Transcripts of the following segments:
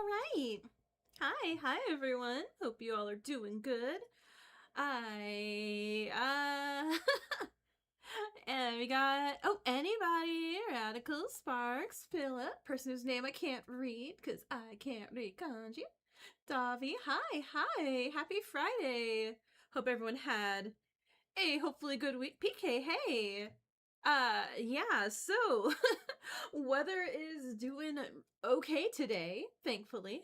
right. Hi everyone. Hope you all are doing good. And we got, anybody, Radical Sparks, Philip, person whose name I can't read because I can't read kanji. Davi, hi, happy Friday. Hope everyone had a hopefully good week. PK, hey. Yeah, so weather is doing okay today, thankfully.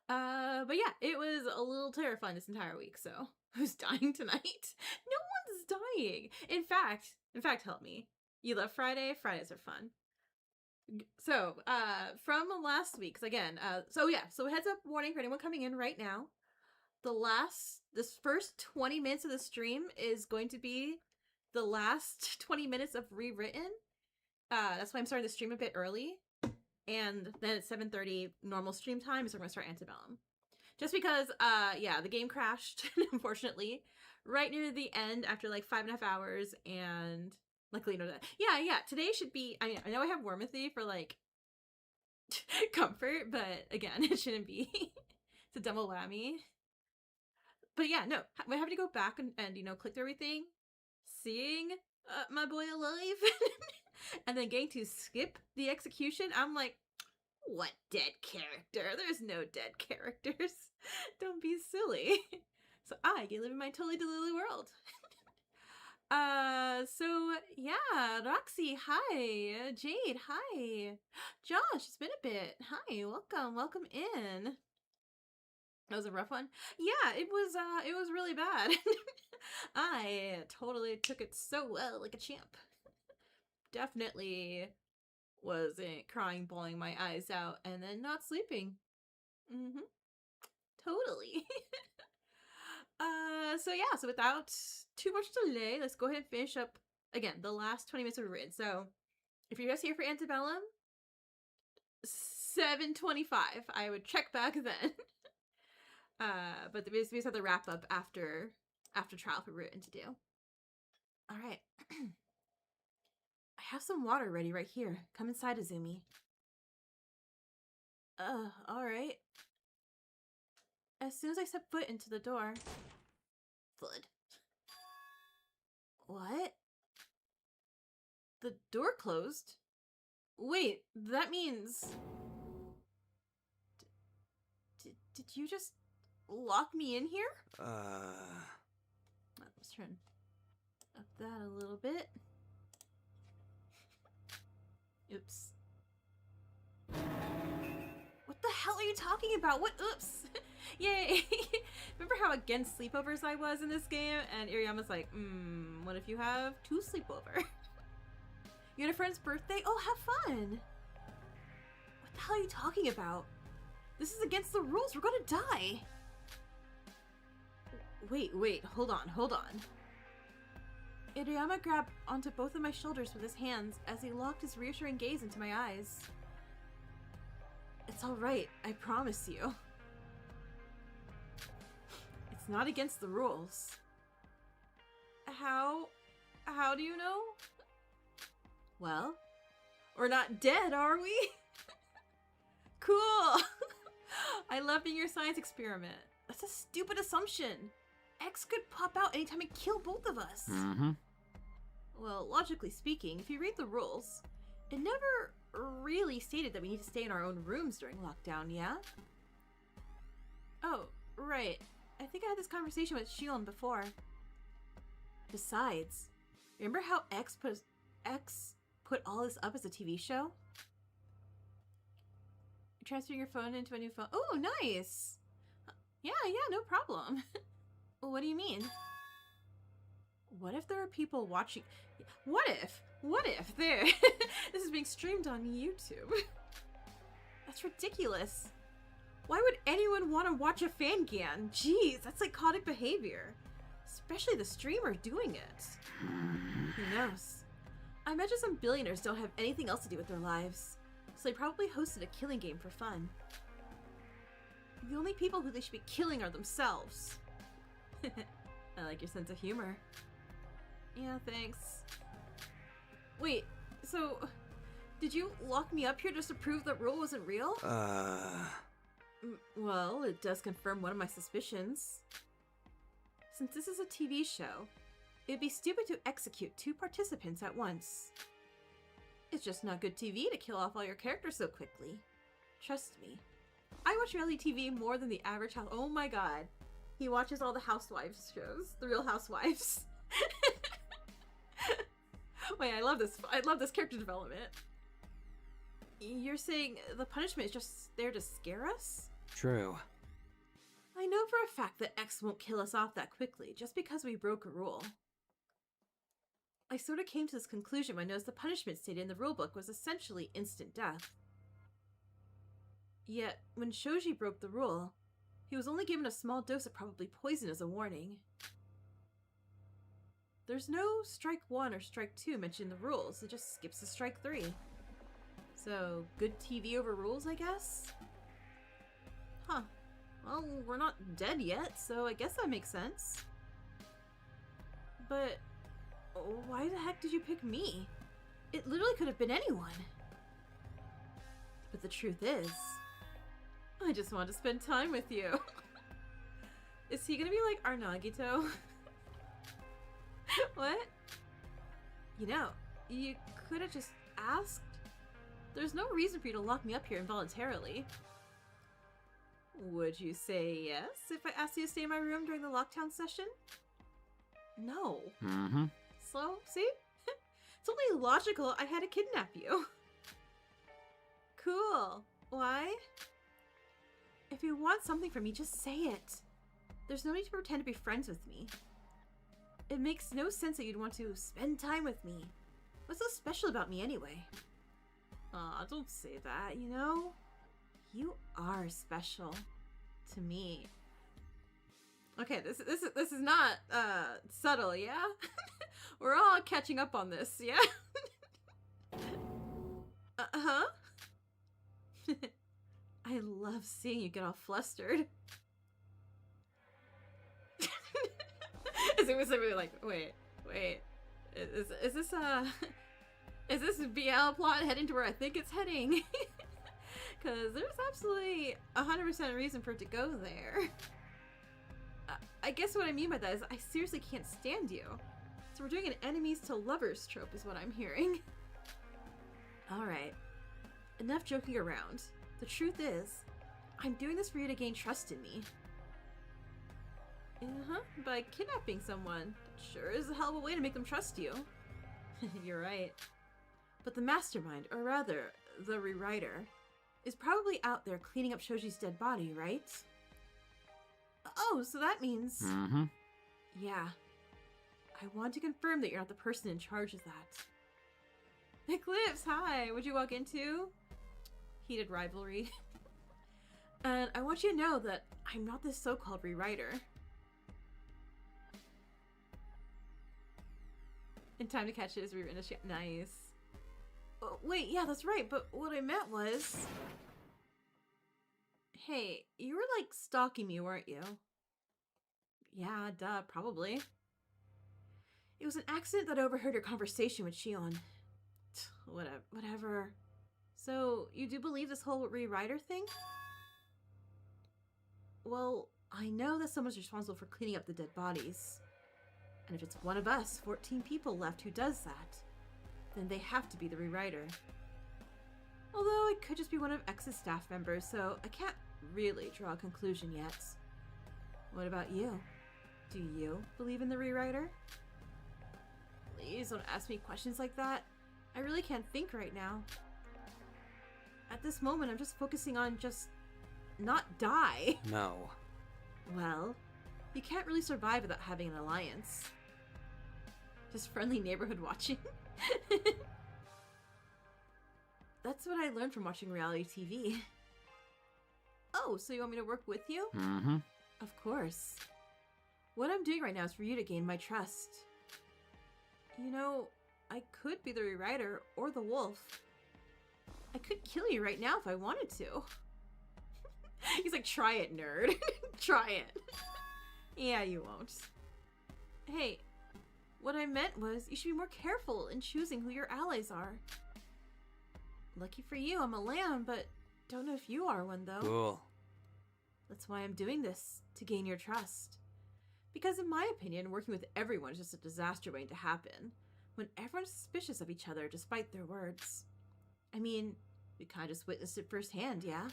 But yeah, it was a little terrifying this entire week, so who's dying tonight? No one's dying. In fact, help me. You love Friday? Fridays are fun. So, from last week, 'cause again, so heads up warning for anyone coming in right now. This first 20 minutes of the stream is going to be the last 20 minutes of Rewritten. That's why I'm starting the stream a bit early. And then at 7:30 normal stream time is we're going to start Antebellum. Just because, the game crashed, unfortunately, right near the end after like 5.5 hours, and luckily, today should be, I know I have Wormathy for like comfort, but again, it shouldn't be. It's a double whammy. But yeah, no, we're having to go back and click through everything, seeing my boy alive, and then getting to skip the execution. I'm like, what dead character? There's no dead characters. Don't be silly. So I can live in my totally delulu world. Roxy, hi. Jade, hi. Josh, it's been a bit. Hi, welcome in. That was a rough one. Yeah, it was really bad. I totally took it so well, like a champ. Definitely wasn't crying, bawling my eyes out, and then not sleeping. Totally. So without too much delay, let's go ahead and finish up, again, the last 20 minutes of Rid. So, if you're just here for Antebellum, 7:25. I would check back then. But we just have the wrap up after trial for Written to do. Alright. I have some water ready right here. Come inside, Azumi. Alright. As soon as I step foot into the door... Thud. What? The door closed? Wait, that means... Did you just lock me in here? Let's turn up that a little bit. Oops. What the hell are you talking about? What? Oops. Yay. Remember how against sleepovers I was in this game? And Iriyama's like, what if you have 2 sleepover? You had a friend's birthday? Oh, have fun. What the hell are you talking about? This is against the rules. We're gonna die. Wait. Hold on. Iriyama grabbed onto both of my shoulders with his hands as he locked his reassuring gaze into my eyes. It's alright, I promise you. It's not against the rules. How do you know? Well, we're not dead, are we? Cool! I love being your science experiment. That's a stupid assumption. X could pop out anytime and kill both of us. Well, logically speaking, if you read the rules, it never really stated that we need to stay in our own rooms during lockdown, yeah? Oh, right. I think I had this conversation with Shion before. Besides, remember how X put all this up as a TV show? You're transferring your phone into a new phone. Oh, nice! Yeah, no problem. What do you mean? What if there are people watching? What if there? This is being streamed on YouTube. That's ridiculous. Why would anyone want to watch a fangan? Jeez, that's psychotic behavior. Especially the streamer doing it. Who knows? I imagine some billionaires don't have anything else to do with their lives, so they probably hosted a killing game for fun. The only people who they should be killing are themselves. I like your sense of humor. Yeah, thanks. Wait, so did you lock me up here just to prove that rule wasn't real? Well, it does confirm one of my suspicions. Since this is a TV show, it'd be stupid to execute 2 participants at once. It's just not good TV to kill off all your characters so quickly. Trust me. I watch reality TV more than the average house. Oh my god. He watches all the housewives shows. The Real Housewives. Wait, I love this. I love this character development. You're saying the punishment is just there to scare us? True. I know for a fact that X won't kill us off that quickly, just because we broke a rule. I sort of came to this conclusion when I noticed the punishment stated in the rulebook was essentially instant death. Yet, when Shoji broke the rule, he was only given a small dose of probably poison as a warning. There's no strike 1 or strike 2 mentioned in the rules, it just skips to strike 3. So, good TV over rules, I guess? Huh. Well, we're not dead yet, so I guess that makes sense. But why the heck did you pick me? It literally could have been anyone. But the truth is, I just want to spend time with you. Is he gonna be like our Nagito? What? You know, you could have just asked. There's no reason for you to lock me up here involuntarily. Would you say yes if I asked you to stay in my room during the lockdown session? No. Mm-hmm. So, see? It's only logical I had to kidnap you. Cool. Why? If you want something from me, just say it. There's no need to pretend to be friends with me. It makes no sense that you'd want to spend time with me. What's so special about me anyway? Aw, don't say that, you know? You are special to me. Okay, this is not subtle, yeah? We're all catching up on this, yeah? Uh-huh. I love seeing you get all flustered. Is it like, wait, is this BL plot heading to where I think it's heading? Because there's absolutely 100% reason for it to go there. I guess what I mean by that is I seriously can't stand you. So we're doing an enemies to lovers trope is what I'm hearing. Alright. Enough joking around. The truth is, I'm doing this for you to gain trust in me. Uh-huh, by kidnapping someone. Sure is a hell of a way to make them trust you. You're right. But the mastermind, or rather, the rewriter, is probably out there cleaning up Shoji's dead body, right? Oh, so that means... Mm-hmm. Yeah. I want to confirm that you're not the person in charge of that. Eclipse, hi! Would you walk into? Heated rivalry. And I want you to know that I'm not this so-called rewriter. In time to catch his rewritten. Nice. Oh, wait, yeah, that's right, but what I meant was... Hey, you were like stalking me, weren't you? Yeah, duh, probably. It was an accident that I overheard your conversation with Shion. Whatever. So, you do believe this whole rewriter thing? Well, I know that someone's responsible for cleaning up the dead bodies. And if it's one of us, 14 people left who does that, then they have to be the rewriter. Although it could just be one of X's staff members, so I can't really draw a conclusion yet. What about you? Do you believe in the rewriter? Please don't ask me questions like that. I really can't think right now. At this moment, I'm just focusing on just not die. No. Well, you can't really survive without having an alliance. Just friendly neighborhood watching. That's what I learned from watching reality TV. Oh, so you want me to work with you? Mm-hmm. Of course. What I'm doing right now is for you to gain my trust. You know, I could be the rewriter or the wolf. I could kill you right now if I wanted to. He's like, try it, nerd. Try it. Yeah, you won't. Hey, what I meant was you should be more careful in choosing who your allies are. Lucky for you, I'm a lamb, but don't know if you are one, though. Cool. That's why I'm doing this, to gain your trust. Because in my opinion, working with everyone is just a disaster waiting to happen, when everyone's suspicious of each other despite their words. I mean, we kind of just witnessed it firsthand, yeah?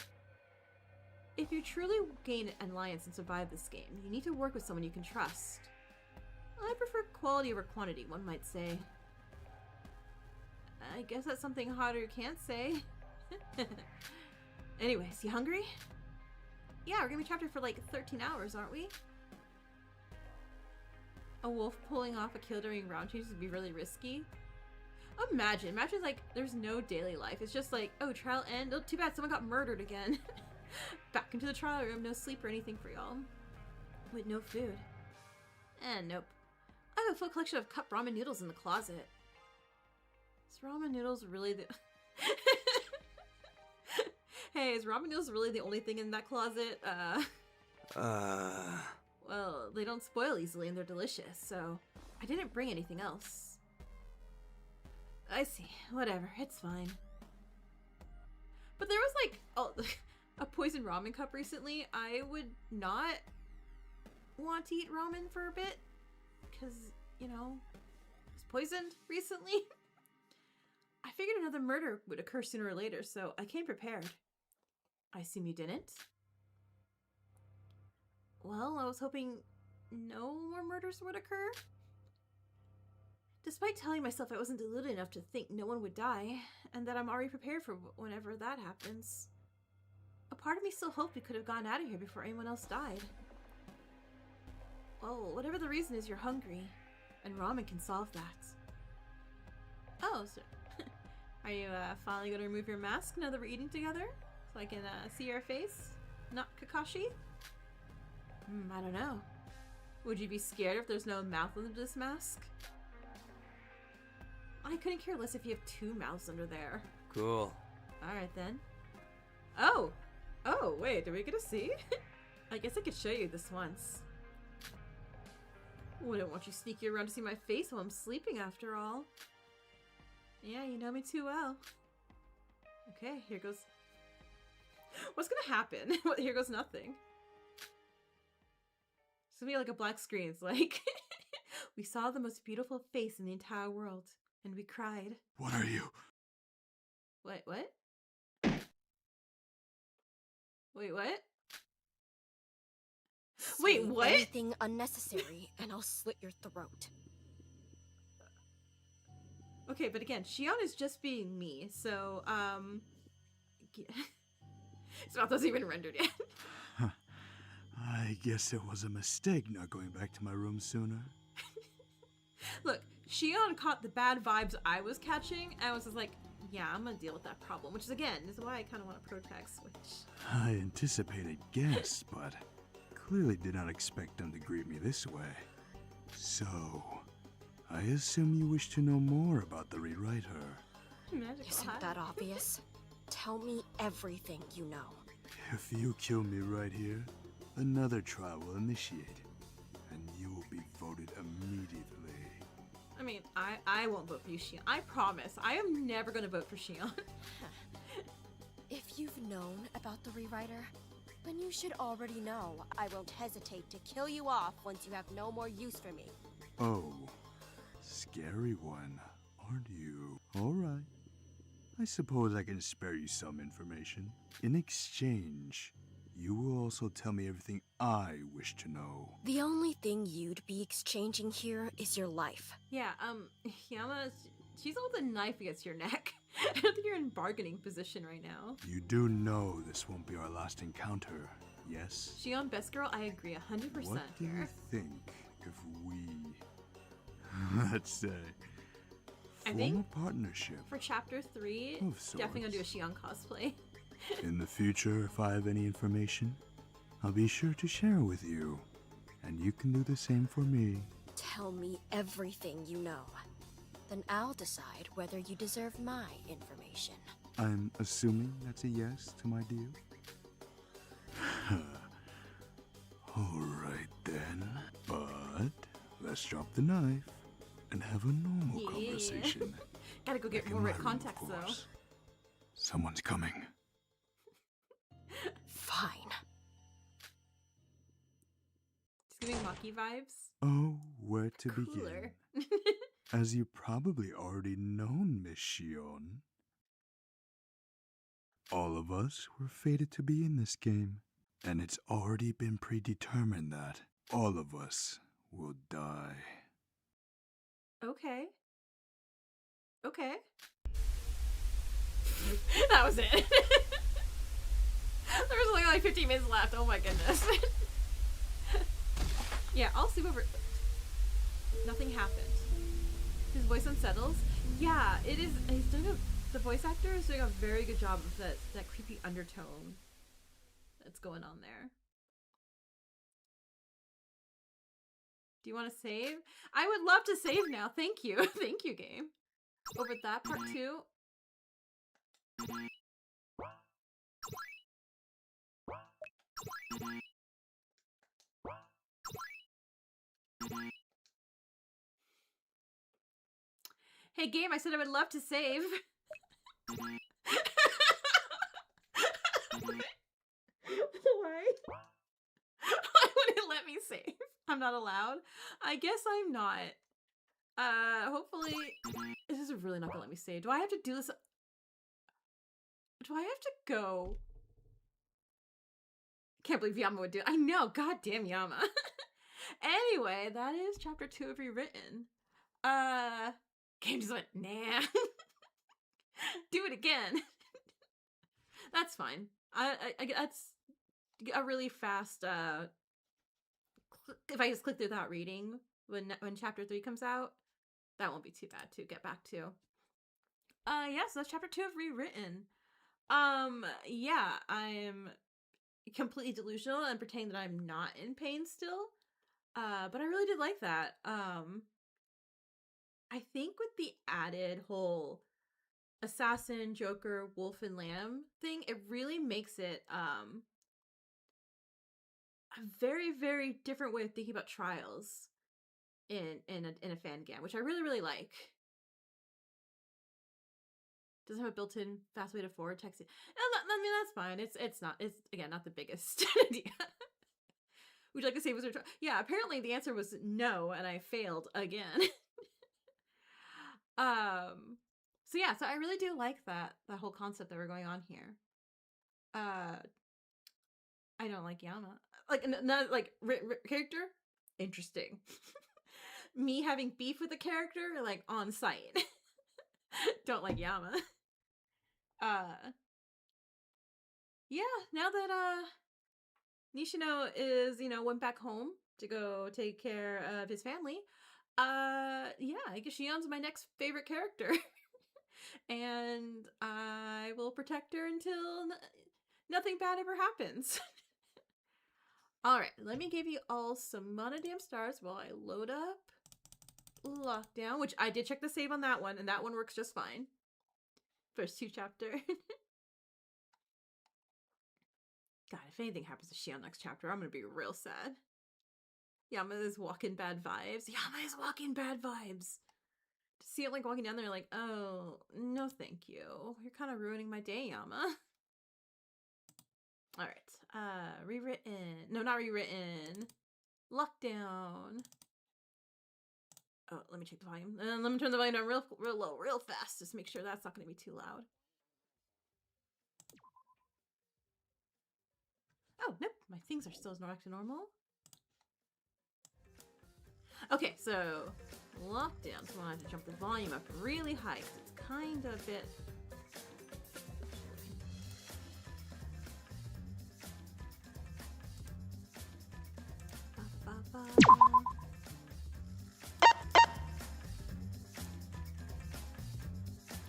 If you truly gain an alliance and survive this game, you need to work with someone you can trust. I prefer quality over quantity, one might say. I guess that's something Haru can't say. Anyways, you hungry? Yeah, we're gonna be trapped here for like 13 hours, aren't we? A wolf pulling off a kill during round changes would be really risky. Imagine like there's no daily life. It's just like, oh, trial end. Oh, too bad someone got murdered again. Back into the trial room, no sleep or anything for y'all. With no food. And nope. I have a full collection of cup ramen noodles in the closet. Is ramen noodles really the... Hey, is ramen noodles really the only thing in that closet? Well, they don't spoil easily and they're delicious, so I didn't bring anything else. I see. Whatever. It's fine. But there was like a poison ramen cup recently. I would not want to eat ramen for a bit because, you know, it was poisoned recently. I figured another murder would occur sooner or later, so I came prepared. I assume you didn't? Well, I was hoping no more murders would occur. Despite telling myself I wasn't deluded enough to think no one would die, and that I'm already prepared for whenever that happens, a part of me still hoped we could have gotten out of here before anyone else died. Well, whatever the reason is, you're hungry, and ramen can solve that. Oh, so are you finally going to remove your mask now that we're eating together? So I can see your face? Not Kakashi? I don't know. Would you be scared if there's no mouth under this mask? I couldn't care less if you have two mouths under there. Cool. Alright then. Oh! Oh, wait, do we get to see? I guess I could show you this once. Wouldn't want you sneaking around to see my face while I'm sleeping after all. Yeah, you know me too well. Okay, here goes... What's gonna happen? Here goes nothing. It's gonna be like a black screen. It's like... We saw the most beautiful face in the entire world, and we cried. What are you? What? Wait, what? Wait, what? Anything unnecessary, and I'll slit your throat. Okay, but again, Shion is just being me, so, His mouth wasn't even rendered yet. I guess it was a mistake not going back to my room sooner. Look, Shion caught the bad vibes I was catching, and I was just like, yeah, I'm gonna deal with that problem, which is, again, is why I kind of want to protect Switch. I anticipated guests, but clearly did not expect them to greet me this way. So, I assume you wish to know more about the rewriter. Magical Isn't hat. that obvious? Tell me everything you know. If you kill me right here, another trial will initiate, and you will be voted immediately. I mean, I won't vote for you, Shion. I promise. I am never gonna vote for Shion. If you've known about the rewriter, then you should already know I won't hesitate to kill you off once you have no more use for me. Oh, scary one, aren't you? Alright. I suppose I can spare you some information. In exchange, you will also tell me everything I wish to know. The only thing you'd be exchanging here is your life. Yeah, Yama, she's holding a knife against your neck. I don't think you're in bargaining position right now. You do know this won't be our last encounter, yes? Shion, best girl, I agree 100% What do you here. think if we, let's say, I form think a partnership? For chapter 3, Of sorts. definitely gonna do a Shion cosplay. In the future, if I have any information, I'll be sure to share with you. And you can do the same for me. Tell me everything you know. Then I'll decide whether you deserve my information. I'm assuming that's a yes to my deal? Alright then. But let's drop the knife and have a normal Yeah. conversation. Gotta go get Back in more my red room, of contacts though. course. Someone's coming. Fine. Giving Maki vibes. Oh, where to Cooler. begin? As you probably already known, Miss Shion, all of us were fated to be in this game, and it's already been predetermined that all of us will die. Okay. Okay. That was it. There was only like 15 minutes left. Oh my goodness. Yeah, I'll sleep over. Nothing happened. His voice unsettles. Yeah, it is. He's doing the voice actor is doing a very good job of that creepy undertone that's going on there. Do you want to save? I would love to save now. Thank you. Thank you, game. Over that part too. Hey game, I said I would love to save. Why? Why would it let me save? I'm not allowed? I guess I'm not. Hopefully... This is really not gonna let me save. Do I have to do this? Do I have to go? Can't believe Yama would do it. I know, goddamn Yama. Anyway, that is chapter 2 of Rewritten. Game just went, nah. Do it again. That's fine. That's a really fast, if I just click through without reading when chapter 3 comes out, that won't be too bad to get back to. Yeah, so that's chapter 2 of Rewritten. Yeah, I'm completely delusional and pretending that I'm not in pain still. But I really did like that. I think with the added whole assassin, Joker, wolf, and lamb thing, it really makes it a very, very different way of thinking about trials in a fan game, which I really, really like. Doesn't have a built-in fast way to forward texting. I mean, that's fine. It's again not the biggest idea. Would you like to say was yeah, apparently the answer was no, and I failed again. So yeah, so I really do like that whole concept that we're going on here. I don't like Yama. Like, not like character. Interesting. Me having beef with a character, like on site. Don't like Yama. Yeah. Now that Nishino is, went back home to go take care of his family. Yeah, I guess Shion's my next favorite character. And I will protect her until nothing bad ever happens. Alright, let me give you all some monodam stars while I load up Lockdown, which I did check the save on that one, and that one works just fine. First 2 chapter. God, if anything happens to Shion next chapter, I'm gonna be real sad. Yama is walking bad vibes. Yama is walking bad vibes. To see it like walking down there like, oh, no thank you. You're kind of ruining my day, Yama. Alright. Rewritten. No, not rewritten. Lockdown. Oh, let me check the volume. And let me turn the volume down real low, real fast. Just make sure that's not going to be too loud. Oh, nope. My things are still back to normal. Okay, so Lockdown. So I have to jump the volume up really high because it's kind of a bit...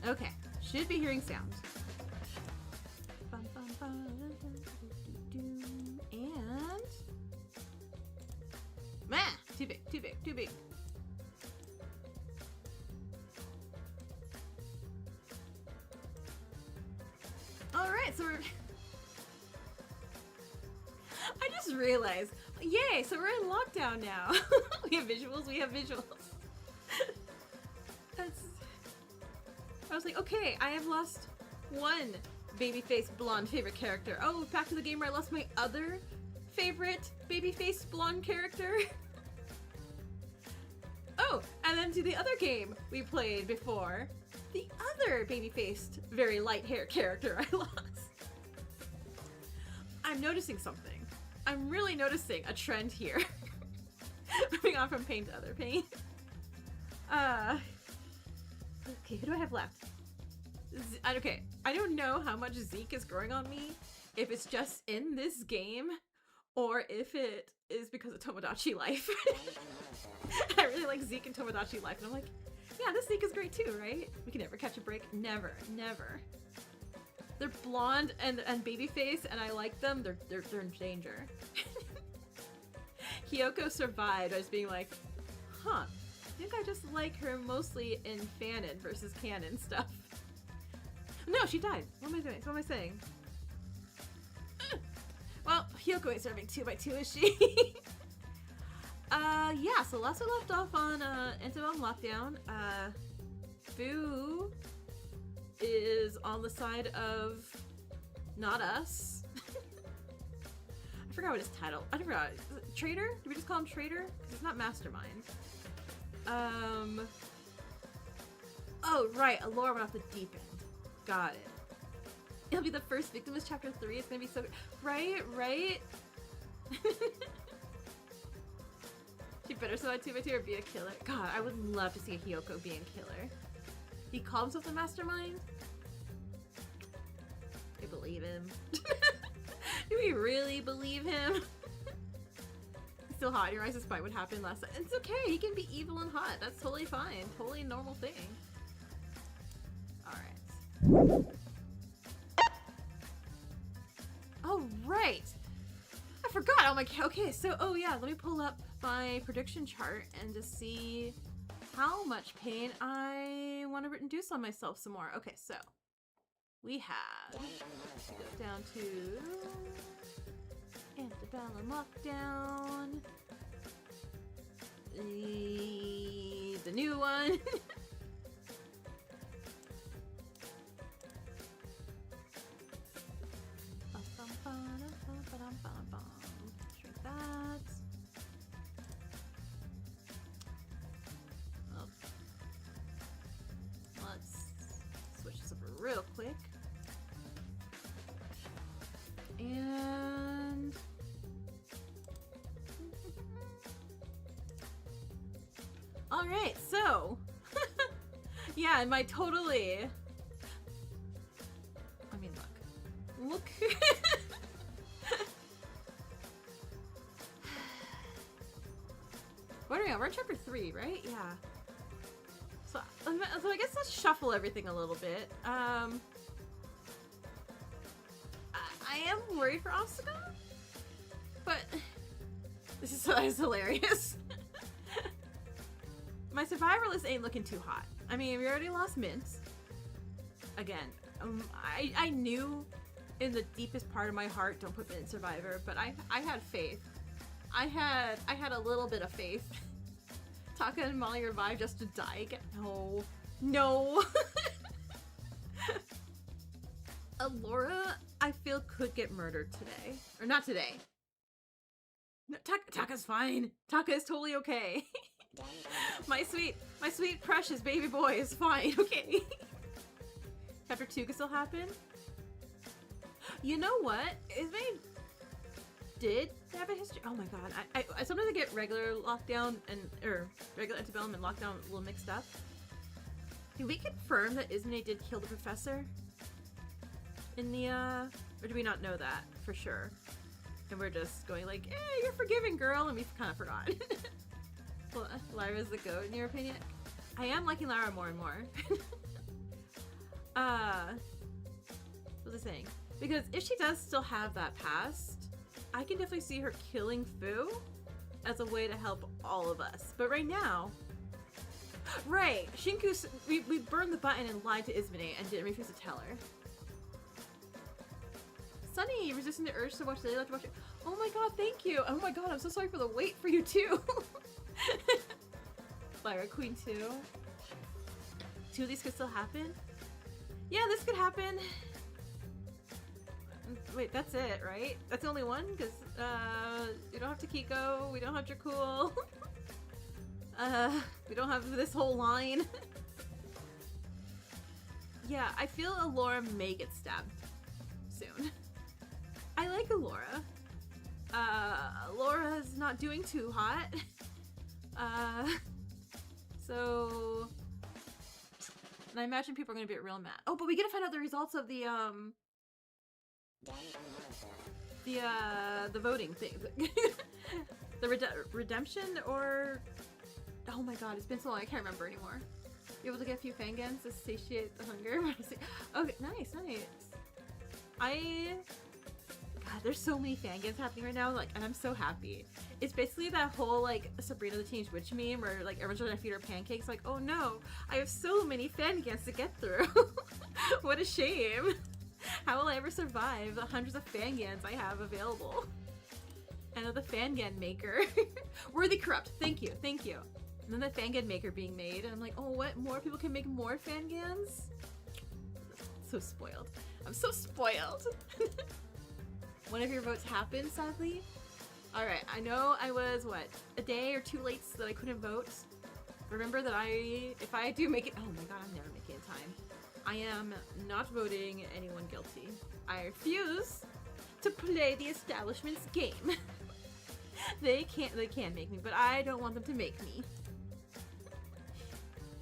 Okay, should be hearing sound. And... Man, too big, too big, too big. Alright, so we're... I just realized, yay, so we're in lockdown now. We have visuals, we have visuals. That's... I was like, okay, I have lost one babyface blonde favorite character. Oh, back to the game where I lost my other favorite babyface blonde character. Oh, and then to the other game we played before, the other baby-faced, very light hair character I lost. I'm noticing something. I'm really noticing a trend here. Moving on from pain to other pain. Okay, who do I have left? Okay, I don't know how much Zeke is growing on me, if it's just in this game, or if it is because of Tomodachi Life. I really like Zeke and Tomodachi Life, and I'm like, yeah, this Zeke is great too, right? We can never catch a break. Never, never. They're blonde and babyface, and I like them. They're in danger. Hiyoko survived as being like, huh, I think I just like her mostly in fanon versus canon stuff. No, she died. What am I doing? What am I saying? Well, Hiyoko ain't serving 2x2, is she? Yeah, so last we left off on Antebellum Lockdown, Fu is on the side of not us. I forgot what his title. I forgot. Traitor? Do we just call him Traitor? Because he's not Mastermind. Oh, right. Allura went off the deep end. Got it. It'll be the first victim is chapter 3. It's gonna be so... Right? Right? She better survive 2x2 or be a killer. God, I would love to see a Hiyoko being a killer. He called himself the Mastermind? I believe him. Do we really believe him? He's still hot. Your eyes despite what happened last time. It's okay. He can be evil and hot. That's totally fine. Totally a normal thing. Alright. Oh, right. I forgot. Oh my... Okay, so... Oh, yeah. Let me pull up my prediction chart and just see how much pain I want to induce on myself some more. Okay, so... We have... Go down to... Antebellum Lockdown. The new one. Shrink that. Oh. Let's switch this over real quick. And all right, so yeah, and my totally. I mean, look. What are we on? We're on chapter 3, right? Yeah. So I guess let's shuffle everything a little bit. I am worried for Asuka, but this is hilarious. My survivor list ain't looking too hot. I mean, we already lost Mint. Again, I knew in the deepest part of my heart, don't put Mint in survivor, but I had faith. I had a little bit of faith. Taka and Molly revived just to die again. No. No. Allura, I feel, could get murdered today. Or not today. No, Taka's fine. Taka is totally okay. my sweet precious baby boy is fine, okay? Chapter 2 can still happen? You know what? Ismay did have a history. Oh my god. I sometimes I get regular lockdown or regular Antebellum and lockdown a little mixed up. Did we confirm that Ismay did kill the professor? In the, or do we not know that for sure? And we're just going like, you're forgiving, girl, and we've kind of forgotten. Well, Lyra's the goat, in your opinion? I am liking Lyra more and more. What was I saying? Because if she does still have that past, I can definitely see her killing Fu as a way to help all of us. But right now, right, Shinku, we burned the button and lied to Ismay and didn't refuse to tell her. Sunny, resisting the urge to watch Layla to watch it. Oh my god, thank you. Oh my god, I'm so sorry for the wait for you too. Lyra Queen 2. 2 of these could still happen? Yeah, this could happen. Wait, that's it, right? That's the only one? Because, we don't have Takiko, we don't have Dracul. We don't have this whole line. Yeah, I feel Allura may get stabbed soon. I like Allura. Laura's not doing too hot. So... And I imagine people are gonna be real mad. Oh, but we gotta find out the results of the voting thing. The redemption or... Oh my god, it's been so long, I can't remember anymore. Be able to get a few Fangans to satiate the hunger. Okay, nice. God, there's so many Fangans happening right now, like, and I'm so happy. It's basically that whole, like, Sabrina the Teenage Witch meme where, like, everyone's trying to feed her pancakes, like, oh no, I have so many Fangans to get through. What a shame. How will I ever survive the hundreds of Fangans I have available? And the Fangan maker. Worthy corrupt, thank you. And then the Fangan maker being made, and I'm like, oh, what? More people can make more Fangans? So spoiled. I'm so spoiled. One of your votes happened, sadly. Alright, I know I was, what, a day or two late so that I couldn't vote. Remember that if I do make it, oh my god, I'm never making it in time. I am not voting anyone guilty. I refuse to play the establishment's game. They can make me, but I don't want them to make me.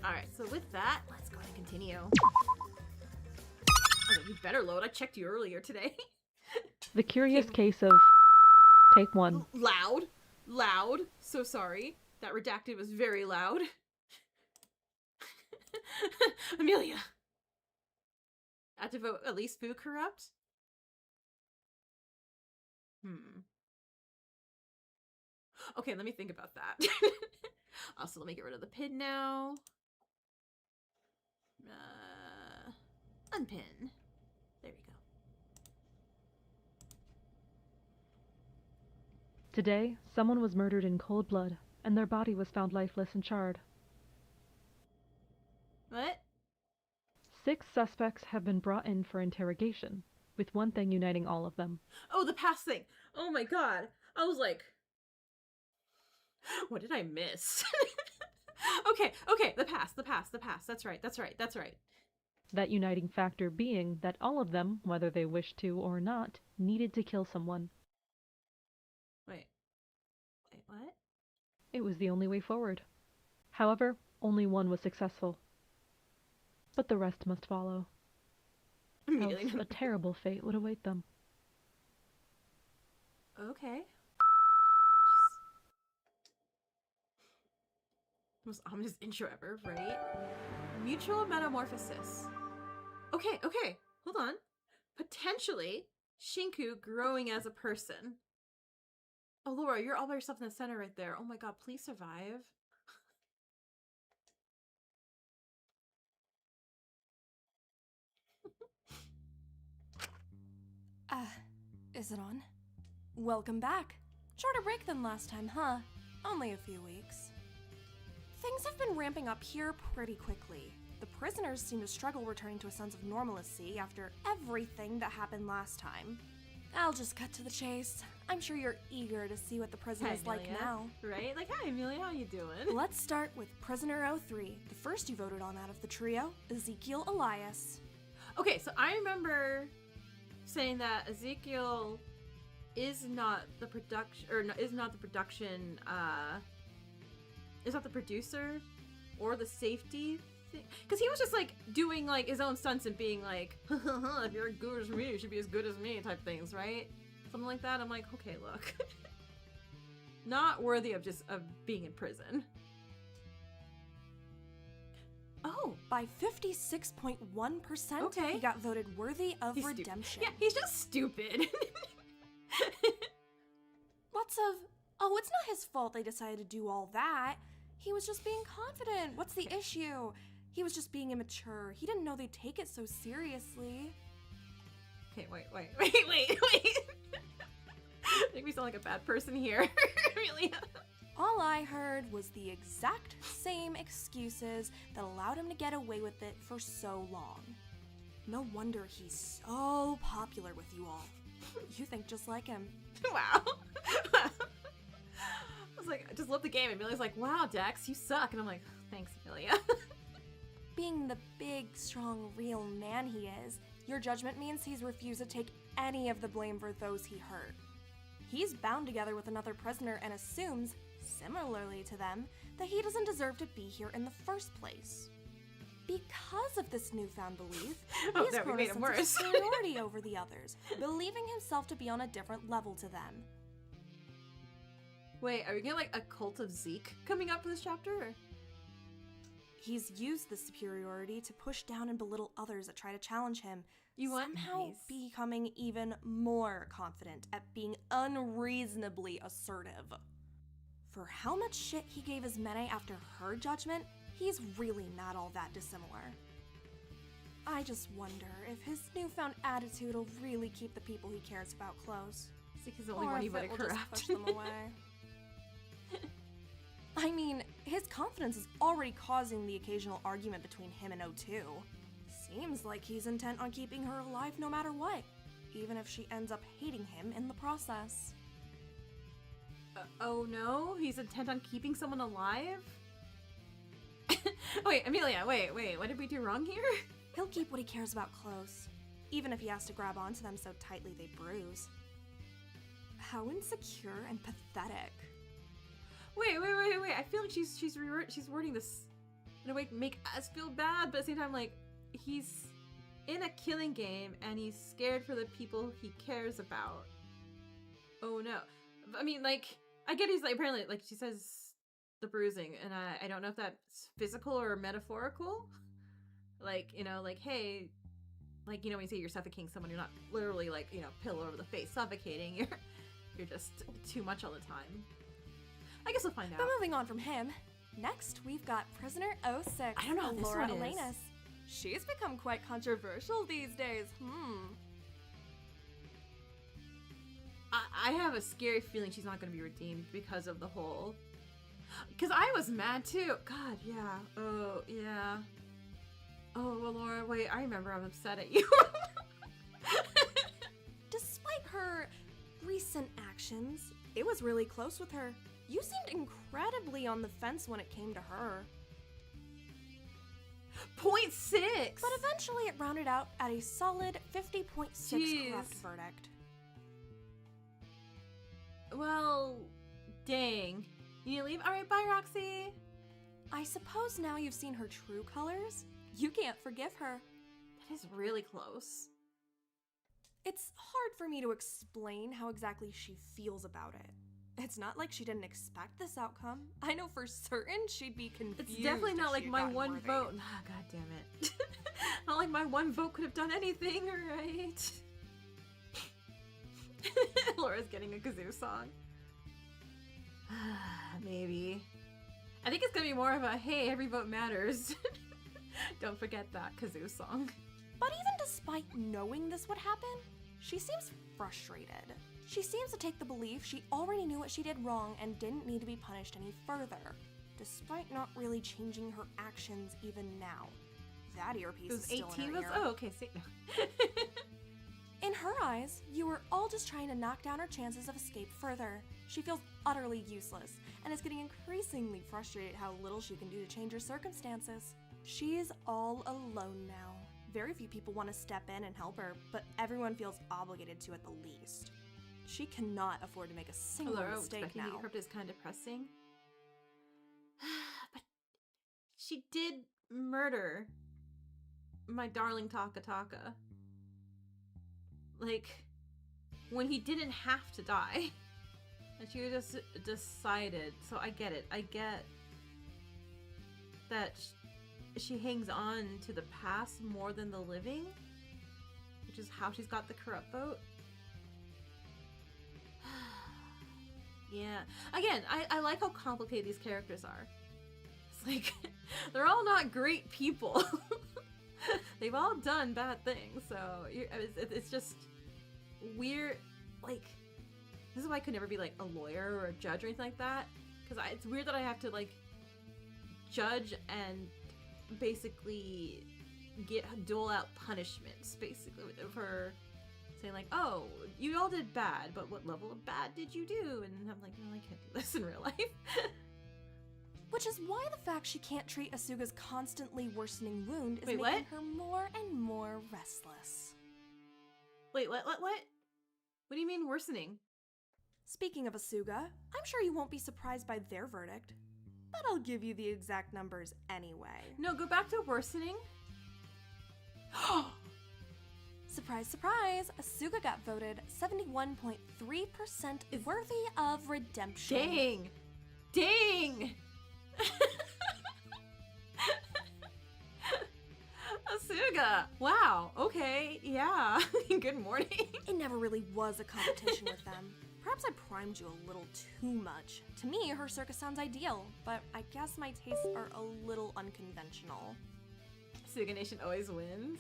Alright, so with that, let's go ahead and continue. Oh, you better load. I checked you earlier today. The Curious Case of... Take 1. Loud. So sorry. That redacted was very loud. Amelia. I have to vote at least Fu corrupt? Okay, let me think about that. Also, let me get rid of the pin now. Unpin. There we go. Today, someone was murdered in cold blood, and their body was found lifeless and charred. What? 6 suspects have been brought in for interrogation, with one thing uniting all of them. Oh, the past thing. Oh my god. I was like, what did I miss? Okay, the past. That's right. That uniting factor being that all of them, whether they wished to or not, needed to kill someone. Wait, what? It was the only way forward. However, only one was successful. But the rest must follow. Else a terrible fate would await them. Okay. Most ominous intro ever, right? Mutual metamorphosis. Okay, hold on. Potentially, Shinku growing as a person. Oh, Laura, you're all by yourself in the center right there. Oh my god, please survive. Is it on? Welcome back. Shorter break than last time, huh? Only a few weeks. Things have been ramping up here pretty quickly. The prisoners seem to struggle returning to a sense of normalcy after everything that happened last time. I'll just cut to the chase. I'm sure you're eager to see what the prison is like now. Right? Like, hi Amelia, how you doing? Let's start with Prisoner 03, the first you voted on out of the trio, Ezekiel Elias. Okay, so I remember saying that Ezekiel is not the production, or no, is not the producer or the safety thing, because he was just like doing like his own stunts and being like, if you're as good as me, you should be as good as me type things, right? Something like that. I'm like, okay, look. Not worthy of being in prison. Oh, by 56.1%, okay. He got voted worthy of redemption. Yeah, he's just stupid. Lots of, oh, it's not his fault they decided to do all that. He was just being confident. What's the issue? He was just being immature. He didn't know they'd take it so seriously. Okay, wait. Make me sound like a bad person here. Really? All I heard was the exact same excuses that allowed him to get away with it for so long. No wonder he's so popular with you all. You think just like him. Wow. I was like, I just love the game. And Amelia's like, wow, Dex, you suck. And I'm like, thanks, Amelia. Being the big, strong, real man he is, your judgment means he's refused to take any of the blame for those he hurt. He's bound together with another prisoner and assumes, similarly to them, that he doesn't deserve to be here in the first place. Because of this newfound belief, Oh, he's no, we grown made a him sense of worse. superiority over the others, believing himself to be on a different level to them. Wait, are we getting like a cult of Zeke coming up in this chapter? Or? He's used this superiority to push down and belittle others that try to challenge him, You want somehow nice. becoming even more confident at being unreasonably assertive. For how much shit he gave his Mene after her judgment, he's really not all that dissimilar. I just wonder if his newfound attitude will really keep the people he cares about close. Zeke's the only Or one he if would it will corrupt. just push them away. I mean, his confidence is already causing the occasional argument between him and O2. Seems like he's intent on keeping her alive no matter what, even if she ends up hating him in the process. Oh no, he's intent on keeping someone alive? Wait, Amelia, wait, what did we do wrong here? He'll keep what he cares about close, even if he has to grab onto them so tightly they bruise. How insecure and pathetic. Wait. I feel like she's wording this in a way to make us feel bad, but at the same time, like, he's in a killing game and he's scared for the people he cares about. Oh no. I mean, like, I get he's like, apparently, like, she says the bruising, and I don't know if that's physical or metaphorical. Like, you know, like, hey, like, you know, when you say you're suffocating someone, you're not literally, like, you know, pillow over the face suffocating. You're just too much all the time. I guess we'll find out. But moving on from him, next we've got Prisoner 06, I don't know what this Laura one is. Elenis. She's become quite controversial these days. I have a scary feeling she's not going to be redeemed because of the whole... Because I was mad too. God, yeah. Oh, yeah. Oh, well, Laura, wait, I remember I'm upset at you. Despite her recent actions, it was really close with her. You seemed incredibly on the fence when it came to her. 0.6! But eventually it rounded out at a solid 50.6 corrupt verdict. Well, dang. You need to leave? Alright, bye, Roxy. I suppose now you've seen her true colors, you can't forgive her. That is really close. It's hard for me to explain how exactly she feels about it. It's not like she didn't expect this outcome. I know for certain she'd be confused. It's definitely not if like she had my gotten one worthy. vote. Ah, God damn it. Not like my one vote could have done anything, right? Laura's getting a kazoo song. Maybe. I think it's gonna be more of a, hey, every vote matters. Don't forget that kazoo song. But even despite knowing this would happen, she seems frustrated. She seems to take the belief she already knew what she did wrong and didn't need to be punished any further, despite not really changing her actions even now. That earpiece It is was still 18 in her was? ear. Oh, okay, see. In her eyes, you were all just trying to knock down her chances of escape further. She feels utterly useless, and is getting increasingly frustrated how little she can do to change her circumstances. She is all alone now. Very few people want to step in and help her, but everyone feels obligated to at the least. She cannot afford to make a single Laura, mistake expecting to now. get corrupted is kind of depressing. But she did murder my darling Taka Taka. Like, when he didn't have to die. And she just decided. So I get it. I get that she hangs on to the past more than the living, which is how she's got the corrupt vote. Yeah. Again, I like how complicated these characters are. It's like, they're all not great people. They've all done bad things, so it's just weird. Like, this is why I could never be like a lawyer or a judge or anything like that, because it's weird that I have to like judge and basically dole out punishments basically for saying like, oh, you all did bad, but what level of bad did you do? And I'm like, no, I can't do this in real life. Which is why the fact she can't treat Asuga's constantly worsening wound is Wait, making what? her more and more restless. Wait, what? What do you mean worsening? Speaking of Asuga, I'm sure you won't be surprised by their verdict, but I'll give you the exact numbers anyway. No, go back to worsening. Surprise, surprise! Asuga got voted 71.3% worthy of redemption. Dang! Dang! Asuga! Wow, okay, yeah. Good morning. It never really was a competition with them. Perhaps I primed you a little too much. To me, her circus sounds ideal, but I guess my tastes are a little unconventional. Asuga Nation always wins.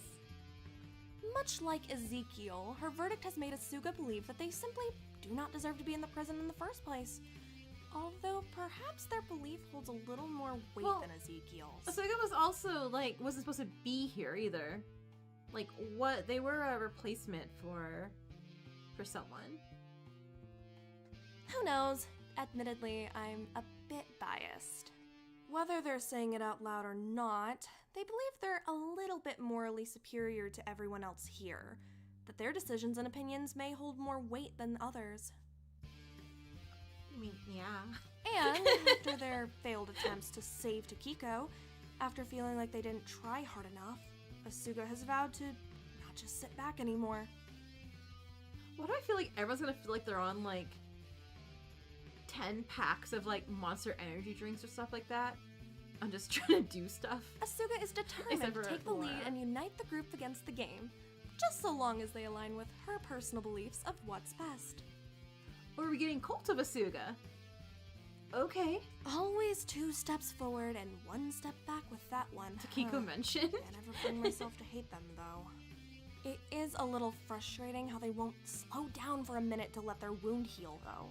Much like Ezekiel, her verdict has made Asuga believe that they simply do not deserve to be in the prison in the first place. Although perhaps their belief holds a little more weight than Ezekiel's. Asuga was also, like, wasn't supposed to be here either. Like, what? They were a replacement for someone. Who knows? Admittedly, I'm a bit biased. Whether they're saying it out loud or not, they believe they're a little bit morally superior to everyone else here, that their decisions and opinions may hold more weight than others. I mean, yeah. And after their failed attempts to save Takiko, after feeling like they didn't try hard enough, Asuga has vowed to not just sit back anymore. Why do I feel like everyone's gonna feel like they're on, like, 10 packs of, like, Monster Energy drinks or stuff like that? I'm just trying to do stuff. Asuga is determined Except to for take the Laura. lead and unite the group against the game, just so long as they align with her personal beliefs of what's best. Or are we getting Cult of Asuga? Okay. Always 2 steps forward and 1 step back with that one. Takiko mentioned. Can't ever bring myself to hate them, though. It is a little frustrating how they won't slow down for a minute to let their wound heal, though.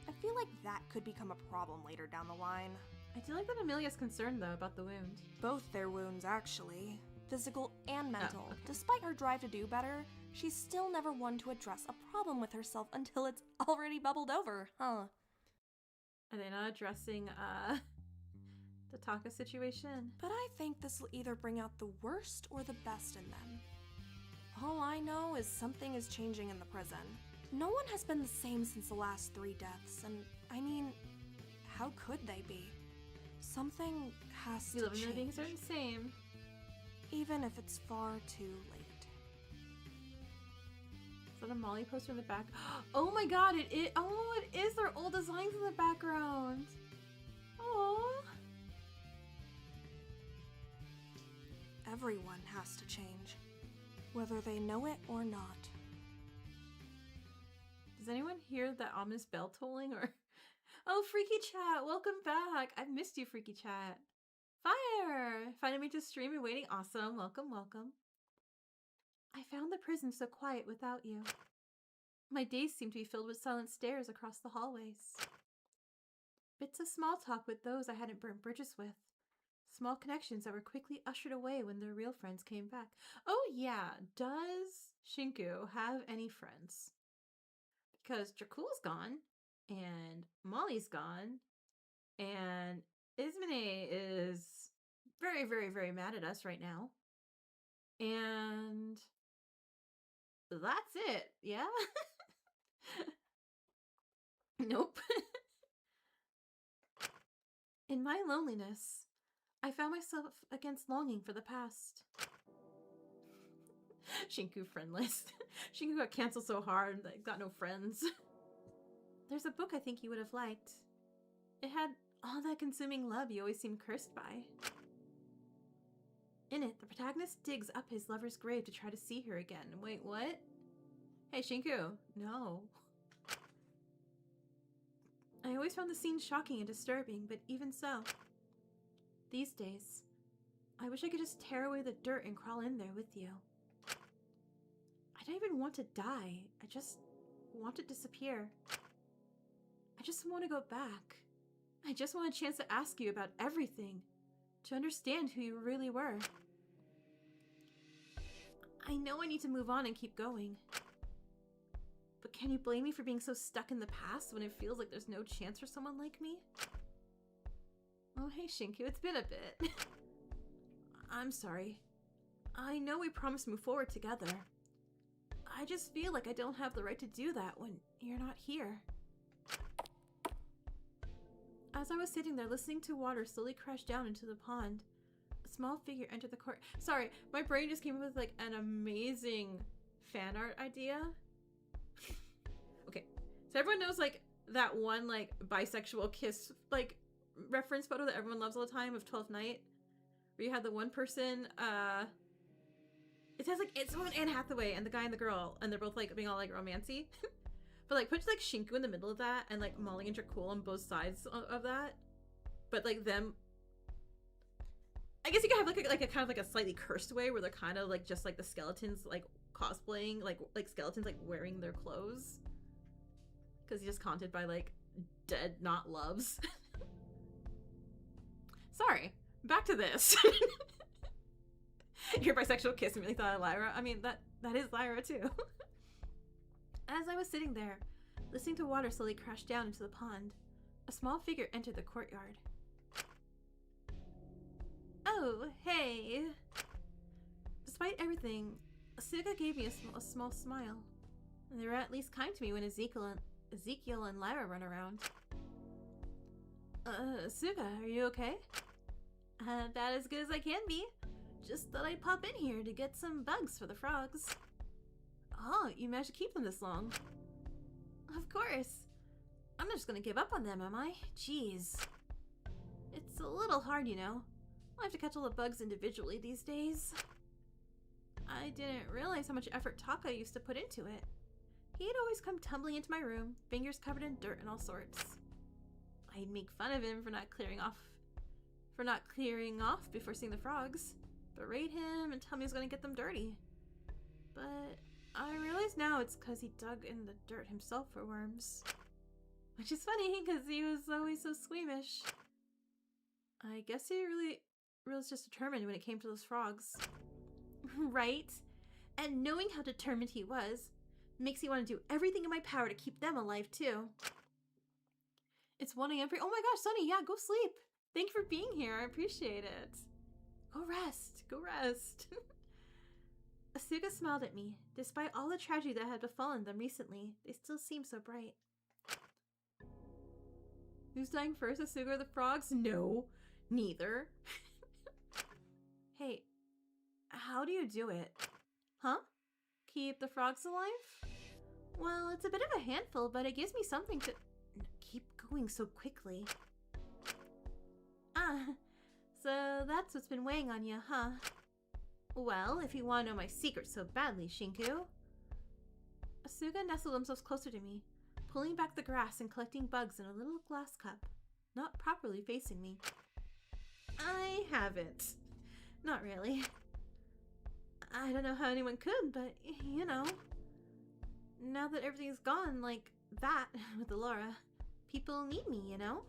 I feel like that could become a problem later down the line. I do like that Amelia's concerned, though, about the wound. Both their wounds, actually. Physical and mental. okay. Despite her drive to do better, she's still never one to address a problem with herself until it's already bubbled over, huh? Are they not addressing, the Taka situation? But I think this will either bring out the worst or the best in them. All I know is something is changing in the prison. No one has been the same since the last 3 deaths, and I mean, how could they be? Something has We to live in change. the things are the same. Even if it's far too late. Is that a Molly poster in the back? Oh my god, it is. Oh, it is their old designs in the background. Oh. Everyone has to change, whether they know it or not. Does anyone hear that ominous bell tolling or? Oh, Freaky Chat, welcome back. I've missed you, Freaky Chat. Fire! Finding me to stream and waiting. Awesome. Welcome, welcome. I found the prison so quiet without you. My days seem to be filled with silent stares across the hallways. Bits of small talk with those I hadn't burnt bridges with. Small connections that were quickly ushered away when their real friends came back. Oh yeah, does Shinku have any friends? Because Dracul's gone, and Molly's gone, and Ismene is very, very, very mad at us right now. And that's it, yeah? Nope. In my loneliness, I found myself against longing for the past. Shinku friend list. Shinku got canceled so hard that got no friends. There's a book I think you would have liked. It had all that consuming love you always seemed cursed by. In it, the protagonist digs up his lover's grave to try to see her again. Wait, what? Hey, Shinku. No. I always found the scene shocking and disturbing, but even so, these days, I wish I could just tear away the dirt and crawl in there with you. I don't even want to die. I just want to disappear. I just want to go back. I just want a chance to ask you about everything, to understand who you really were. I know I need to move on and keep going, But can you blame me for being so stuck in the past when it feels like there's no chance for someone like me? Oh, hey, Shinku, it's been a bit. I'm sorry. I know we promised to move forward together. I just feel like I don't have the right to do that when you're not here. As I was sitting there listening to water slowly crash down into the pond, a small figure entered the court. Sorry, my brain just came up with like an amazing fan art idea. Okay, so everyone knows like that one like bisexual kiss like reference photo that everyone loves all the time of 12th Night, where you had the one person, it says like it's someone Anne Hathaway and the guy and the girl, and they're both like being all like romancy. But like put like Shinku in the middle of that, and like Molly and Dracul on both sides of that. But like them, I guess you could have like a kind of like a slightly cursed way where they're kind of like just like the skeletons like cosplaying like skeletons like wearing their clothes, because he's just haunted by like dead not loves. Sorry, back to this. Your bisexual kiss and really thought of Lyra. I mean that is Lyra too. As I was sitting there, listening to water slowly crash down into the pond, a small figure entered the courtyard. Oh, hey! Despite everything, Asuka gave me a small smile. They were at least kind to me when Ezekiel and Lyra run around. Asuka, are you okay? About as good as I can be. Just thought I'd pop in here to get some bugs for the frogs. Oh, you managed to keep them this long. Of course. I'm not just gonna give up on them, am I? Jeez. It's a little hard, you know. I have to catch all the bugs individually these days. I didn't realize how much effort Taka used to put into it. He'd always come tumbling into my room, fingers covered in dirt and all sorts. I'd make fun of him for not clearing off before seeing the frogs, berate him and tell me he was gonna get them dirty. But I realize now it's because he dug in the dirt himself for worms. Which is funny, because he was always so squeamish. I guess he really was just determined when it came to those frogs. Right? And knowing how determined he was, makes me want to do everything in my power to keep them alive too. It's 1 a.m. Oh my gosh, Sunny, yeah, go sleep. Thank you for being here, I appreciate it. Go rest, go rest. Asuka smiled at me. Despite all the tragedy that had befallen them recently, they still seemed so bright. Who's dying first, Asuka or the frogs? No, neither. Hey, how do you do it? Huh? Keep the frogs alive? Well, it's a bit of a handful, but it gives me something to keep going so quickly. Ah, so that's what's been weighing on you, huh? Well, if you want to know my secret so badly, Shinku. Asuka nestled themselves closer to me, pulling back the grass and collecting bugs in a little glass cup, not properly facing me. I haven't. Not really. I don't know how anyone could, but, you know. Now that everything's gone like that with Allura, people need me, you know?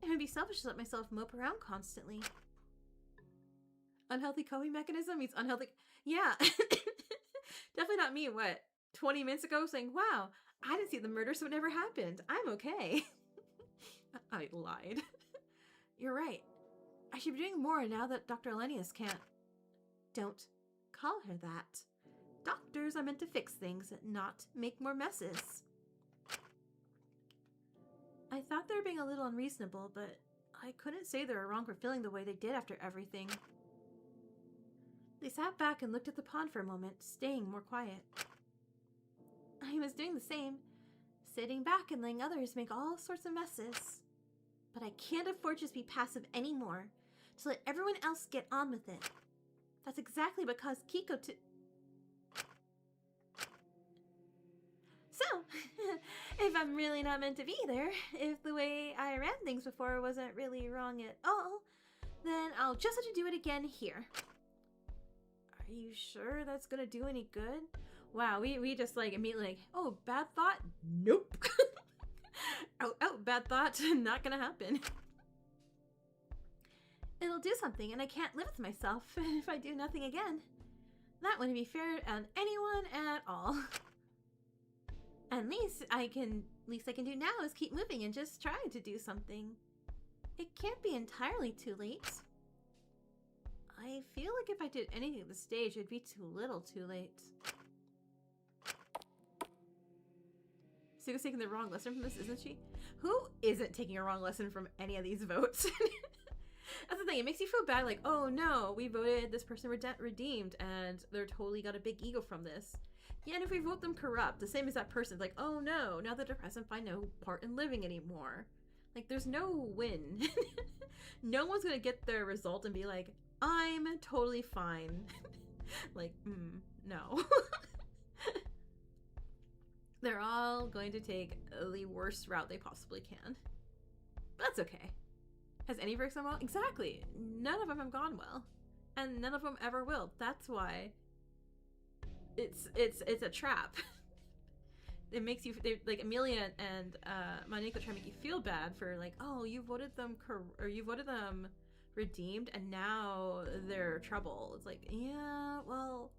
It would be selfish to let myself mope around constantly. Unhealthy coping mechanism means unhealthy... Yeah. Definitely not me, 20 minutes ago saying, wow, I didn't see the murder, so it never happened. I'm okay. I lied. You're right. I should be doing more now that Dr. Elenius can't. Don't call her that. Doctors are meant to fix things, not make more messes. I thought they were being a little unreasonable, but I couldn't say they were wrong for feeling the way they did after everything. They sat back and looked at the pond for a moment, staying more quiet. I was doing the same, sitting back and letting others make all sorts of messes. But I can't afford to just be passive anymore, to let everyone else get on with it. That's exactly what caused Kiko to... So, if I'm really not meant to be there, if the way I ran things before wasn't really wrong at all, then I'll just have to do it again here. Are you sure that's gonna do any good? Wow, we just like immediately like, oh, bad thought? Nope. Oh, bad thought, not gonna happen. It'll do something and I can't live with myself if I do nothing again. That wouldn't be fair on anyone at all. At least I can do now is keep moving and just try to do something. It can't be entirely too late. I feel like if I did anything at the stage, it'd be too little too late. Suga's taking the wrong lesson from this, isn't she? Who isn't taking a wrong lesson from any of these votes? That's the thing, it makes you feel bad, like, oh no, we voted this person redeemed, and they're totally got a big ego from this. Yeah, and if we vote them corrupt, the same as that person, like, oh no, now the depressant find no part in living anymore. Like, there's no win. No one's gonna get their result and be like, I'm totally fine. Like, no. They're all going to take the worst route they possibly can. But that's okay. Has any verse gone well? Exactly. None of them have gone well. And none of them ever will. That's why it's a trap. It makes you, like, Amelia and Monica try to make you feel bad for, like, oh, you voted them redeemed and now they're trouble. It's like, yeah, well,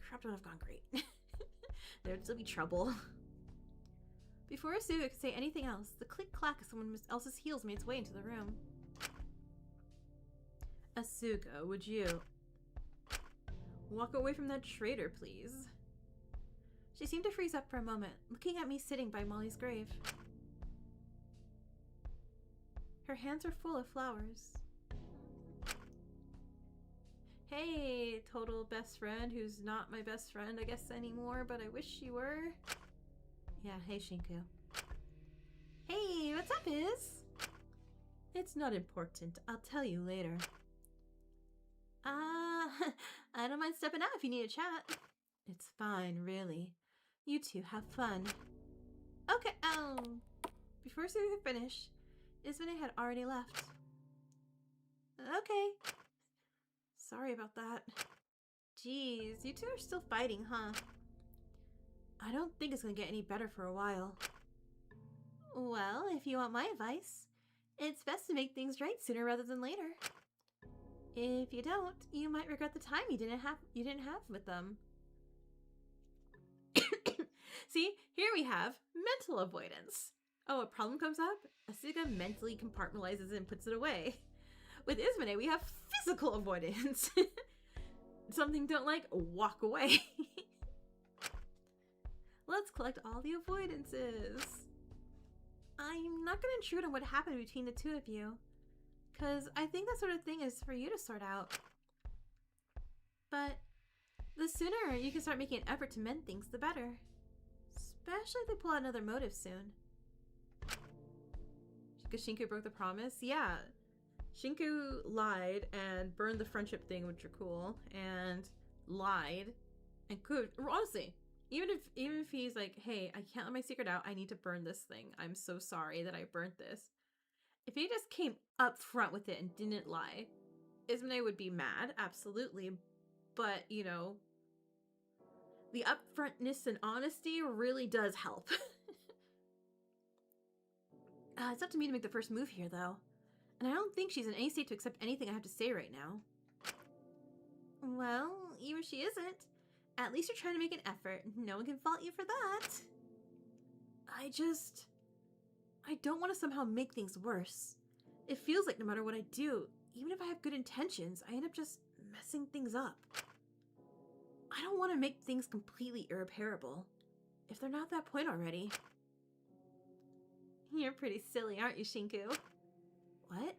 crap would have gone great. There'd still be trouble. Before Asuka could say anything else, the click-clack of someone else's heels made its way into the room. Asuka, would you walk away from that traitor, please? She seemed to freeze up for a moment, looking at me sitting by Molly's grave. Her hands were full of flowers. Hey, total best friend who's not my best friend, I guess, anymore, but I wish she were. Yeah, hey, Shinku. Hey, what's up, Iz? It's not important. I'll tell you later. I don't mind stepping out if you need a chat. It's fine, really. You two have fun. Okay, before Suga could finish, Izune had already left. Okay. Sorry about that. Jeez, you two are still fighting, huh? I don't think it's gonna get any better for a while. Well, if you want my advice, it's best to make things right sooner rather than later. If you don't, you might regret the time you didn't have with them. See, here we have mental avoidance. Oh, a problem comes up? Asuka mentally compartmentalizes it and puts it away. With Izune, we have physical avoidance. Something don't like, walk away. Let's collect all the avoidances. I'm not gonna intrude on what happened between the two of you, because I think that sort of thing is for you to sort out. But the sooner you can start making an effort to mend things, the better. Especially if they pull out another motive soon. Because Shinku broke the promise? Yeah. Shinku lied and burned the friendship thing, which are cool, and lied and could, honestly, even if he's like, hey, I can't let my secret out, I need to burn this thing, I'm so sorry that I burnt this. If he just came up front with it and didn't lie, Izune would be mad, absolutely, but, you know, the upfrontness and honesty really does help. It's up to me to make the first move here, though. And I don't think she's in any state to accept anything I have to say right now. Well, even if she isn't, at least you're trying to make an effort. No one can fault you for that. I don't want to somehow make things worse. It feels like no matter what I do, even if I have good intentions, I end up just messing things up. I don't want to make things completely irreparable, if they're not that point already. You're pretty silly, aren't you, Shinku? What?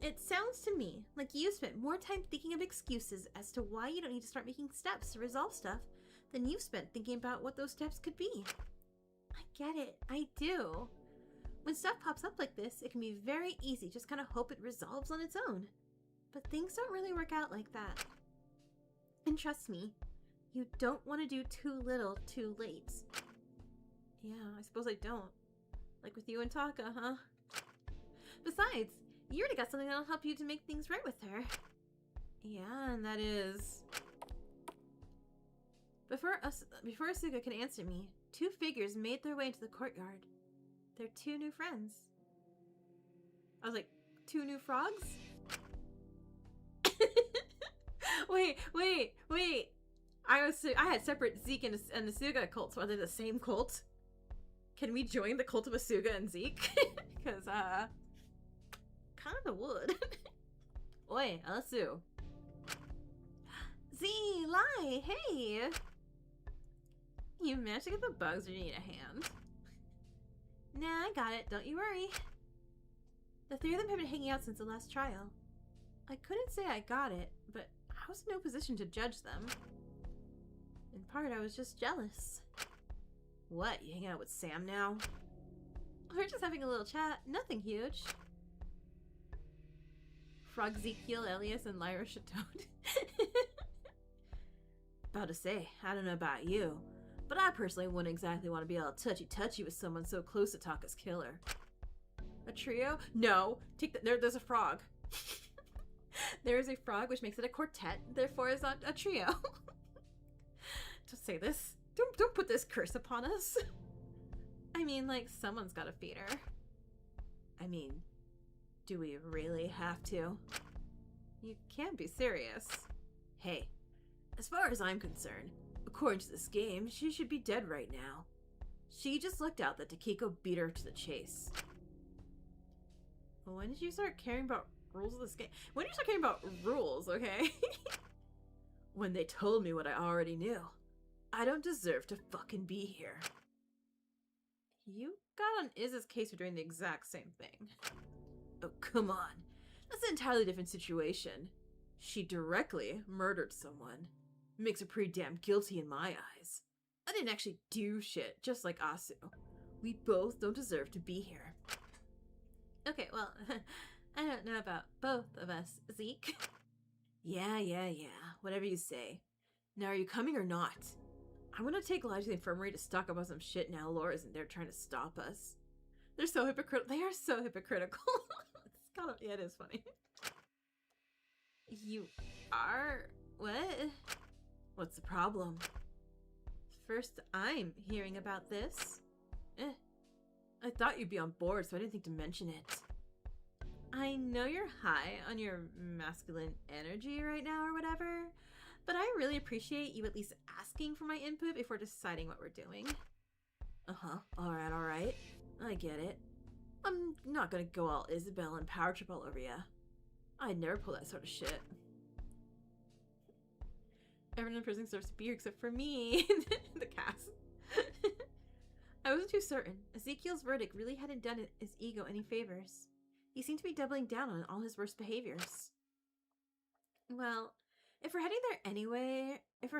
It sounds to me like you spent more time thinking of excuses as to why you don't need to start making steps to resolve stuff than you've spent thinking about what those steps could be. I get it, I do. When stuff pops up like this, it can be very easy just kind of hope it resolves on its own. But things don't really work out like that. And trust me, you don't want to do too little too late. Yeah, I suppose I don't. Like with you and Taka, huh? Besides, you already got something that'll help you to make things right with her. Yeah, and that is... Before Asuka can answer me, two figures made their way into the courtyard. They're two new friends. I was like, two new frogs? Wait. I had separate Zeke and Asuga cults. So are they the same cult? Can we join the cult of Asuga and Zeke? Because, kinda would. Oi, Asu. Z, Lai, hey! You managed to get the bugs or you need a hand? Nah, I got it, don't you worry. The three of them have been hanging out since the last trial. I couldn't say I got it, but I was in no position to judge them. In part, I was just jealous. What, you hang out with Sam now? We're just having a little chat, nothing huge. Frog Ezekiel, Elias, and Lyra Chateau. About to say, I don't know about you, but I personally wouldn't exactly want to be all touchy-touchy with someone so close to Taka's killer. A trio? No! Take that. There's a frog. There is a frog, which makes it a quartet, therefore it's not a trio. Don't say this. Don't put this curse upon us. I mean, like, someone's gotta feed her. I mean, do we really have to? You can't be serious. Hey, as far as I'm concerned, according to this game, she should be dead right now. She just lucked out that Takiko beat her to the chase. When did you start caring about rules of this game? When did you start caring about rules, okay? When they told me what I already knew. I don't deserve to fucking be here. You got on Iz's case for doing the exact same thing. Oh, come on. That's an entirely different situation. She directly murdered someone. Makes her pretty damn guilty in my eyes. I didn't actually do shit, just like Asu. We both don't deserve to be here. Okay, well, I don't know about both of us, Zeke. Yeah, whatever you say. Now, are you coming or not? I'm gonna take Lige to the infirmary to stock up on some shit now Laura isn't there trying to stop us. They're so hypocritical. They are so hypocritical. It's kind of, yeah, it is funny. You are? What? What's the problem? First, I'm hearing about this. I thought you'd be on board, so I didn't think to mention it. I know you're high on your masculine energy right now or whatever, but I really appreciate you at least asking for my input before deciding what we're doing. Uh-huh. Alright. I get it. I'm not gonna go all Isabel and power trip all over ya. I'd never pull that sort of shit. Everyone in prison deserves to be here except for me. The cast. I wasn't too certain. Ezekiel's verdict really hadn't done his ego any favors. He seemed to be doubling down on all his worst behaviors. Well, if we're heading there anyway, it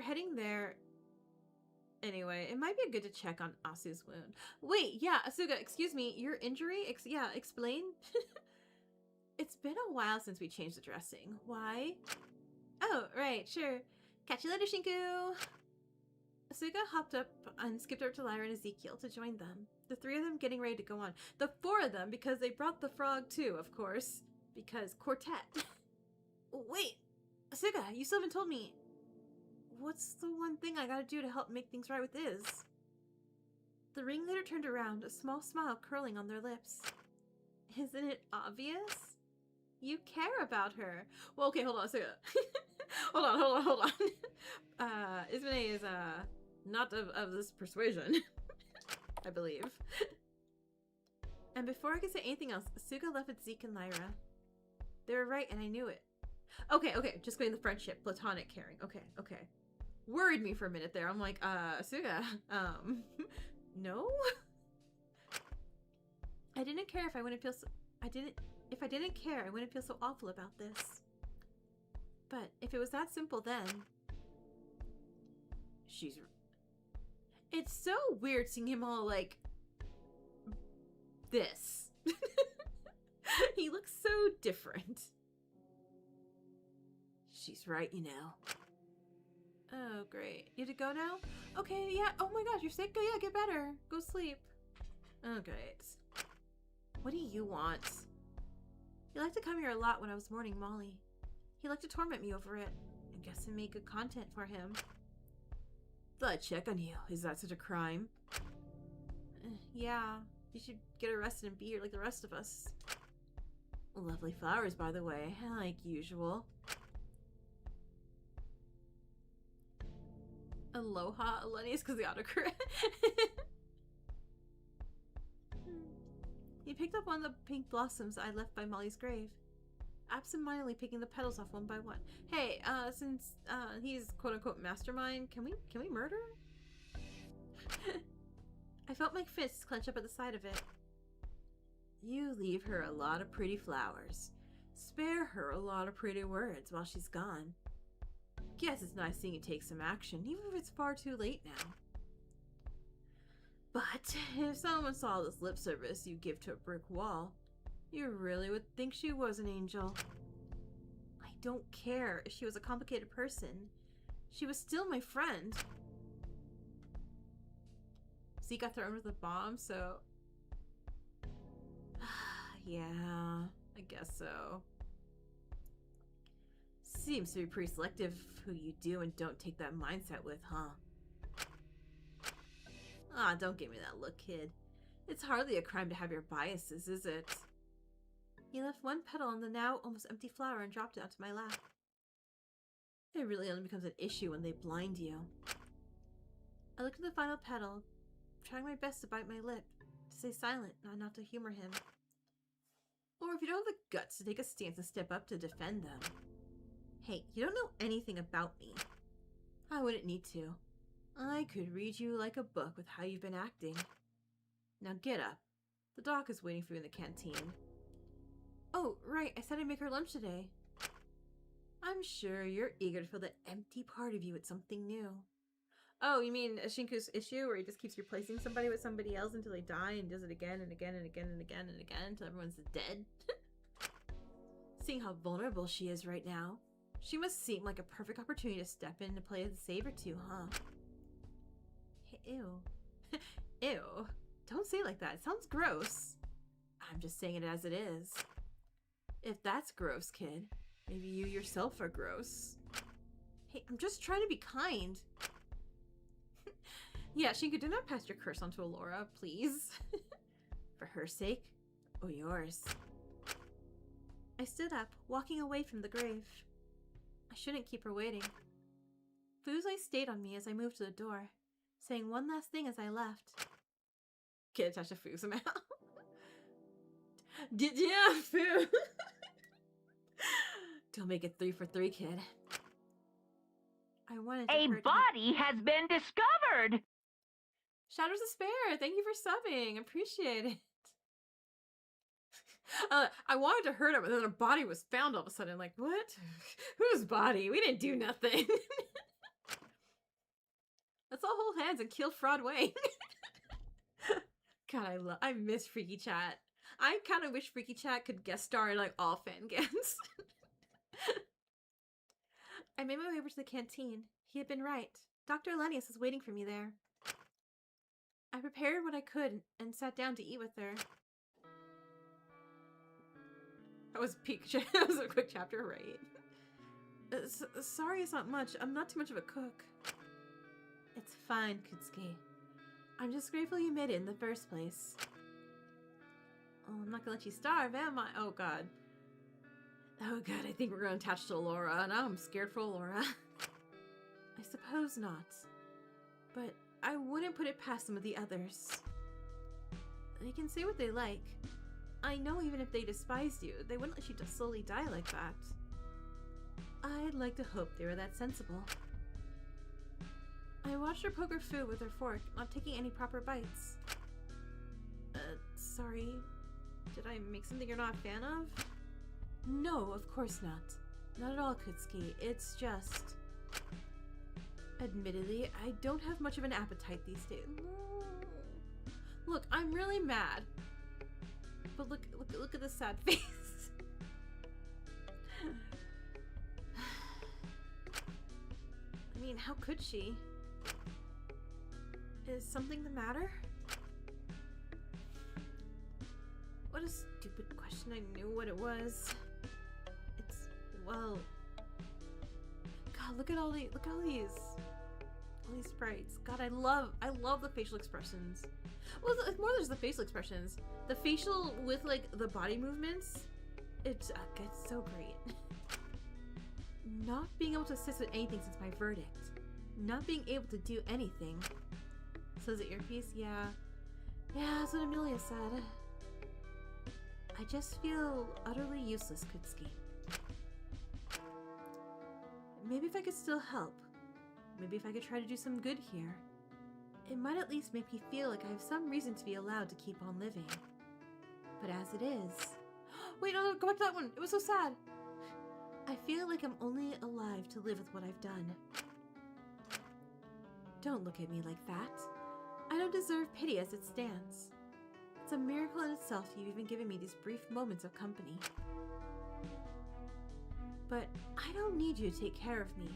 might be good to check on Asu's wound. Wait, yeah, Asuga, excuse me, your injury? Explain? It's been a while since we changed the dressing. Why? Oh, right, sure. Catch you later, Shinku! Asuga hopped up and skipped over to Lyra and Ezekiel to join them. The three of them getting ready to go on. The four of them, because they brought the frog too, of course. Because quartet. Wait, Asuga, you still haven't told me. What's the one thing I gotta do to help make things right with Iz? The ringleader turned around, a small smile curling on their lips. Isn't it obvious? You care about her. Well, okay, hold on, Asuga. hold on. Ismene is, not of this persuasion. I believe. And before I could say anything else, Asuga left with Zeke and Lyra. They were right, and I knew it. Okay, just going the friendship, platonic caring. Okay. Worried me for a minute there. I'm like, Asuga, no? I didn't care if I wouldn't feel so... If I didn't care, I wouldn't feel so awful about this. But if it was that simple then... It's so weird seeing him all like... this. He looks so different. She's right, you know. Oh, great. You have to go now? Okay, yeah. Oh my gosh, you're sick? Oh, yeah, get better. Go sleep. Oh, great. What do you want? He liked to come here a lot when I was mourning Molly. He liked to torment me over it. I guess I made good content for him. Thought I'd check on you. Is that such a crime? Yeah. You should get arrested and be here like the rest of us. Lovely flowers, by the way. Like usual. Aloha, Elenius, because the autocorrect. He picked up one of the pink blossoms I left by Molly's grave, absentmindedly picking the petals off one by one. Hey, since he's quote-unquote mastermind, can we murder? I felt my fists clench up at the sight of it. You leave her a lot of pretty flowers. Spare her a lot of pretty words while she's gone. Guess it's nice seeing you take some action, even if it's far too late now. But if someone saw this lip service you give to a brick wall, you really would think she was an angel. I don't care if she was a complicated person. She was still my friend. Zeke got thrown with a bomb, so... yeah, I guess so. Seems to be pretty selective who you do and don't take that mindset with, huh? Ah, don't give me that look, kid. It's hardly a crime to have your biases, is it? He left one petal on the now almost empty flower and dropped it onto my lap. It really only becomes an issue when they blind you. I looked at the final petal, trying my best to bite my lip, to stay silent, not to humor him. Or if you don't have the guts to take a stance and step up to defend them. Hey, you don't know anything about me. I wouldn't need to. I could read you like a book with how you've been acting. Now get up. The doc is waiting for you in the canteen. Oh, right, I said I'd make her lunch today. I'm sure you're eager to fill that empty part of you with something new. Oh, you mean a Shinku's issue where he just keeps replacing somebody with somebody else until they die and does it again and again and again and again and again until everyone's dead? Seeing how vulnerable she is right now, she must seem like a perfect opportunity to step in and play the saber too, huh? Ew. Ew. Don't say it like that. It sounds gross. I'm just saying it as it is. If that's gross, kid, maybe you yourself are gross. Hey, I'm just trying to be kind. Yeah, Shinku, do not pass your curse on to Alora, please. For her sake, or yours. I stood up, walking away from the grave. I shouldn't keep her waiting. Fuzai stayed on me as I moved to the door, saying one last thing as I left. Get attached to Fuzai now. Yeah, Fu. Don't make it 3 for 3, kid. I wanted to A body has been discovered! Shadows Despair, thank you for subbing. Appreciate it. I wanted to hurt him, but then a body was found all of a sudden. Like, what? Whose body? We didn't do nothing. Let's all hold hands and kill Fraud Wayne. God, I miss Freaky Chat. I kind of wish Freaky Chat could guest star in like all fangams. I made my way over to the canteen. He had been right. Dr. Elenius was waiting for me there. I prepared what I could and sat down to eat with her. That was that was a quick chapter, right? Sorry it's not much. I'm not too much of a cook. It's fine, Kutsuki. I'm just grateful you made it in the first place. Oh, I'm not gonna let you starve, am I? Oh god. Oh god, I think we're gonna attach to Alora. Now I'm scared for Alora. I suppose not. But I wouldn't put it past some of the others. They can say what they like. I know even if they despised you, they wouldn't let you just slowly die like that. I'd like to hope they were that sensible. I watched her poke her food with her fork, not taking any proper bites. Sorry. Did I make something you're not a fan of? No, of course not. Not at all, Kutsuki. It's just... Admittedly, I don't have much of an appetite these days. Look, I'm really mad. But look at this sad face. I mean, how could she? Is something the matter? What a stupid question. I knew what it was. It's, well... God, look at all these sprites. God, I love the facial expressions. Well, it's more than just the facial expressions. The facial with, like, the body movements, it's so great. Not being able to assist with anything since my verdict. Not being able to do anything. Says the earpiece, yeah. Yeah, that's what Amelia said. I just feel utterly useless, Kutsuki. Maybe if I could still help. Maybe if I could try to do some good here. It might at least make me feel like I have some reason to be allowed to keep on living. But as it is... Wait, no, go back to that one! It was so sad! I feel like I'm only alive to live with what I've done. Don't look at me like that. I don't deserve pity as it stands. It's a miracle in itself you've even given me these brief moments of company. But I don't need you to take care of me,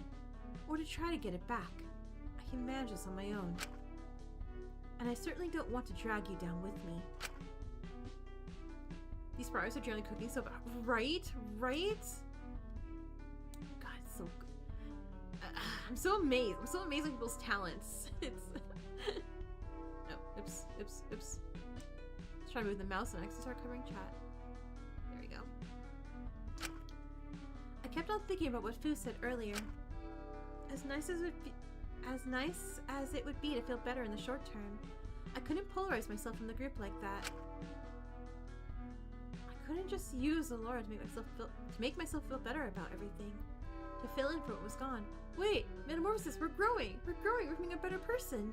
or to try to get it back. I can manage this on my own. And I certainly don't want to drag you down with me. These sprouts are generally cooking so bad. Right? Right? God, it's so good. I'm so amazed. I'm so amazed at people's talents. It's... No, oops. Let's try to move the mouse and actually start covering chat. There we go. I kept on thinking about what Fu said earlier. As nice as it would be to feel better in the short term, I couldn't polarize myself from the group like that. I couldn't just use Allura to make myself feel better about everything, to fill in for what was gone. Wait, metamorphosis, we're growing, we're becoming a better person.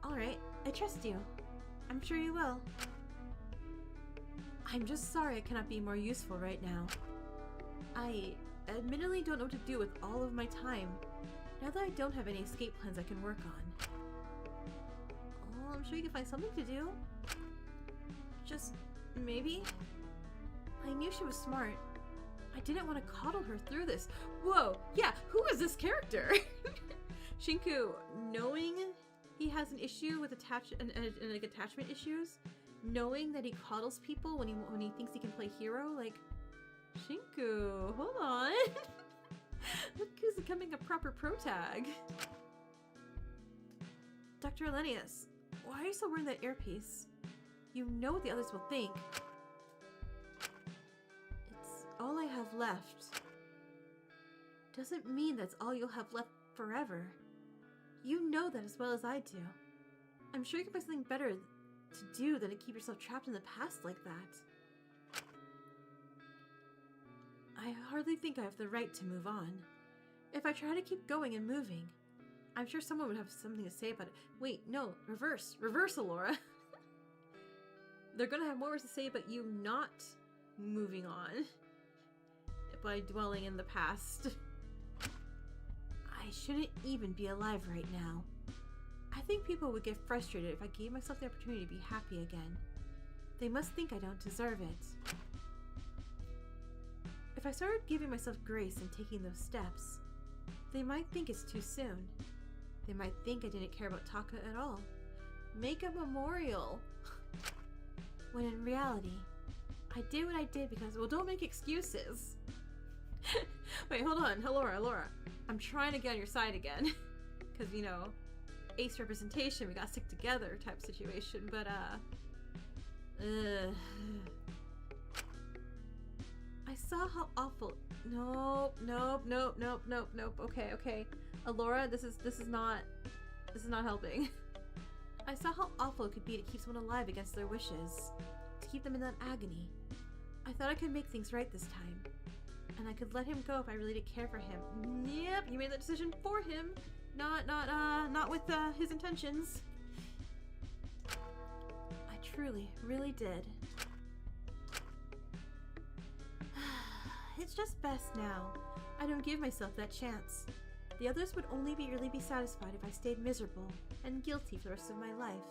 All right, I trust you. I'm sure you will. I'm just sorry I cannot be more useful right now. I admittedly don't know what to do with all of my time, now that I don't have any escape plans I can work on. Oh, I'm sure you can find something to do. Just maybe? I knew she was smart. I didn't want to coddle her through this. Whoa, yeah, who is this character? Shinku, knowing he has an issue with attachment issues, knowing that he coddles people when he thinks he can play hero, like, Shinku, hold on. Look who's becoming a proper pro-tag. Dr. Elenius, why are you still wearing that earpiece? You know what the others will think. It's all I have left. Doesn't mean that's all you'll have left forever. You know that as well as I do. I'm sure you can find something better to do than to keep yourself trapped in the past like that. I hardly think I have the right to move on. If I try to keep going and moving, I'm sure someone would have something to say about it. Wait, no, reverse, Allura. They're gonna have more words to say about you not moving on by dwelling in the past. I shouldn't even be alive right now. I think people would get frustrated if I gave myself the opportunity to be happy again. They must think I don't deserve it. If I started giving myself grace and taking those steps, they might think it's too soon. They might think I didn't care about Taka at all. Make a memorial. When in reality, I did what I did because, well, don't make excuses. Wait, hold on, Allura. I'm trying to get on your side again. Because, you know, ace representation, we gotta stick together type situation, but, I saw how awful. Nope. Okay. Allura, this is not helping. I saw how awful it could be to keep someone alive against their wishes, to keep them in that agony. I thought I could make things right this time, and I could let him go if I really did care for him. Yep, you made that decision for him, not with his intentions. I truly, really did. It's just best now I don't give myself that chance. The others would only really be satisfied if I stayed miserable and guilty for the rest of my life.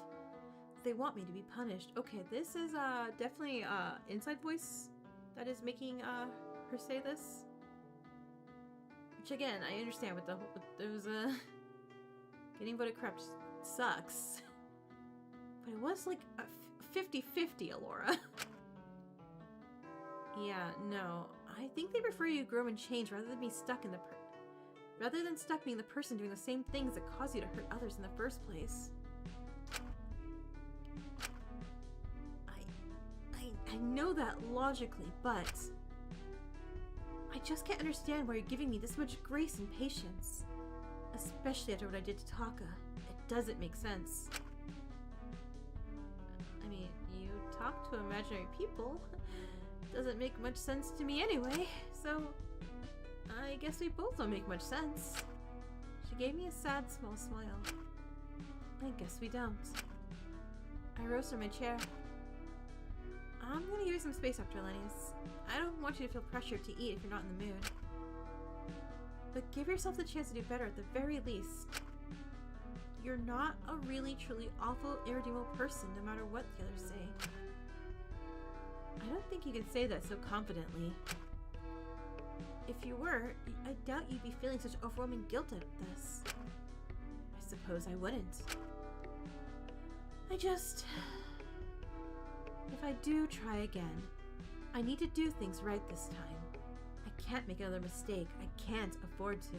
They want me to be punished. Okay, this is definitely inside voice that is making her say this. Which again, I understand with there's getting voted corrupt sucks. But it was like a 50-50, Allura. Yeah, no. I think they prefer you grow and change rather than be stuck in being the person doing the same things that cause you to hurt others in the first place. I know that logically, but I just can't understand why you're giving me this much grace and patience. Especially after what I did to Taka. It doesn't make sense. I mean, you talk to imaginary people. Doesn't make much sense to me anyway, so I guess we both don't make much sense. She gave me a sad small smile. I guess we don't. I rose from my chair. I'm gonna give you some space after Lenny's. I don't want you to feel pressured to eat if you're not in the mood. But give yourself the chance to do better at the very least. You're not a really, truly awful, irredeemable person, no matter what the others say. I don't think you can say that so confidently. If you were, I doubt you'd be feeling such overwhelming guilt at this. I suppose I wouldn't. If I do try again, I need to do things right this time. I can't make another mistake. I can't afford to.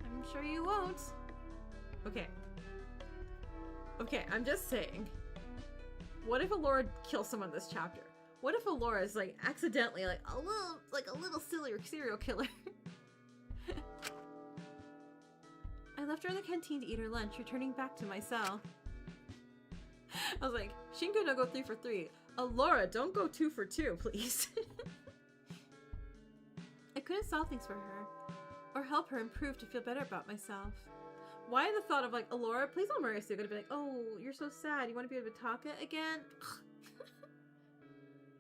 I'm sure you won't. Okay. Okay, I'm just saying. What if Alora kills someone this chapter? What if Alora is like accidentally like a little silly serial killer? I left her in the canteen to eat her lunch, returning back to my cell. I was like, Shinku, don't go 3 for 3. Alora, don't go 2 for 2, please. I couldn't solve things for her, or help her improve to feel better about myself. Why the thought of like, Alora, please don't marry us. You're gonna be like, oh, you're so sad. You want to be with Taka again?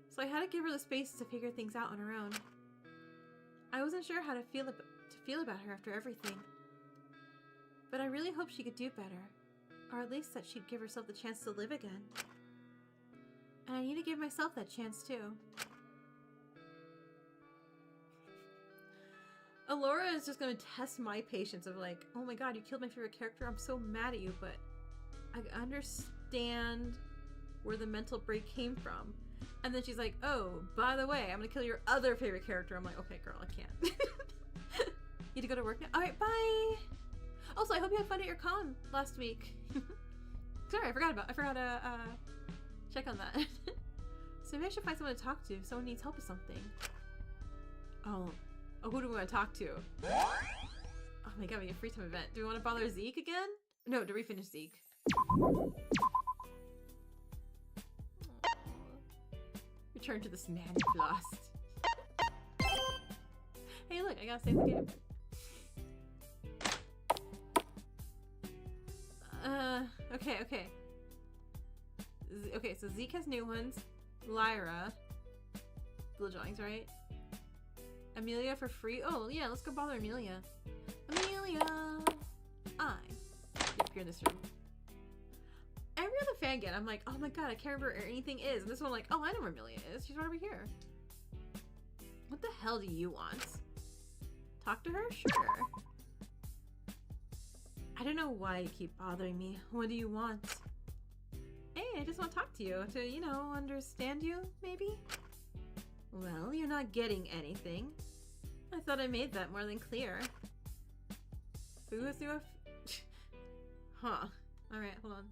So I had to give her the space to figure things out on her own. I wasn't sure how to feel about her after everything. But I really hoped she could do better, or at least that she'd give herself the chance to live again. And I need to give myself that chance too. Alora is just gonna test my patience of like, oh my god, you killed my favorite character, I'm so mad at you, but I understand where the mental break came from. And then she's like, oh, by the way, I'm gonna kill your other favorite character. I'm like, okay, girl, I can't. You need to go to work now? Alright, bye! Also, I hope you had fun at your con last week. Sorry, I forgot to check on that. So maybe I should find someone to talk to if someone needs help with something. Oh, who do we want to talk to? Oh my god, we have a free time event. Do we want to bother Zeke again? No, to refinish Zeke. Return to this man you've lost. Hey look, I gotta save the game. Okay. Okay, so Zeke has new ones. Lyra. Blue drawings, right? Amelia for free? Oh, yeah, let's go bother Amelia. Amelia! You're in this room. Every other fan get, I'm like, oh my god, I can't remember where anything is. And this one, I'm like, oh, I know where Amelia is. She's right over here. What the hell do you want? Talk to her? Sure. I don't know why you keep bothering me. What do you want? Hey, I just want to talk to you. To, you know, understand you, maybe? Well, you're not getting anything. I thought I made that more than clear. Who is you? Huh. Alright, hold on.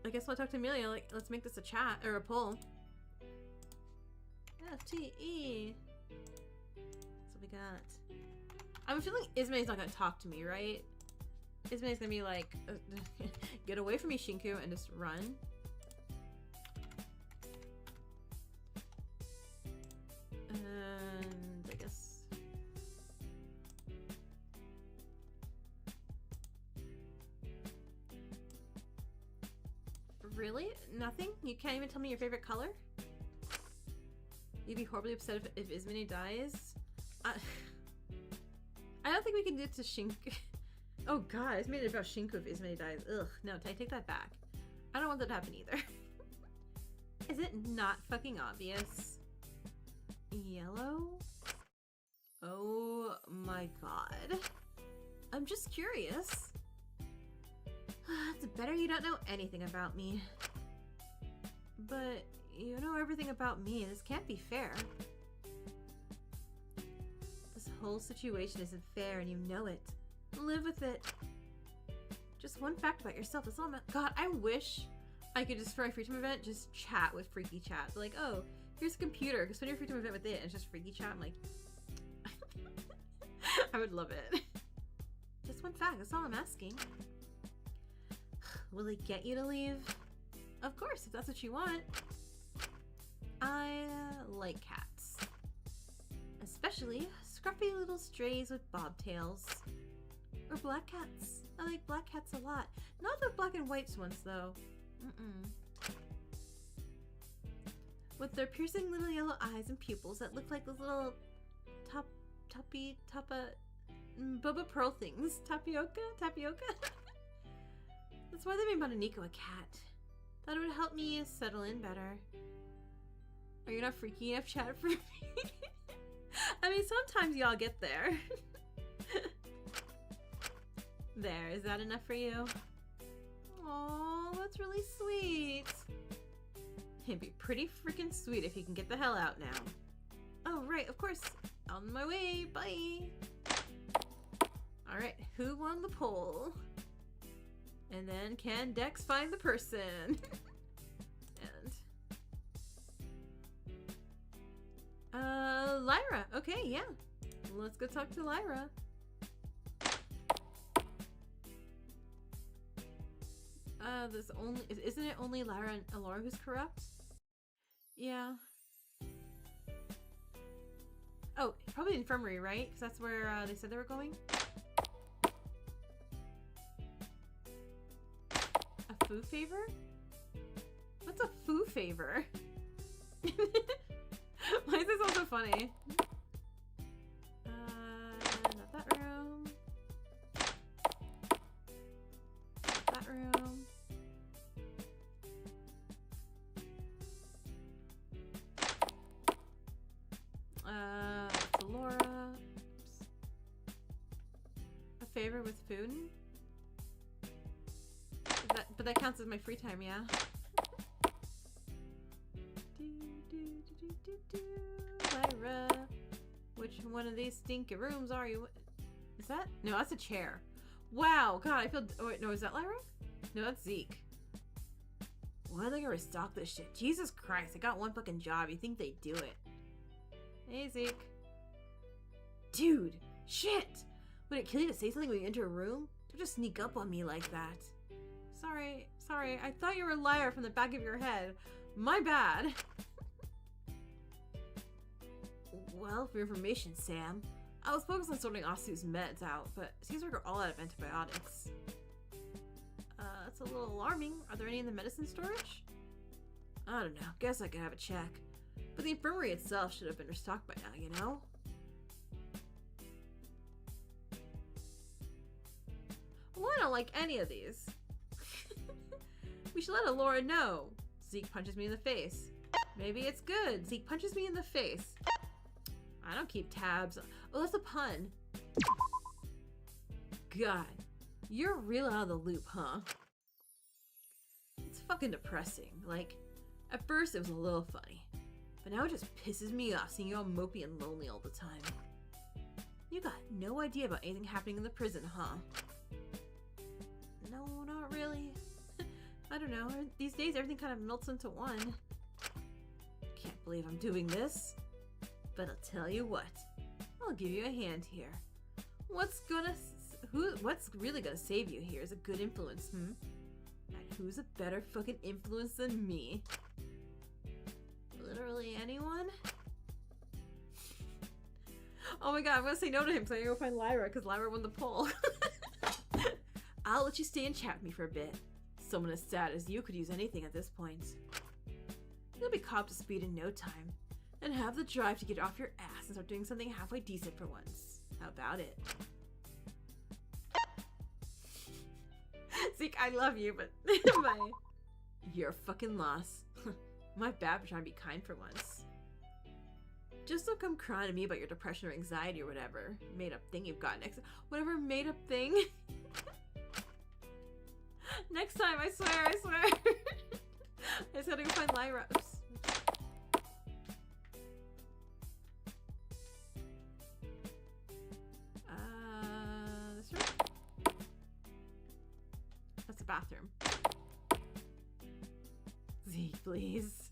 I guess I'll talk to Amelia. Like, let's make this a chat or a poll. FTE. So we got. I'm feeling Ismay's not gonna talk to me, right? Ismay's gonna be like, get away from me, Shinku, and just run. And I guess. Really? Nothing? You can't even tell me your favorite color? You'd be horribly upset if Ismene dies? I don't think we can do it to Shinku. Oh god, it's made it about Shinku if Ismene dies. Ugh, no, I take that back. I don't want that to happen either. Is it not fucking obvious? Yellow? Oh my god. I'm just curious. It's better you don't know anything about me. But you know everything about me, and this can't be fair. This whole situation isn't fair, and you know it. Live with it. Just one fact about yourself. That's all. God, I wish I could just, for my free time event, just chat with Freaky Chat. Like, oh, here's a computer. Spend your free time event with it, and it's just Freaky Chat. I'm like, I would love it. Just one fact, that's all I'm asking. Will it get you to leave? Of course, if that's what you want. I like cats. Especially scruffy little strays with bobtails. Or black cats. I like black cats a lot. Not the black and white ones, though. With their piercing little yellow eyes and pupils that look like those little Boba Pearl things. Tapioca? That's why they made Mononiko a cat. Thought it would help me settle in better. Are you not freaky enough, chat, for me? I mean, sometimes y'all get there. There, is that enough for you? Aw, that's really sweet. It'd be pretty freaking sweet if you can get the hell out now. Oh, right, of course. On my way, bye. Alright, who won the poll? And then can Dex find the person? And Lyra. Okay, yeah. Let's go talk to Lyra. There's only isn't it only Lyra and Elora who's corrupt? Yeah. Oh, probably the infirmary, right? Because that's where they said they were going. A foo favor? What's a foo favor? Why is this all so funny? Not that room. Not that room. It's Laura. Oops. A favor with food? But that counts as my free time, yeah? Lyra, which one of these stinky rooms are you? Is that? No, that's a chair. Wow, God, I feel. Oh, wait, no, is that Lyra? No, that's Zeke. Why are they gonna restock this shit? Jesus Christ, I got one fucking job. You think they do it? Hey, Zeke. Dude, shit! Would it kill you to say something when you enter a room? Don't just sneak up on me like that. Sorry. I thought you were a liar from the back of your head. My bad. Well, for your information, Sam, I was focused on sorting Asu's meds out, but it seems like we're all out of antibiotics. That's a little alarming. Are there any in the medicine storage? I don't know. Guess I could have a check. But the infirmary itself should have been restocked by now, you know? Well, I don't like any of these. We should let Elora know. Zeke punches me in the face. Maybe it's good. Zeke punches me in the face. I don't keep tabs. Oh, that's a pun. God, you're real out of the loop, huh? It's fucking depressing. Like, at first it was a little funny, but now it just pisses me off seeing you all mopey and lonely all the time. You got no idea about anything happening in the prison, huh? No, not really. I don't know. These days everything kind of melts into one. Can't believe I'm doing this. But I'll tell you what. I'll give you a hand here. What's really gonna save you here is a good influence, And who's a better fucking influence than me? Literally anyone? Oh my god, I'm gonna say no to him because I gotta go find Lyra because Lyra won the poll. I'll let you stay and chat with me for a bit. Someone as sad as you could use anything at this point. You'll be caught up to speed in no time, and have the drive to get off your ass and start doing something halfway decent for once. How about it? Zeke, I love you, but you're a fucking loss. My bad for trying to be kind for once. Just don't come crying to me about your depression or anxiety or whatever made up thing you've got next. Whatever made up thing. Next time, I swear. I just gotta go find Lyra. Oops. This room? That's a bathroom. Zeke, please.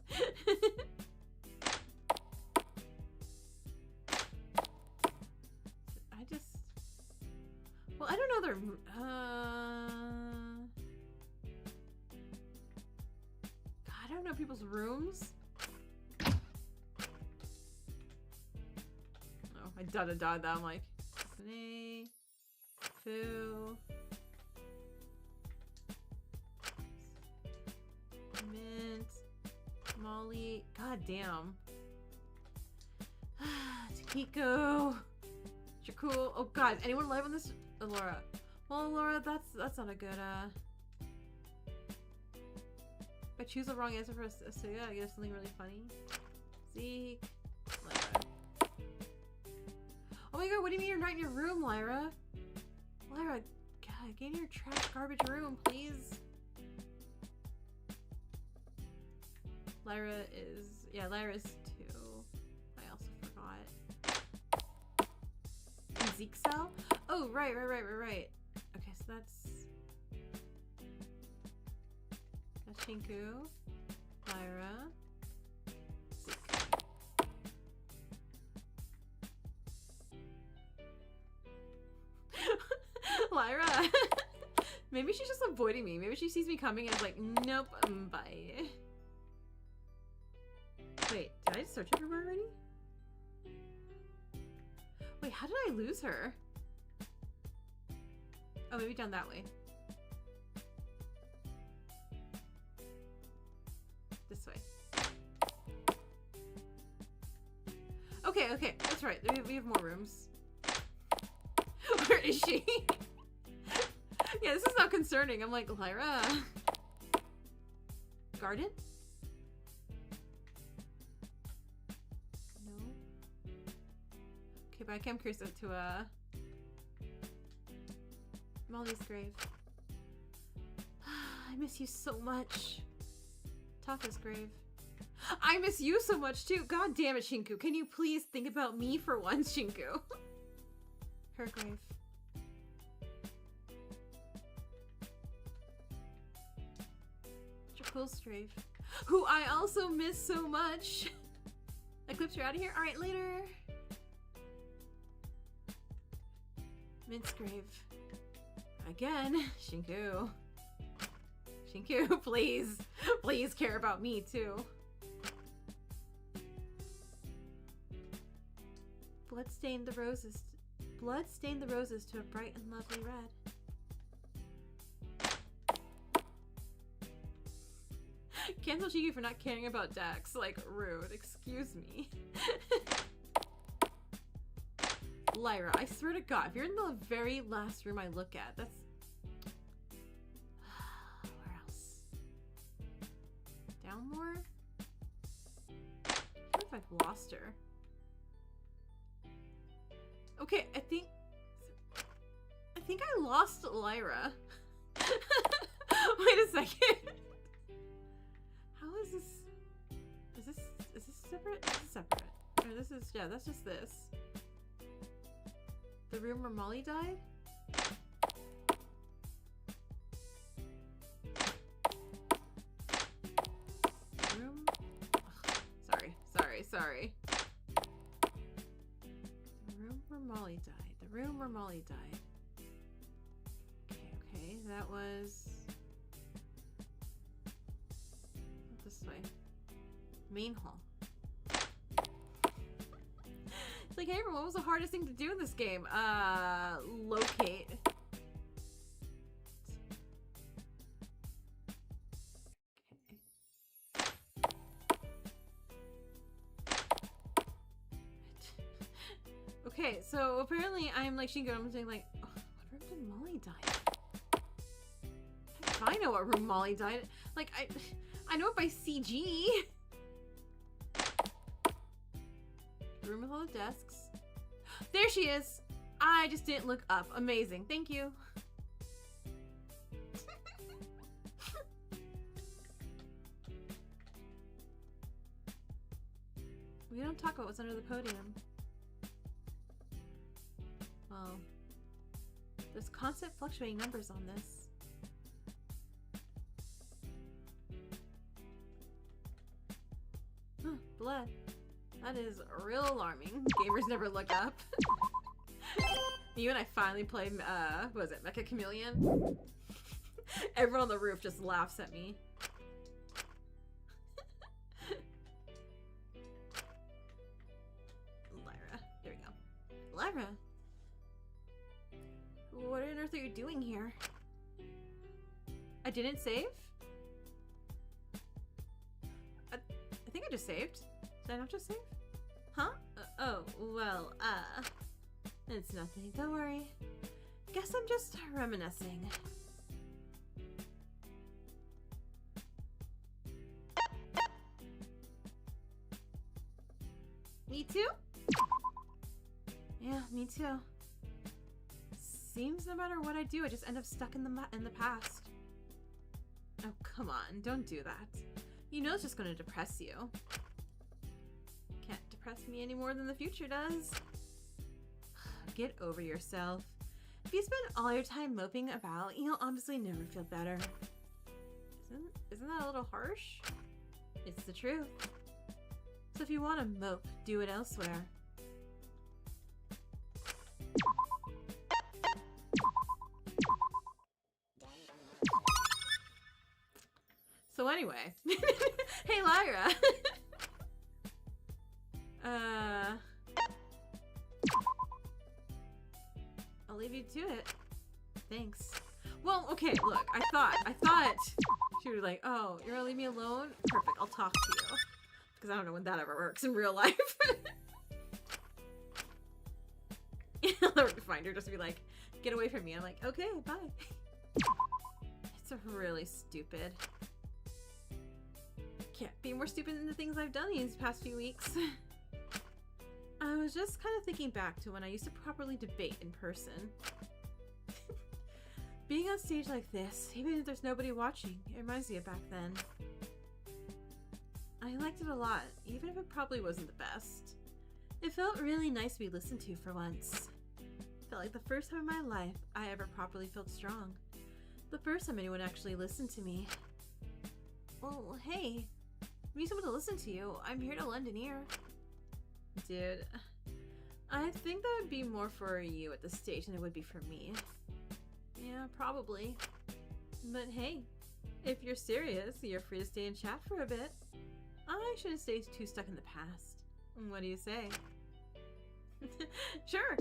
I just there? I don't know people's rooms. Oh, I dotted that. I'm like, Tiffany, Foo, Mint, Molly. God damn. Takiko. You're cool. Oh god, anyone live on this? Laura. Well, Laura, that's not a good if I choose the wrong answer for Asuya, I get something really funny. Zeke. Lyra. Oh my god, what do you mean you're not in your room, Lyra? Lyra, god, get in your trash garbage room, please. Lyra is, yeah, Lyra's too. I also forgot. And Zeke's cell? Oh, right. Okay, so that's Shinku, Lyra, Zeke. Lyra. Maybe she's just avoiding me. Maybe she sees me coming and is like, nope, bye. Wait, did I search everywhere already? Wait, how did I lose her? Oh, maybe down that way. This way. Okay, that's right. We have more rooms. Where is she? Yeah, this is not concerning. I'm like, Lyra. Garden? No. Okay, but I came curious to Molly's grave. I miss you so much. Taka's grave. I miss you so much too. God damn it, Shinku. Can you please think about me for once, Shinku? Her grave. Jakul's grave. Who I also miss so much. Eclipse, you're out of here? Alright, later. Mint's grave. Again. Shinku. Shinku, please. Please care about me too. Blood stained the roses to a bright and lovely red. Cancel Shiki for not caring about Dax. Like, rude. Excuse me. Lyra, I swear to God, if you're in the very last room I look at, that's... Where else? Down more? I don't know if I've lost her. Okay, I think I lost Lyra. Wait a second. How is this? Is this separate? This is separate. Or this is, yeah, that's just this. The room where Molly died? Room? Ugh, sorry. The room where Molly died. The room where Molly died. Okay, that was... this way. Main hall. It's like, hey everyone, what was the hardest thing to do in this game? Locate. Okay, so apparently I'm like Shingo, I'm saying like, oh, what room did Molly die? How do I know what room Molly died? Like, I know it by CG. The room with all the desks. There she is. I just didn't look up. Amazing. Thank you. We don't talk about what's under the podium. Well, there's constant fluctuating numbers on this. Huh, blood. That is real alarming. Gamers never look up. You and I finally played, what was it, Mecha Chameleon? Everyone on the roof just laughs at me. Lyra. There we go. Lyra. What on earth are you doing here? I didn't save? I think I just saved. Did I not just save? Huh? Oh, well, it's nothing. Don't worry. Guess I'm just reminiscing. Me too? Yeah, me too. Seems no matter what I do, I just end up stuck in the past. Oh, come on, don't do that. You know it's just gonna depress you. Can't depress me any more than the future does. Get over yourself. If you spend all your time moping about, you'll obviously never feel better. Isn't that a little harsh? It's the truth. So if you want to mope, do it elsewhere. So anyway, hey Lyra. I'll leave you to it. Thanks. Well, okay, look, I thought she was like, oh, you're gonna leave me alone? Perfect, I'll talk to you. Because I don't know when that ever works in real life. I'll never find her just to be like, get away from me. I'm like, okay, bye. It's really stupid. Can't be more stupid than the things I've done these past few weeks. I was just kind of thinking back to when I used to properly debate in person. Being on stage like this, even if there's nobody watching, it reminds me of back then. I liked it a lot, even if it probably wasn't the best. It felt really nice to be listened to for once. Felt like the first time in my life I ever properly felt strong. The first time anyone actually listened to me. Well, hey, I need someone to listen to you. I'm here to lend an ear. Dude, I think that would be more for you at the stage than it would be for me. Yeah, probably. But hey, if you're serious, you're free to stay and chat for a bit. I shouldn't stay too stuck in the past. What do you say? Sure.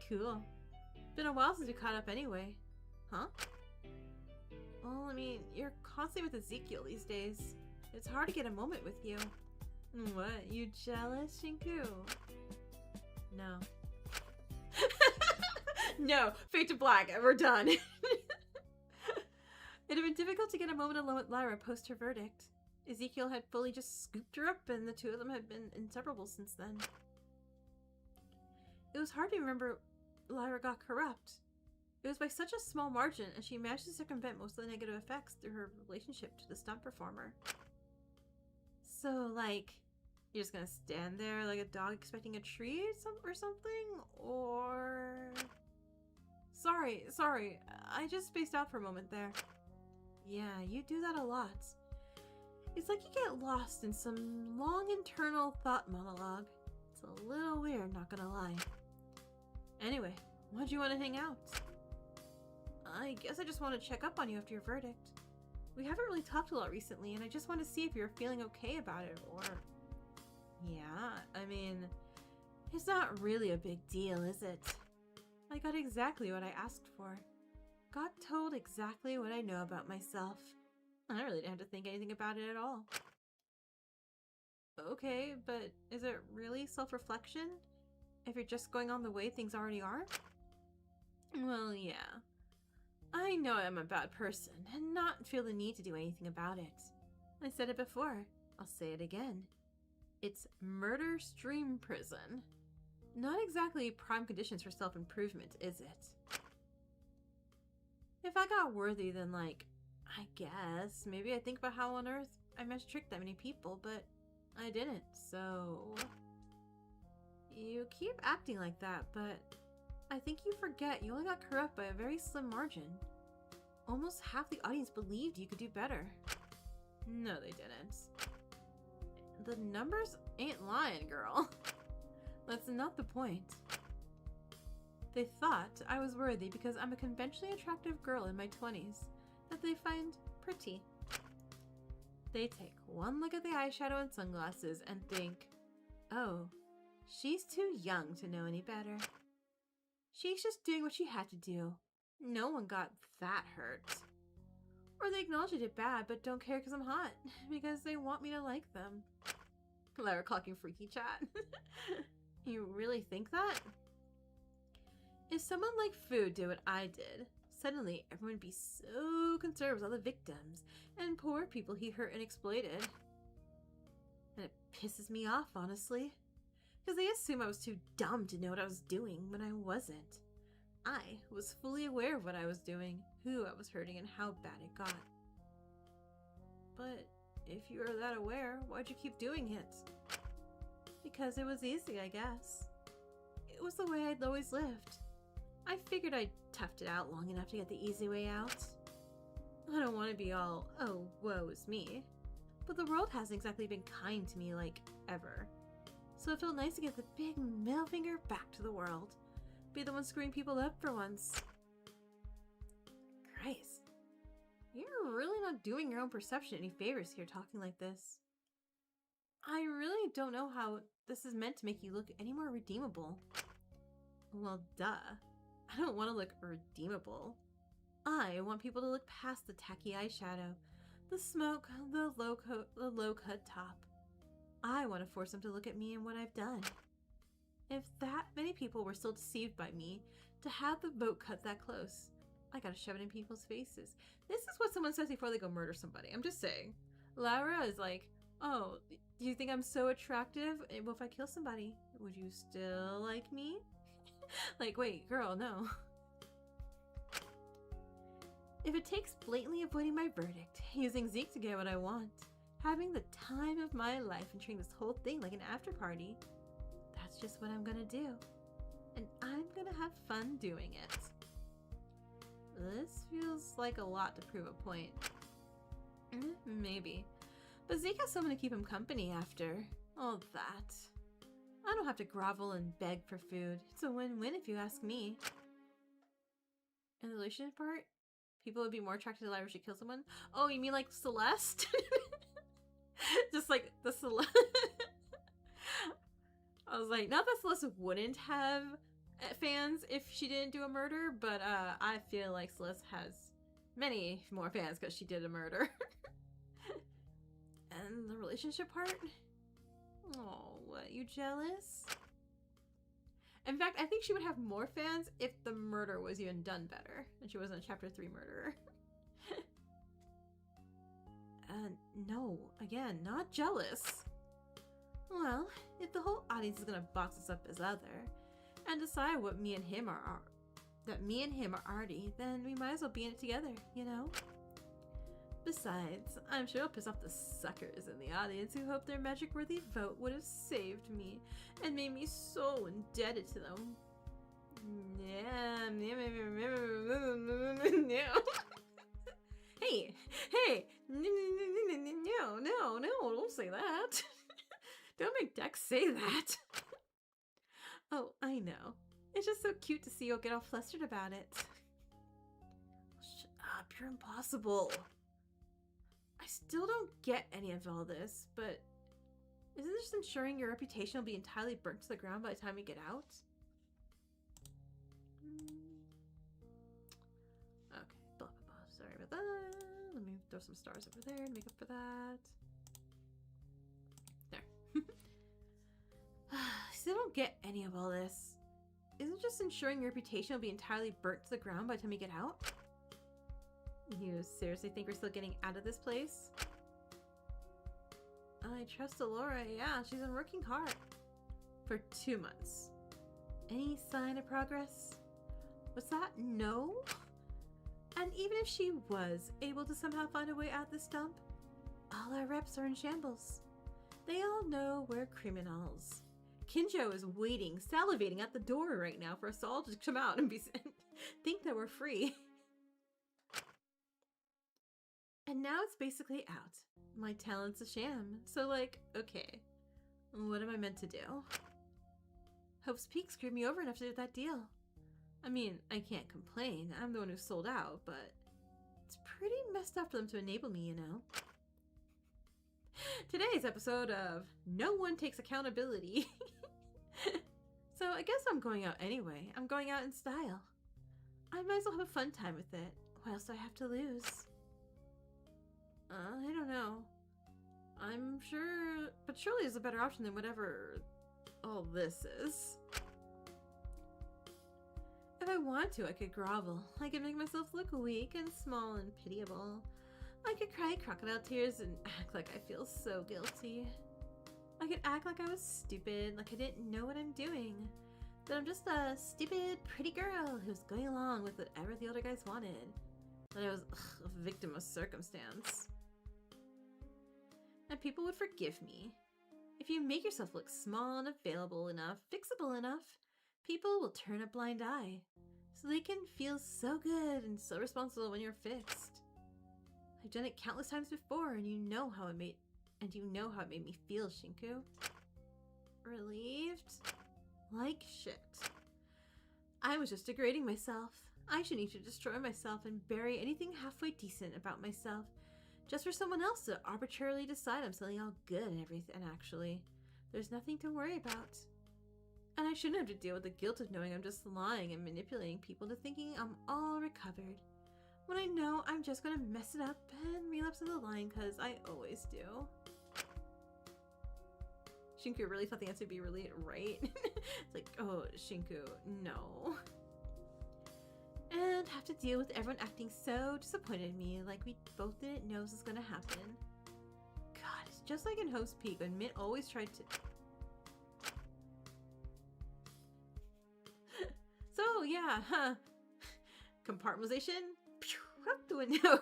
Cool. Been a while since we caught up anyway. Huh? Well, I mean, you're constantly with Ezekiel these days. It's hard to get a moment with you. What? You jealous, Shinku? No. No, fade to black. We're done. It had been difficult to get a moment alone with Lyra post her verdict. Ezekiel had fully just scooped her up, and the two of them had been inseparable since then. It was hard to remember Lyra got corrupt. It was by such a small margin, and she managed to circumvent most of the negative effects through her relationship to the stunt performer. So, like, you're just gonna stand there like a dog expecting a treat or something? Or... Sorry, I just spaced out for a moment there. Yeah, you do that a lot. It's like you get lost in some long internal thought monologue. It's a little weird, not gonna lie. Anyway, why'd you want to hang out? I guess I just want to check up on you after your verdict. We haven't really talked a lot recently, and I just want to see if you're feeling okay about it, or... Yeah, I mean, it's not really a big deal, is it? I got exactly what I asked for. Got told exactly what I know about myself. I really didn't have to think anything about it at all. Okay, but is it really self-reflection? If you're just going on the way things already are? Well, yeah. I know I'm a bad person and not feel the need to do anything about it. I said it before. I'll say it again. It's murder stream prison. Not exactly prime conditions for self-improvement, is it? If I got worthy, then like, I guess, maybe I'd think about how on earth I managed to trick that many people, but I didn't, so... You keep acting like that, but I think you forget you only got corrupt by a very slim margin. Almost half the audience believed you could do better. No, they didn't. The numbers ain't lying, girl. That's not the point. They thought I was worthy because I'm a conventionally attractive girl in my 20s that they find pretty. They take one look at the eyeshadow and sunglasses and think, oh, she's too young to know any better. She's just doing what she had to do. No one got that hurt. Or they acknowledge I did bad but don't care because I'm hot, because they want me to like them. Lara clocking freaky chat. You really think that? If someone like Fu did what I did, suddenly everyone would be so concerned with all the victims and poor people he hurt and exploited. And it pisses me off, honestly. Because they assume I was too dumb to know what I was doing when I wasn't. I was fully aware of what I was doing, who I was hurting, and how bad it got. But if you are that aware, why'd you keep doing it? Because it was easy, I guess. It was the way I'd always lived. I figured I'd toughed it out long enough to get the easy way out. I don't want to be all, oh, woe is me. But the world hasn't exactly been kind to me, like, ever. So it felt nice to get the big middle finger back to the world. Be the one screwing people up for once. Christ. You're really not doing your own perception any favors here talking like this. I really don't know how this is meant to make you look any more redeemable. Well, duh. I don't want to look redeemable. I want people to look past the tacky eyeshadow, the smoke, the low-cut top. I want to force them to look at me and what I've done. If that many people were still deceived by me, to have the boat cut that close, I gotta shove it in people's faces. This is what someone says before they go murder somebody. I'm just saying. Laura is like, oh, do you think I'm so attractive? Well, if I kill somebody, would you still like me? Like, wait, girl, no. If it takes blatantly avoiding my verdict, using Zeke to get what I want, having the time of my life and treating this whole thing like an after party, that's just what I'm gonna do. And I'm gonna have fun doing it. This feels like a lot to prove a point. Maybe. But Zeke has someone to keep him company after all that. I don't have to grovel and beg for food. It's a win-win if you ask me. In the relationship part, people would be more attracted to Lyra if she kills someone. Oh, you mean like Celeste? Just like the Celeste. I was like, not that Celeste wouldn't have fans if she didn't do a murder, but I feel like Celeste has many more fans because she did a murder. And the relationship part? Oh, what, you jealous? In fact, I think she would have more fans if the murder was even done better and she wasn't a chapter 3 murderer. No, again, not jealous. Well, if the whole audience is gonna box us up as other and decide what me and him are arty, then we might as well be in it together, you know? Besides, I'm sure it'll piss off the suckers in the audience who hope their magic-worthy vote would have saved me and made me so indebted to them. Yeah. Hey, no, don't say that. Don't make Dex say that. Oh, I know. It's just so cute to see you get all flustered about it. Shut up, you're impossible. I still don't get any of all this, but isn't this just ensuring your reputation will be entirely burnt to the ground by the time we get out? Okay, blah, blah, blah. Sorry about that. Let me throw some stars over there and make up for that. There. I still don't get any of all this. Isn't it just ensuring your reputation will be entirely burnt to the ground by the time we get out? You seriously think we're still getting out of this place? I trust Alora, yeah, she's been working hard. For 2 months. Any sign of progress? What's that? No? And even if she was able to somehow find a way out this dump, all our reps are in shambles. They all know we're criminals. Kinjo is waiting, salivating at the door right now for us all to come out and think that we're free. And now it's basically out. My talent's a sham. So like, okay, what am I meant to do? Hope's Peak screwed me over enough to do that deal. I mean, I can't complain. I'm the one who sold out, but it's pretty messed up for them to enable me, you know? Today's episode of No One Takes Accountability. So I guess I'm going out anyway. I'm going out in style. I might as well have a fun time with it. What else do I have to lose? I don't know. I'm sure, but surely it's a better option than whatever all this is. If I want to, I could grovel. I could make myself look weak and small and pitiable. I could cry crocodile tears and act like I feel so guilty. I could act like I was stupid, like I didn't know what I'm doing. That I'm just a stupid, pretty girl who's going along with whatever the older guys wanted. That I was a victim of circumstance. And people would forgive me. If you make yourself look small and available enough, fixable enough, people will turn a blind eye. So they can feel so good and so responsible when you're fixed. I've done it countless times before, and you know how it made me feel, Shinku. Relieved? Like shit. I was just degrading myself. I should need to destroy myself and bury anything halfway decent about myself, just for someone else to arbitrarily decide I'm something all good and everything. And actually, there's nothing to worry about. And I shouldn't have to deal with the guilt of knowing I'm just lying and manipulating people to thinking I'm all recovered, when I know I'm just gonna mess it up and relapse into lying, because I always do. Shinku really thought the answer would be really right. It's like, oh, Shinku, no. And have to deal with everyone acting so disappointed in me, like we both didn't know this was gonna happen. God, it's just like in Host Peak when Mint always tried to... So, yeah, huh. Compartmentalization? Pew, out the window.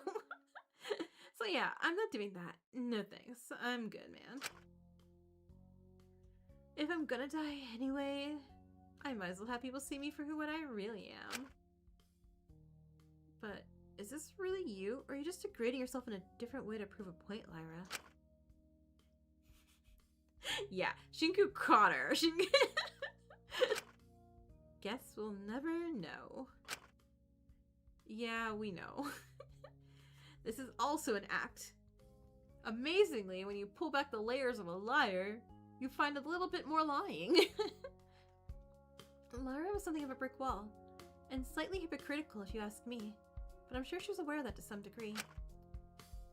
So yeah, I'm not doing that. No thanks. I'm good, man. If I'm gonna die anyway, I might as well have people see me for what I really am. But is this really you, or are you just degrading yourself in a different way to prove a point, Lyra? Yeah, Shinku caught her. Guess we'll never know. Yeah, we know. This is also an act. Amazingly, when you pull back the layers of a liar, you find a little bit more lying. Lyra was something of a brick wall, and slightly hypocritical if you ask me, but I'm sure she was aware of that to some degree.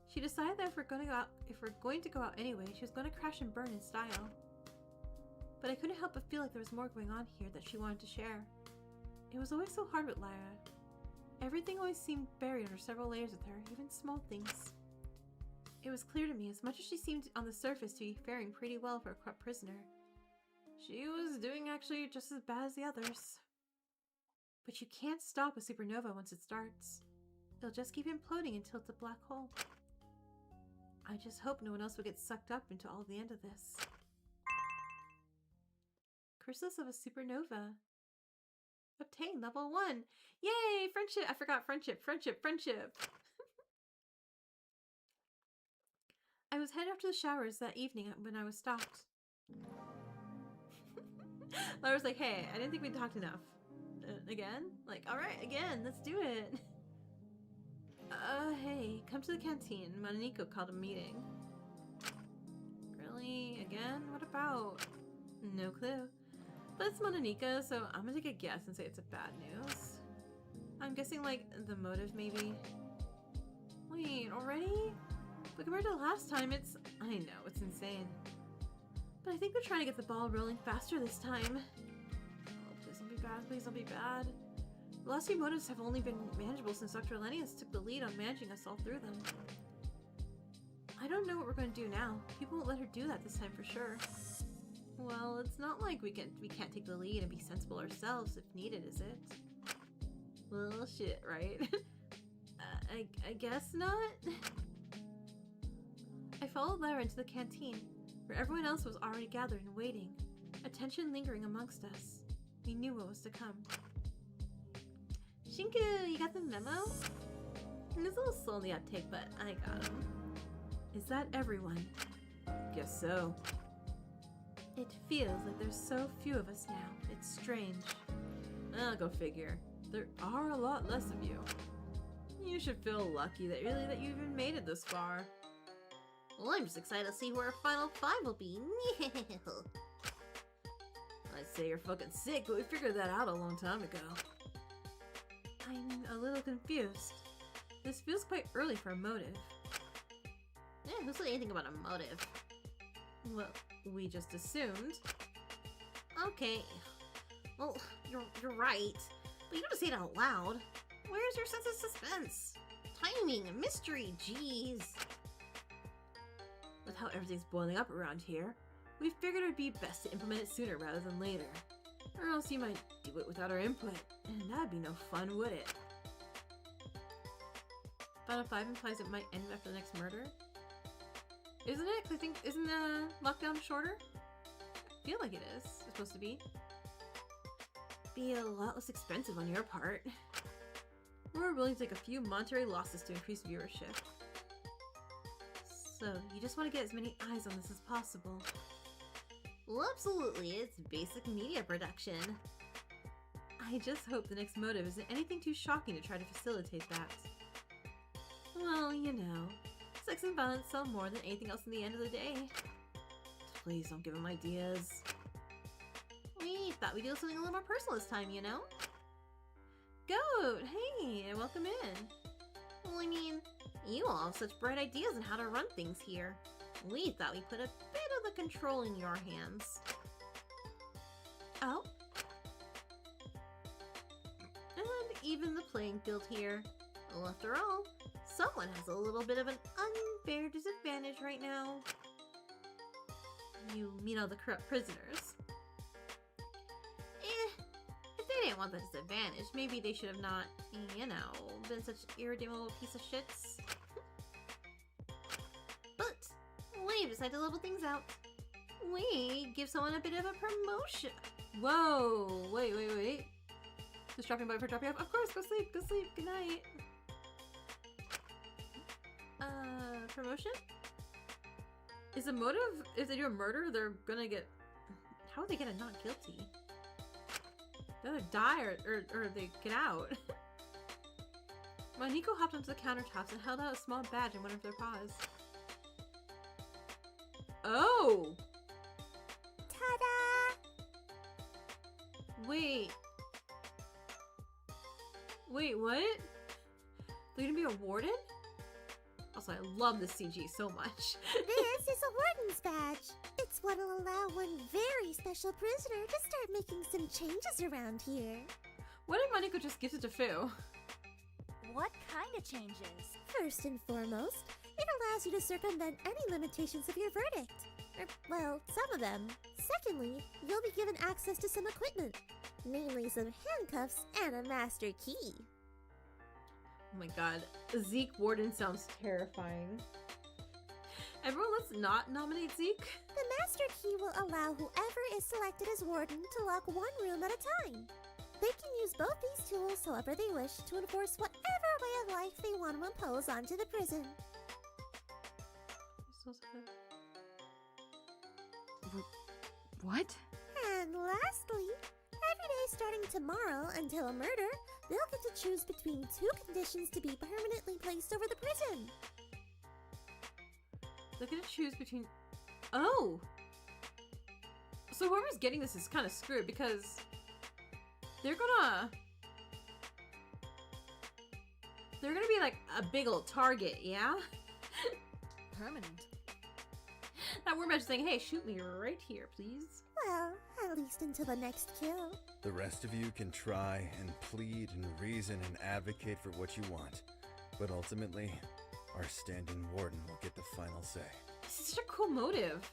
She decided that if we're going to go out anyway, she was going to crash and burn in style. But I couldn't help but feel like there was more going on here that she wanted to share. It was always so hard with Lyra. Everything always seemed buried under several layers with her, even small things. It was clear to me, as much as she seemed on the surface to be faring pretty well for a corrupt prisoner, she was doing actually just as bad as the others. But you can't stop a supernova once it starts. It'll just keep imploding until it's a black hole. I just hope no one else will get sucked up into all the end of this. Chrysalis of a supernova. Obtain level 1. Yay! Friendship! I forgot friendship. I was headed after the showers that evening when I was stopped. I was like, hey, I didn't think we talked enough. Again? Like, alright, again, let's do it. Hey, come to the canteen. Mononiko called a meeting. Really? Again? What about? No clue. But it's Mononika, so I'm gonna take a guess and say it's a bad news. I'm guessing, like, the motive, maybe? Wait, already? But compared to the last time, it's... I know, it's insane. But I think they're trying to get the ball rolling faster this time. Oh, please don't be bad, please don't be bad. The last few motives have only been manageable since Dr. Elenius took the lead on managing us all through them. I don't know what we're going to do now. People won't let her do that this time for sure. Well, it's not like we can't take the lead and be sensible ourselves if needed, is it? Well, shit, right? I guess not? I followed Lyra into the canteen, where everyone else was already gathered and waiting, attention lingering amongst us. We knew what was to come. Shinku, you got the memo? It was a little slow in the uptake, but I got him. Is that everyone? Guess so. It feels like there's so few of us now. It's strange. I'll go figure. there are a lot less of you. You should feel lucky that you even made it this far. Well, I'm just excited to see who our final 5 will be. I'd say you're fucking sick, but we figured that out a long time ago. I'm a little confused. This feels quite early for a motive. Who said anything about a motive? Well, we just assumed. Okay. Well, you're right. But you don't say it out loud. Where's your sense of suspense? Timing, mystery, jeez. With how everything's boiling up around here, we figured it would be best to implement it sooner rather than later. Or else you might do it without our input, and that'd be no fun, would it? Final 5 implies it might end after the next murder? Isn't it? 'Cause I think, isn't the lockdown shorter? I feel like it is. It's supposed to be. Be a lot less expensive on your part. We're willing to take a few monetary losses to increase viewership. So, you just want to get as many eyes on this as possible. Well, absolutely. It's basic media production. I just hope the next motive isn't anything too shocking to try to facilitate that. Well, you know, sex and violence sell more than anything else in the end of the day. Please don't give him ideas. We thought we'd do something a little more personal this time, you know? Goat, hey, welcome in. Well, I mean, you all have such bright ideas on how to run things here. We thought we'd put a bit of the control in your hands. Oh? And even the playing field here. Well, after all, someone has a little bit of an unfair disadvantage right now. You mean all the corrupt prisoners? If they didn't want the disadvantage, maybe they should have not, you know, been such irredeemable piece of shits. But we decided to level things out. We give someone a bit of a promotion. Whoa, wait. Just dropping by for dropping off? Of course, go sleep, good night. Promotion? Is the motive, if they do a murder, they're gonna get, how are they gonna not guilty? They either die or they get out. Maniko hopped onto the countertops and held out a small badge in one of their paws. Oh! Ta-da! Wait, what? They're gonna be a warden? Also, I love this CG so much. This is a warden's badge. It's what'll allow one very special prisoner to start making some changes around here. What if Maniko just gives it to Fu? What kind of changes? First and foremost, it allows you to circumvent any limitations of your verdict. Well, some of them. Secondly, you'll be given access to some equipment, namely some handcuffs and a master key. Oh my god, Zeke Warden sounds terrifying. Everyone, let's not nominate Zeke. The master key will allow whoever is selected as warden to lock one room at a time. They can use both these tools however they wish to enforce whatever way of life they want to impose onto the prison. What? And lastly, every day starting tomorrow until a murder, they'll get to choose between 2 conditions to be permanently placed over the prison. They're gonna choose between... Oh! So whoever's getting this is kind of screwed because... They're gonna be like a big old target, yeah? Permanent. That we're just saying, hey, shoot me right here, please. Well, at least until the next kill. The rest of you can try and plead and reason and advocate for what you want, but ultimately, our stand-in warden will get the final say. This is such a cool motive.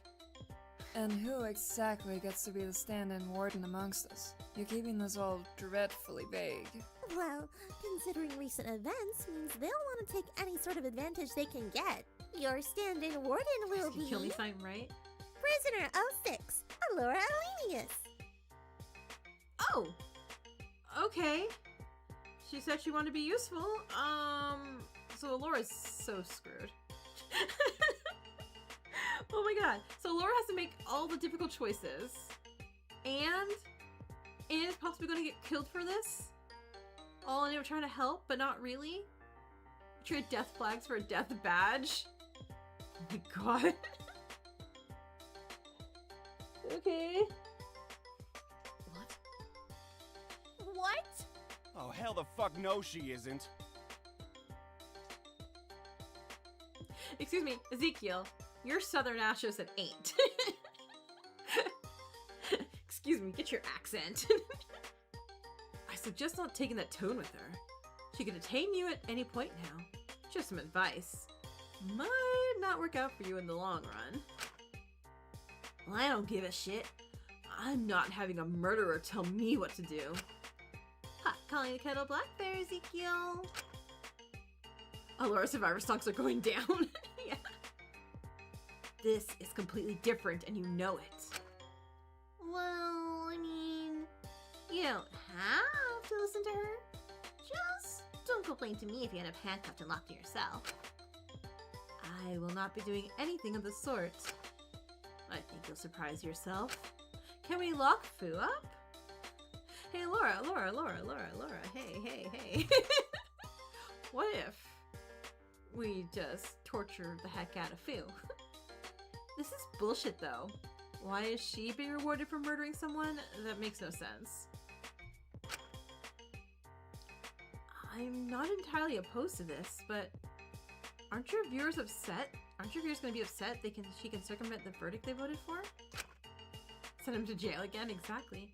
And who exactly gets to be the stand-in warden amongst us? You're keeping this all dreadfully vague. Well, considering recent events means they'll want to take any sort of advantage they can get. Your stand-in warden will be... Kill me sign, right? Prisoner 06, Alora Alenius. Oh! Okay. She said she wanted to be useful. So Alora's so screwed. Oh my god. So Laura has to make all the difficult choices. And is possibly going to get killed for this? Oh, and they were trying to help, but not really? Trade death flags for a death badge? Oh my god. Okay. What? Oh, hell the fuck no she isn't. Excuse me, Ezekiel. Your southern ass just said ain't. Excuse me, get your accent. I suggest not taking that tone with her. She can detain you at any point now. Just some advice. Might not work out for you in the long run. Well, I don't give a shit. I'm not having a murderer tell me what to do. Hot calling the kettle black there, Ezekiel. Allura Survivor stocks are going down. Yeah. This is completely different and you know it. Well, I mean, you don't have to listen to her. Just don't complain to me if you end up handcuffed and locked to yourself. I will not be doing anything of the sort. I think you'll surprise yourself. Can we lock Fu up? Hey, Laura, hey. What if we just torture the heck out of Fu? This is bullshit, though. Why is she being rewarded for murdering someone? That makes no sense. I'm not entirely opposed to this, but aren't your viewers upset? Aren't your viewers going to be upset she can circumvent the verdict they voted for? Send him to jail again? Exactly.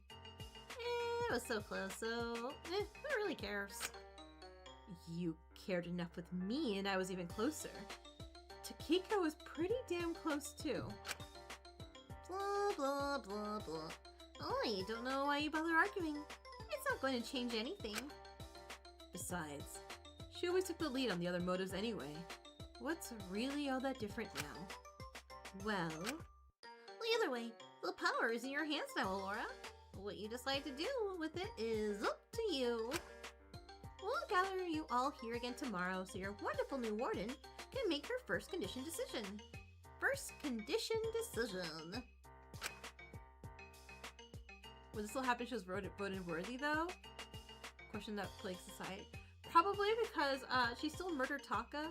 It was so close, so who really cares? You cared enough with me, and I was even closer. Takiko was pretty damn close, too. Blah, blah, blah, blah. Oh, you don't know why you bother arguing. It's not going to change anything. Besides, she always took the lead on the other motives anyway. What's really all that different now? Well, either way, the power is in your hands now, Allura. What you decide to do with it is up to you. We'll gather you all here again tomorrow so your wonderful new warden can make her first condition decision. First condition decision. Would this still happen if she was voted worthy, though? Question that plagues society. Probably because she still murdered Taka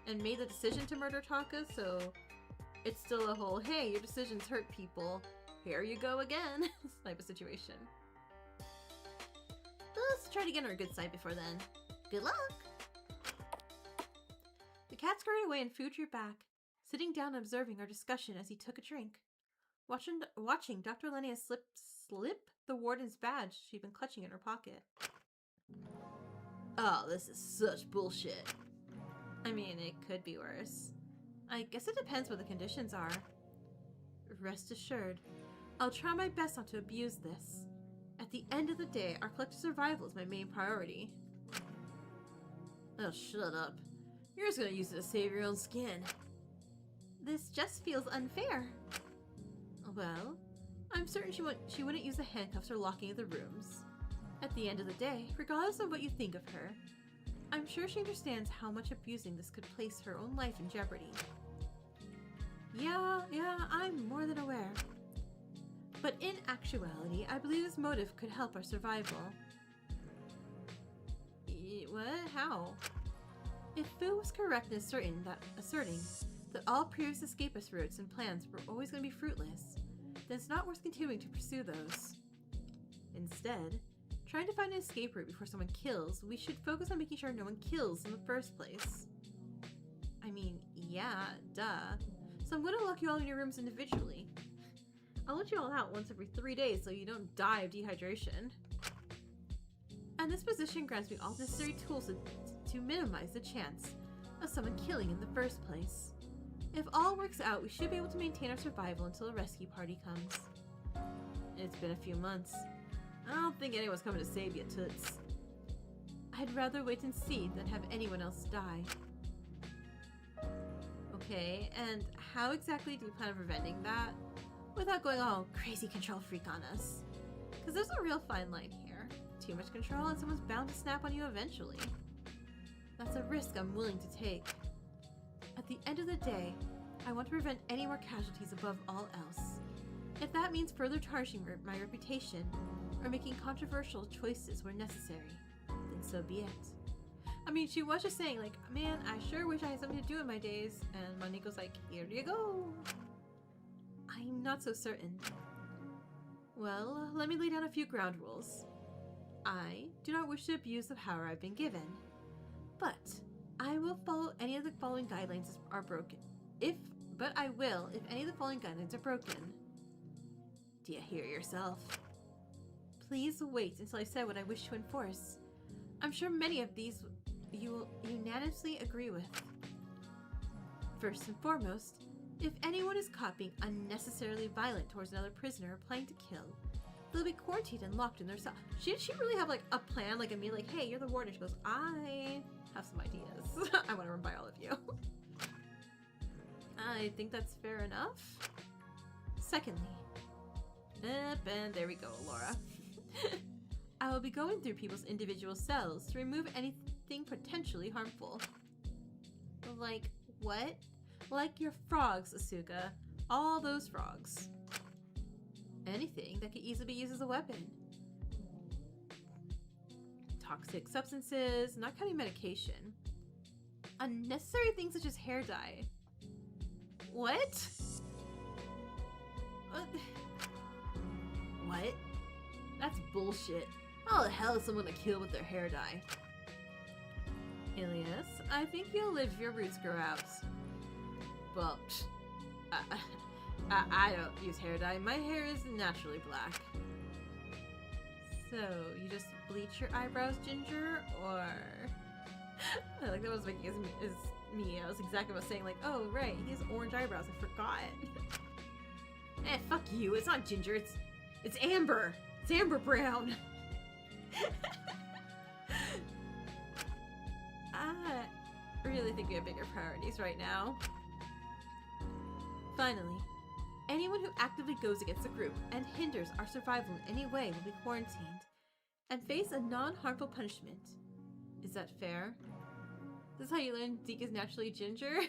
and made the decision to murder Taka, so it's still a whole, hey, your decisions hurt people. Here you go again type of situation. Let's try to get on her good side before then. Good luck! The cat scurried away and Fu drew back, sitting down and observing our discussion as he took a drink. Watching Dr. Lenia slip the warden's badge she'd been clutching in her pocket. Oh, this is such bullshit. I mean, it could be worse. I guess it depends what the conditions are. Rest assured, I'll try my best not to abuse this. At the end of the day, our collective survival is my main priority. Oh, shut up. You're just gonna use it to save your own skin. This just feels unfair. Well, I'm certain she wouldn't use the handcuffs or locking of the rooms. At the end of the day, regardless of what you think of her, I'm sure she understands how much abusing this could place her own life in jeopardy. Yeah, I'm more than aware. But in actuality, I believe this motive could help our survival. What? How? If Fu was correct in asserting that all previous escapist routes and plans were always going to be fruitless, then it's not worth continuing to pursue those. Instead, trying to find an escape route before someone kills, we should focus on making sure no one kills in the first place. I mean, yeah, duh. So I'm going to lock you all in your rooms individually. I'll let you all out once every 3 days so you don't die of dehydration. And this position grants me all necessary tools to minimize the chance of someone killing in the first place. If all works out, we should be able to maintain our survival until a rescue party comes. It's been a few months. I don't think anyone's coming to save you, Toots. I'd rather wait and see than have anyone else die. Okay, and how exactly do you plan on preventing that without going all crazy control freak on us? Because there's a real fine line here. Too much control and someone's bound to snap on you eventually. That's a risk I'm willing to take. At the end of the day, I want to prevent any more casualties above all else. If that means further tarnishing my reputation or making controversial choices where necessary, so be it. I mean, she was just saying, like, man, I sure wish I had something to do in my days. And Moniko's like, here you go. I'm not so certain. Well, let me lay down a few ground rules. I do not wish to abuse the power I've been given, but I will follow any of the following guidelines are broken. But I will if any of the following guidelines are broken. Do you hear yourself? Please wait until I said what I wish to enforce. I'm sure many of these you will unanimously agree with. First and foremost, if anyone is caught being unnecessarily violent towards another prisoner or planning to kill, they'll be quarantined and locked in their cell. Should she really have like a plan, like a me, like, hey, you're the warden? She goes, I have some ideas. I want to run by all of you. I think that's fair enough. Secondly, and there we go, Laura. I will be going through people's individual cells to remove anything potentially harmful. Like what? Like your frogs, Asuka. All those frogs. Anything that could easily be used as a weapon. Toxic substances, not counting medication. Unnecessary things such as hair dye. What? What? That's bullshit. How the hell is someone to kill with their hair dye? Ilias, I think you'll live if your roots grow out. Well, I don't use hair dye. My hair is naturally black. So, you just bleach your eyebrows ginger, or... I like that was making as me. I was exactly about saying like, oh right, he has orange eyebrows, I forgot. Fuck you, it's not ginger, it's amber. It's amber brown. I really think we have bigger priorities right now. Finally, anyone who actively goes against the group and hinders our survival in any way will be quarantined and face a non-harmful punishment. Is that fair? This is how you learn Zeke is naturally ginger?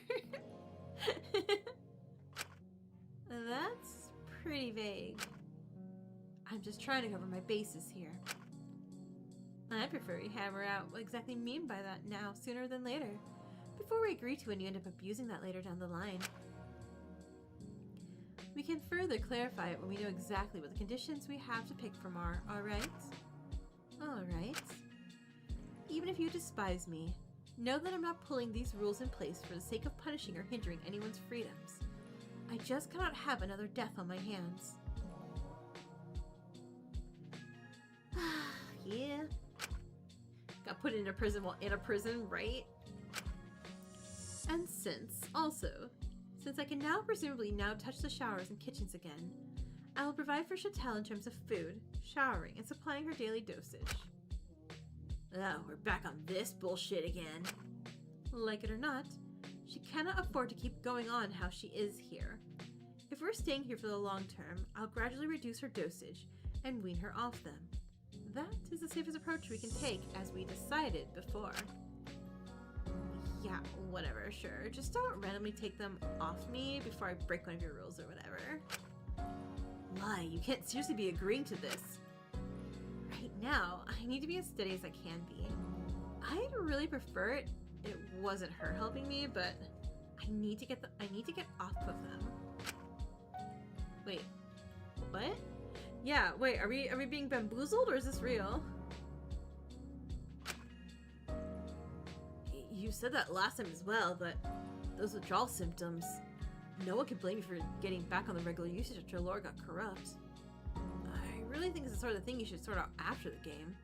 That's pretty vague. I'm just trying to cover my bases here. I prefer you hammer out what exactly you mean by that now, sooner than later, before we agree to and you end up abusing that later down the line. We can further clarify it when we know exactly what the conditions we have to pick from are, alright? Alright. Even if you despise me, know that I'm not pulling these rules in place for the sake of punishing or hindering anyone's freedoms. I just cannot have another death on my hands. Yeah. Got put into prison while in a prison, right? And since I can now presumably touch the showers and kitchens again, I will provide for Chatelle in terms of food, showering, and supplying her daily dosage. Oh, we're back on this bullshit again. Like it or not, she cannot afford to keep going on how she is here. If we're staying here for the long term, I'll gradually reduce her dosage and wean her off them. That is the safest approach we can take, as we decided before. Yeah, whatever, sure. Just don't randomly take them off me before I break one of your rules or whatever. Lie, you can't seriously be agreeing to this. Right now, I need to be as steady as I can be. I'd really prefer it wasn't her helping me, but I need to get off of them. Wait, what? Yeah, wait, are we being bamboozled or is this real? You said that last time as well, but those withdrawal symptoms, no one can blame you for getting back on the regular usage after Laura got corrupt. I really think it's the sort of thing you should sort out after the game.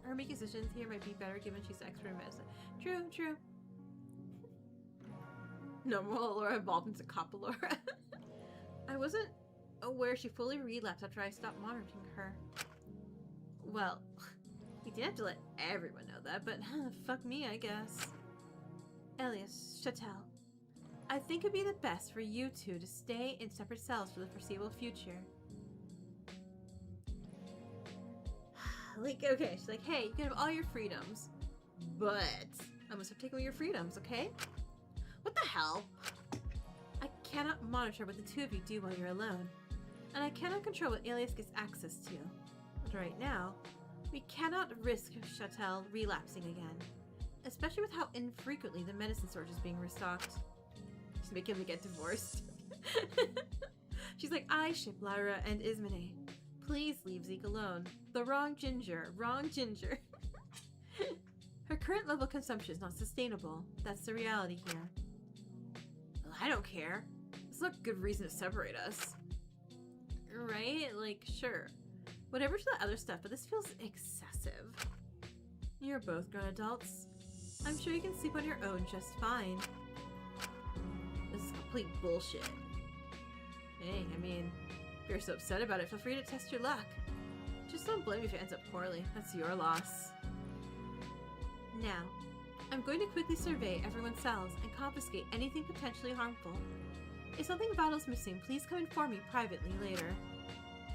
Her making decisions here might be better given she's expert in medicine. True. No, well, Laura evolved into Kappa Laura. I wasn't aware she fully relapsed after I stopped monitoring her. Well, you didn't have to let everyone know that, but fuck me, I guess. Elias, Chatelle, I think it'd be the best for you two to stay in separate cells for the foreseeable future. Like, okay, she's like, hey, you can have all your freedoms, but I'm gonna start taking away your freedoms, okay? What the hell? I cannot monitor what the two of you do while you're alone. and I cannot control what Alias gets access to. But right now, we cannot risk Chattel relapsing again, especially with how infrequently the medicine storage is being restocked. She's making him get divorced. She's like, I ship Lyra and Ismene. Please leave Zeke alone. The wrong ginger. Wrong ginger. Her current level of consumption is not sustainable. That's the reality here. Well, I don't care. It's not a good reason to separate us. Right? Like, sure. Whatever to the other stuff, but this feels excessive. You're both grown adults. I'm sure you can sleep on your own just fine. This is complete bullshit. Hey, I mean, if you're so upset about it, feel free to test your luck. Just don't blame me if it ends up poorly. That's your loss. Now, I'm going to quickly survey everyone's cells and confiscate anything potentially harmful. If something vital is missing, please come inform me privately later.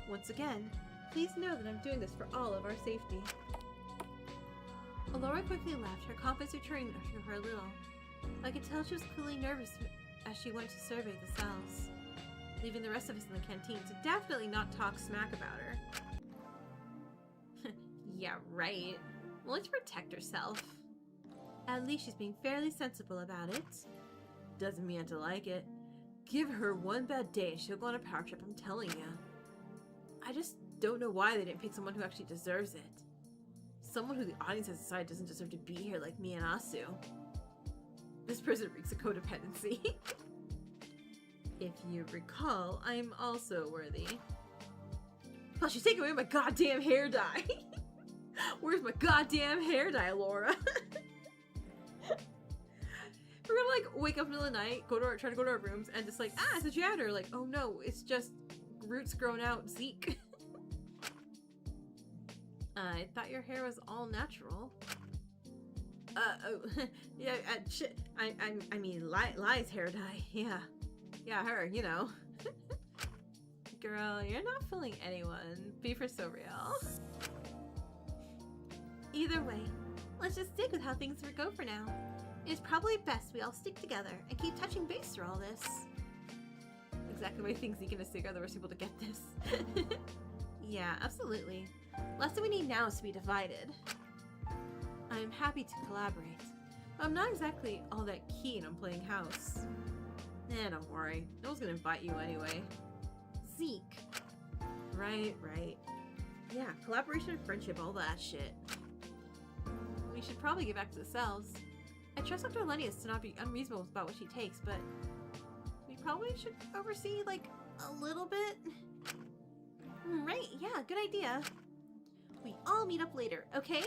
Once again, please know that I'm doing this for all of our safety. Alora quickly left, her confidence returning to her a little. I could tell she was clearly nervous as she went to survey the cells, leaving the rest of us in the canteen to definitely not talk smack about her. Yeah, right. Only to protect herself. At least she's being fairly sensible about it. Doesn't mean to like it. Give her one bad day and she'll go on a power trip, I'm telling ya. I just don't know why they didn't pick someone who actually deserves it. Someone who the audience has decided doesn't deserve to be here like me and Asu. This person reeks of codependency. If you recall, I'm also worthy. Well, she's taking away my goddamn hair dye. Where's my goddamn hair dye, Laura? We're gonna like wake up in the middle of the night, try to go to our rooms, and just like, it's a janitor. Like, oh no, it's just roots grown out Zeke. I thought your hair was all natural. Oh, yeah, I mean, Lai's hair dye, yeah. Yeah, her, you know. Girl, you're not fooling anyone. Be for so real. Either way, let's just stick with how things would go for now. It's probably best we all stick together and keep touching base through all this. Exactly what I think Zeke and Asiga are the worst people to get this. Yeah, absolutely. Last thing we need now is to be divided. I'm happy to collaborate, but I'm not exactly all that keen on playing house. Don't worry. No one's gonna invite you anyway. Zeke. Right. Yeah, collaboration and friendship, all that shit. We should probably get back to the cells. I trust Dr. Lennius to not be unreasonable about what she takes, but we probably should oversee, like, a little bit. Right, yeah, good idea. We all meet up later, okay?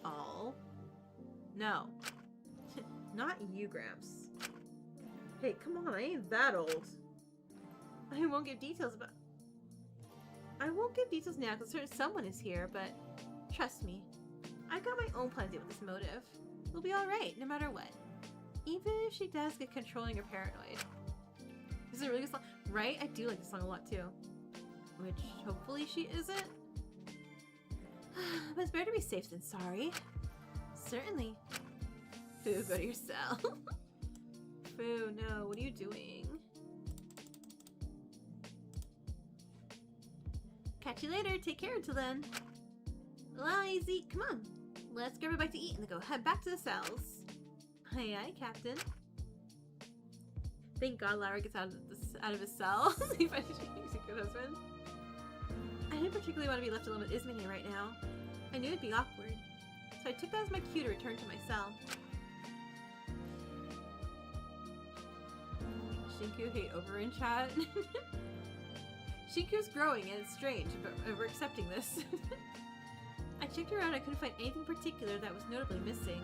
All? No. Not you, Gramps. Hey, come on, I ain't that old. I won't give details now because certain someone is here, but trust me, I've got my own plan to deal with this motive. We'll be alright, no matter what. Even if she does get controlling or paranoid. This is a really good song. Right? I do like this song a lot too. Which, hopefully she isn't. But it's better to be safe than sorry. Certainly. Foo, go to your cell. Foo, no, what are you doing? Catch you later, take care until then. Lai, Zeke, come on. Let's grab a bite to eat and then go head back to the cells. Aye, Captain. Thank God Lyra gets out of his cell. He's a good husband. I didn't particularly want to be left alone with Ismene right now. I knew it'd be awkward, so I took that as my cue to return to my cell. Shinku hate over in chat. Shinku's growing and it's strange, but we're accepting this. I checked around, I couldn't find anything particular that was notably missing.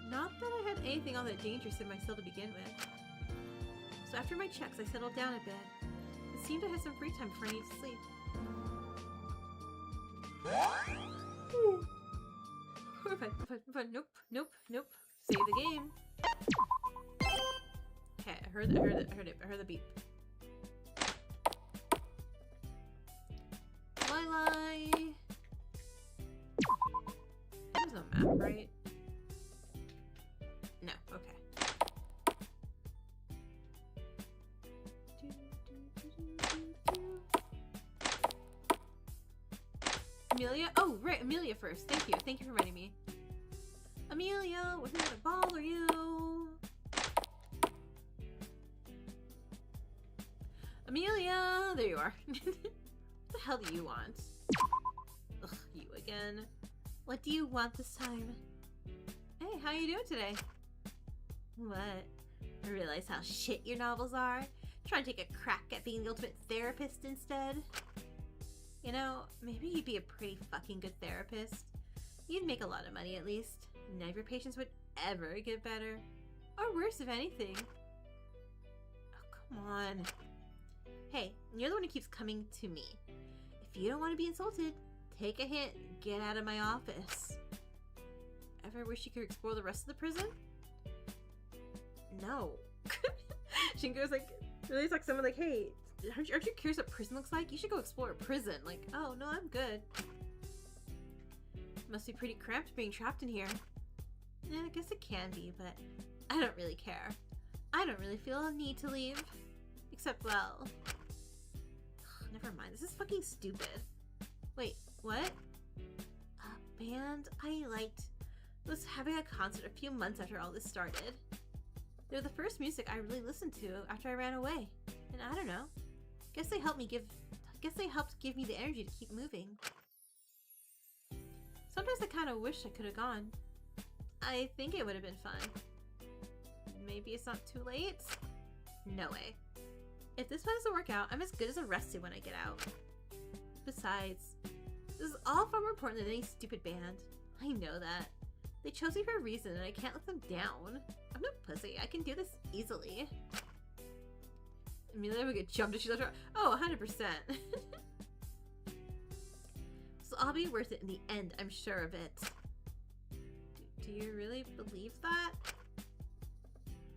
Not that I had anything all that dangerous in my cell to begin with. So after my checks, I settled down a bit. It seemed I had some free time before I needed to sleep. Nope. Save the game. Okay, I heard the beep. Lai. There's no map, right? No, okay. Amelia? Oh, right, Amelia first. Thank you. Thank you for reminding me. Amelia, we're here to bother you. Amelia! There you are. What the hell do you want? Ugh, you again. What do you want this time? Hey, how you doing today? What? I realize how shit your novels are. Trying to take a crack at being the ultimate therapist instead. You know, maybe you'd be a pretty fucking good therapist. You'd make a lot of money at least. None of your patients would ever get better. Or worse, if anything. Oh, come on. Hey, you're the one who keeps coming to me. If you don't want to be insulted, take a hint. Get out of my office. Ever wish you could explore the rest of the prison? No. Shingo's like, really like someone like, hey, aren't you curious what prison looks like? You should go explore a prison. Like, oh, no, I'm good. Must be pretty cramped being trapped in here. Yeah, I guess it can be, but I don't really care. I don't really feel a need to leave. Except, well... never mind, this is fucking stupid. Wait, what? A band I liked was having a concert a few months after all this started. They were the first music I really listened to after I ran away. And I don't know. Guess they helped give me the energy to keep moving. Sometimes I kind of wish I could have gone. I think it would have been fun. Maybe it's not too late? No way. If this plan doesn't work out, I'm as good as arrested when I get out. Besides, this is all far more important than any stupid band. I know that. They chose me for a reason and I can't let them down. I'm no pussy. I can do this easily. Amelia would get jumped if she left her. Oh, 100%. So I'll be worth it in the end, I'm sure of it. Do you really believe that?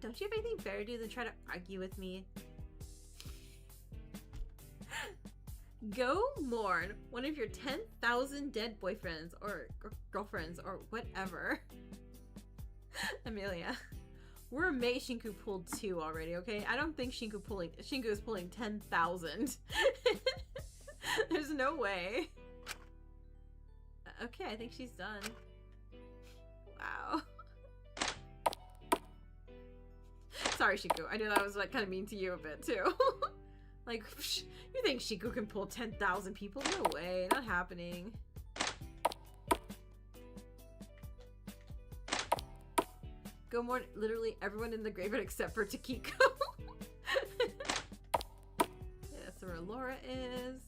Don't you have anything better to do than try to argue with me? Go mourn one of your 10,000 dead boyfriends or girlfriends or whatever. Amelia, we're amazed Shinku pulled 2 already, okay? I don't think Shinku is pulling 10,000. There's no way. Okay, I think she's done. Wow. Sorry, Shinku. I knew that was like kind of mean to you a bit too. Like, you think Shinku can pull 10,000 people? No way, not happening. Go mourn literally everyone in the graveyard except for Takiko. Yeah, that's where Laura is.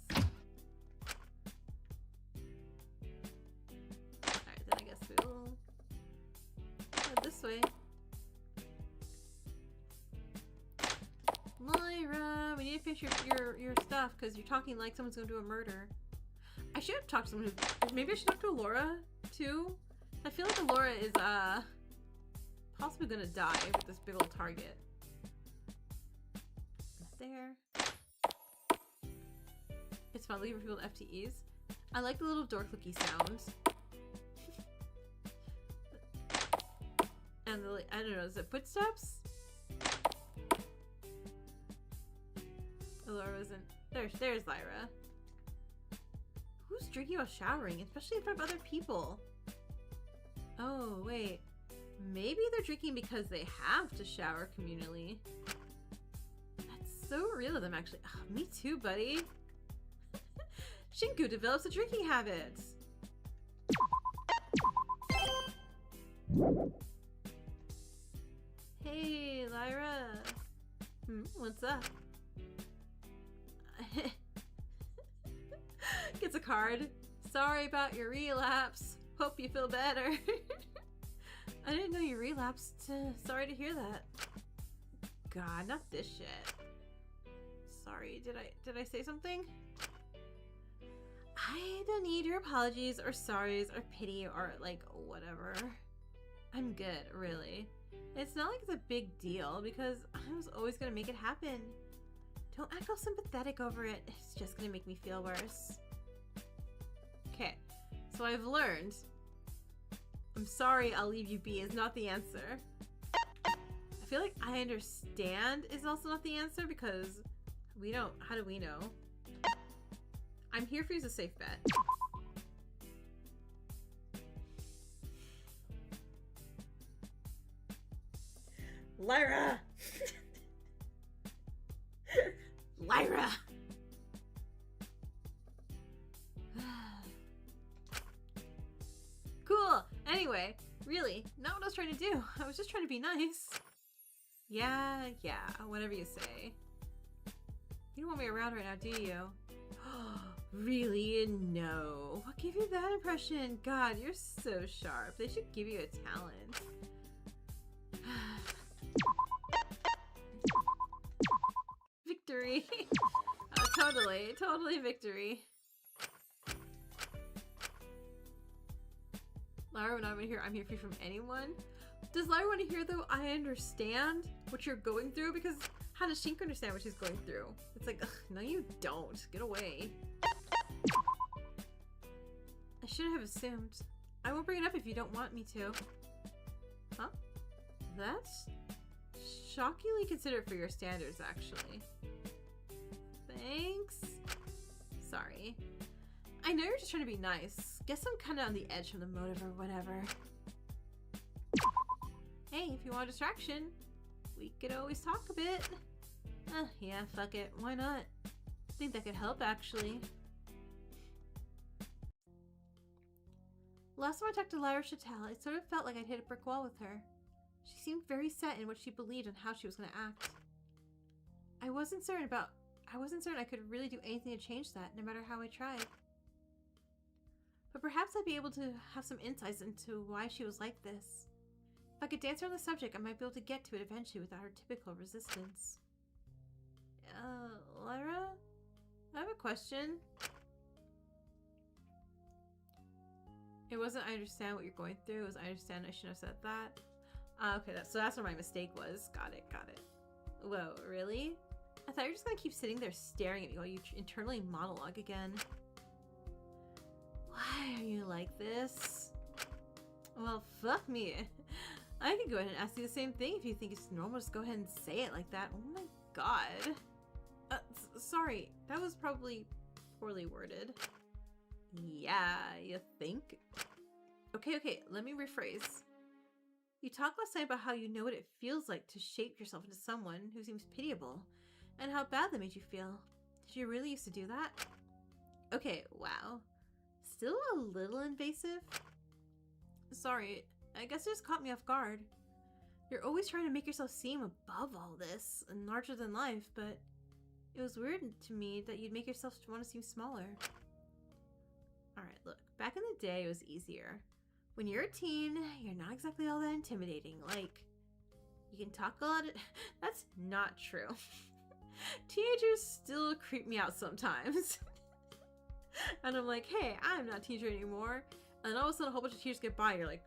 Alright, then I guess we'll head this way. Lyra, we need to finish your stuff because you're talking like someone's going to do a murder. I should have talked to someone who... Maybe I should talk to Laura, too? I feel like Laura is, possibly going to die with this big old target. There. It's fun looking for people with FTEs. I like the little door clicky sounds. And the, I don't know, is it footsteps? Laura wasn't. There's Lyra. Who's drinking while showering, especially in front of other people? Oh, wait. Maybe they're drinking because they have to shower communally. That's so real of them, actually. Oh, me too, buddy. Shinku develops a drinking habit. Hey, Lyra. What's up? Gets a card. Sorry about your relapse. Hope you feel better. I didn't know you relapsed. Sorry to hear that. God, not this shit. Sorry, did I say something? I don't need your apologies or sorries or pity or like whatever. I'm good, really. It's not like it's a big deal because I was always gonna make it happen. Don't act all sympathetic over it. It's just gonna make me feel worse. Okay, so I've learned. I'm sorry, I'll leave you be is not the answer. I feel like I understand is also not the answer because we don't. How do we know? I'm here for you as a safe bet. Lyra! Lyra! Cool! Anyway, really, not what I was trying to do. I was just trying to be nice. Yeah, whatever you say. You don't want me around right now, do you? Really? No. What gave you that impression? God, you're so sharp. They should give you a talent. Victory. Totally victory. Lyra, when I'm here for you from anyone. Does Lyra want to hear, though, I understand what you're going through? Because how does Shink understand what she's going through? It's like, ugh, no you don't. Get away. I should have assumed. I won't bring it up if you don't want me to. Huh? That's shockingly considerate for your standards, actually. Thanks. Sorry. I know you're just trying to be nice. Guess I'm kind of on the edge from the motive or whatever. Hey, if you want a distraction, we could always talk a bit. Yeah, fuck it. Why not? I think that could help, actually. Last time I talked to Lyra Chattel, it sort of felt like I'd hit a brick wall with her. She seemed very set in what she believed and how she was going to act. I wasn't certain I could really do anything to change that, no matter how I tried. But perhaps I'd be able to have some insights into why she was like this. If I could dance around the subject, I might be able to get to it eventually without her typical resistance. Lyra? I have a question. It wasn't I understand what you're going through, it was I understand I shouldn't have said that. Okay, so that's where my mistake was. Got it. Whoa, really? I thought you were just gonna keep sitting there staring at me while you internally monologue again. Why are you like this? Well, fuck me. I can go ahead and ask you the same thing if you think it's normal. Just go ahead and say it like that. Oh my god. Sorry, that was probably poorly worded. Yeah, you think? Okay, let me rephrase. You talked last night about how you know what it feels like to shape yourself into someone who seems pitiable, and how bad that made you feel. Did you really used to do that? Okay, wow. Still a little invasive? Sorry, I guess it just caught me off guard. You're always trying to make yourself seem above all this and larger than life, but it was weird to me that you'd make yourself want to seem smaller. Alright, look, back in the day it was easier. When you're a teen, you're not exactly all that intimidating. Like, you can talk a lot of... That's not true. Teenagers still creep me out sometimes. And I'm like, hey, I'm not a teenager anymore. And all of a sudden a whole bunch of teenagers get by. You're like,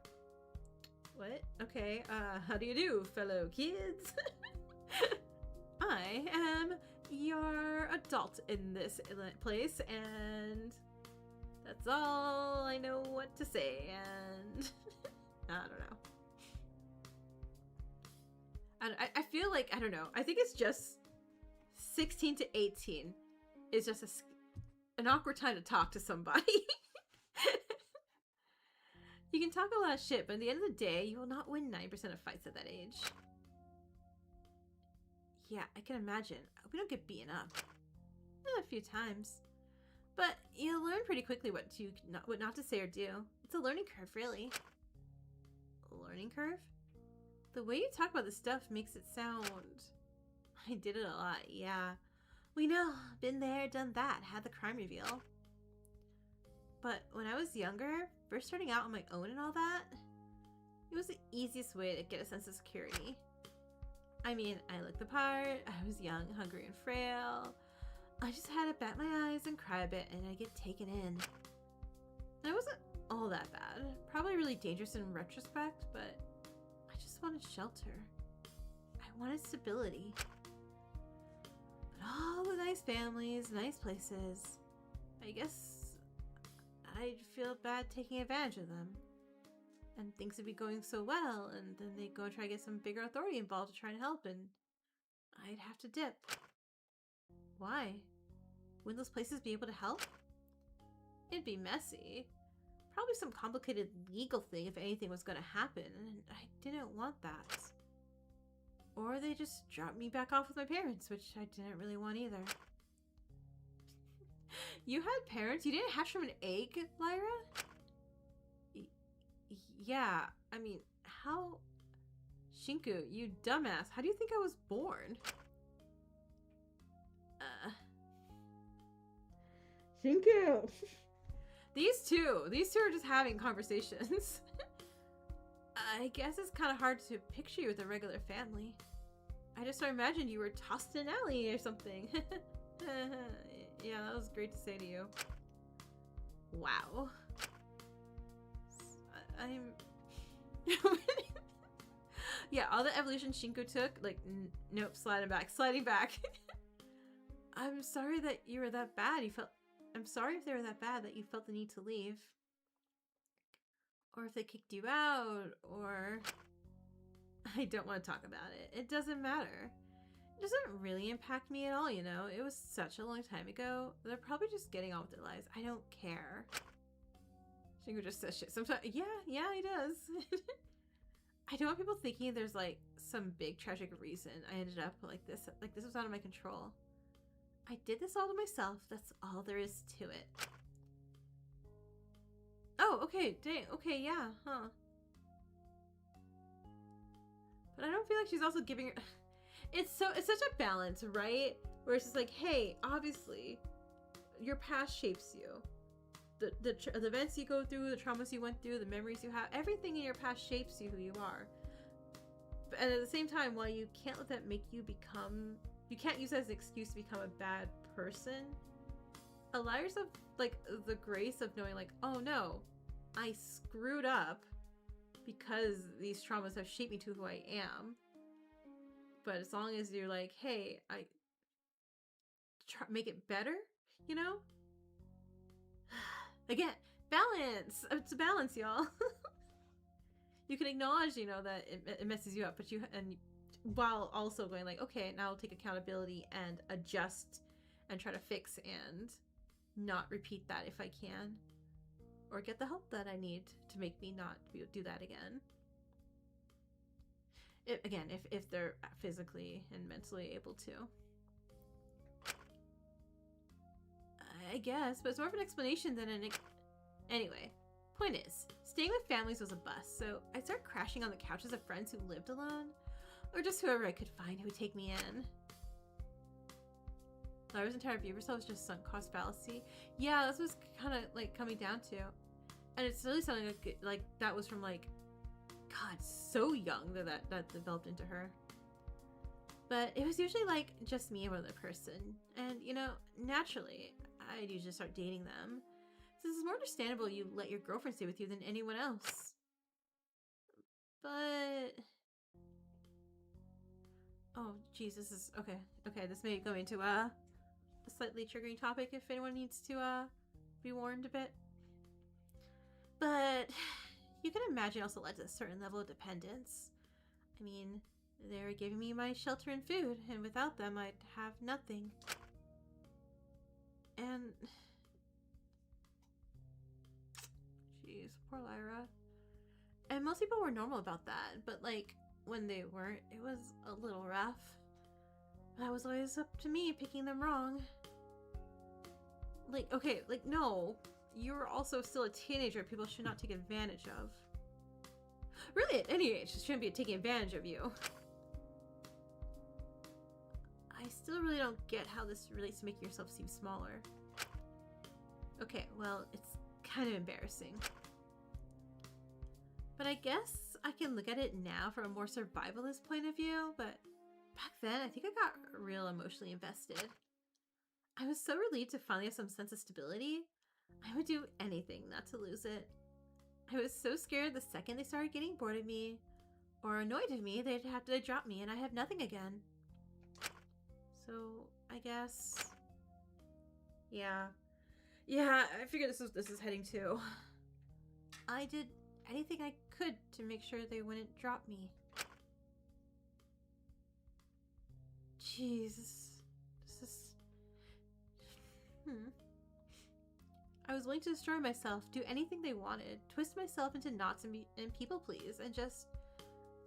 what? Okay, how do you do, fellow kids? I am your adult in this place, and that's all I know what to say, and I don't know. I feel like, I don't know, I think it's just 16 to 18 is just an awkward time to talk to somebody. You can talk a lot of shit, but at the end of the day, you will not win 9% of fights at that age. Yeah, I can imagine. We don't get beaten up. A few times. But you learn pretty quickly what not to say or do. It's a learning curve, really. A learning curve? The way you talk about this stuff makes it sound... I did it a lot, yeah. We know. Been there, done that. Had the crime reveal. But when I was younger, first starting out on my own and all that, it was the easiest way to get a sense of security. I mean, I looked the part, I was young, hungry, and frail. I just had to bat my eyes and cry a bit and I'd get taken in. And it wasn't all that bad. Probably really dangerous in retrospect, but I just wanted shelter. I wanted stability. But all the nice families, nice places, I guess I'd feel bad taking advantage of them. And things would be going so well, and then they'd go and try to get some bigger authority involved to try and help, and I'd have to dip. Why? Wouldn't those places be able to help? It'd be messy. Probably some complicated legal thing if anything was going to happen, and I didn't want that. Or they just dropped me back off with my parents, which I didn't really want either. You had parents? You didn't hatch from an egg, Lyra? Yeah, I mean, how... Shinku, you dumbass. How do you think I was born? Shinku! These two are just having conversations. I guess it's kind of hard to picture you with a regular family. I just imagined you were tossed in an alley or something. Yeah, that was great to say to you. Wow. I'm... Yeah, all the evolution Shinku took, like, nope, sliding back. I'm sorry that you were that bad. I'm sorry if they were that bad that you felt the need to leave. Or if they kicked you out, or... I don't want to talk about it. It doesn't matter. It doesn't really impact me at all, you know? It was such a long time ago. They're probably just getting on with their lives. I don't care. Shingo just says shit sometimes. Yeah, he does. I don't want people thinking there's, like, some big tragic reason I ended up like this. Like, this was out of my control. I did this all to myself. That's all there is to it. Oh, okay. Dang. Okay, yeah. Huh. But I don't feel like she's also giving her... It's such a balance, right? Where it's just like, hey, obviously, your past shapes you. The events you go through, the traumas you went through, the memories you have, everything in your past shapes you who you are. But at the same time, while you can't let that make you become... You can't use that as an excuse to become a bad person. Allow yourself, like, the grace of knowing, like, oh no, I screwed up because these traumas have shaped me to who I am. But as long as you're like, hey, I make it better, you know? Again, balance. It's a balance, y'all. You can acknowledge, you know, that it messes you up, but while also going like, okay, now I'll take accountability and adjust and try to fix and not repeat that if I can, or get the help that I need to make me not do that again. Again, if they're physically and mentally able to. I guess, but it's more of an explanation than an... Anyway, point is, staying with families was a bust, so I started crashing on the couches of friends who lived alone, or just whoever I could find who would take me in. Lyra's entire view of herself was just sunk cost fallacy. Yeah, that's what's kind of like coming down to. And it's really sounding like that was from like, God, so young that developed into her. But it was usually like just me and one other person. And, you know, naturally, I'd usually start dating them. So it's more understandable you let your girlfriend stay with you than anyone else. But... Oh, geez, this is... Okay, this may go into a slightly triggering topic if anyone needs to be warned a bit. But you can imagine also led to a certain level of dependence. I mean, they're giving me my shelter and food, and without them I'd have nothing. And... Jeez, poor Lyra. And most people were normal about that, but like, when they weren't, it was a little rough. That was always up to me picking them wrong. Like, okay, like, no. You're also still a teenager people should not take advantage of. Really, at any age, it shouldn't be taking advantage of you. I still really don't get how this relates to making yourself seem smaller. Okay, well, it's kind of embarrassing. But I guess I can look at it now from a more survivalist point of view, but back then I think I got real emotionally invested. I was so relieved to finally have some sense of stability. I would do anything not to lose it. I was so scared the second they started getting bored of me or annoyed of me, they'd have to drop me and I have nothing again. So I guess, yeah, I figured this is heading to. I did anything I could to make sure they wouldn't drop me. Jesus, this is... I was willing to destroy myself, do anything they wanted, twist myself into knots and people please, and just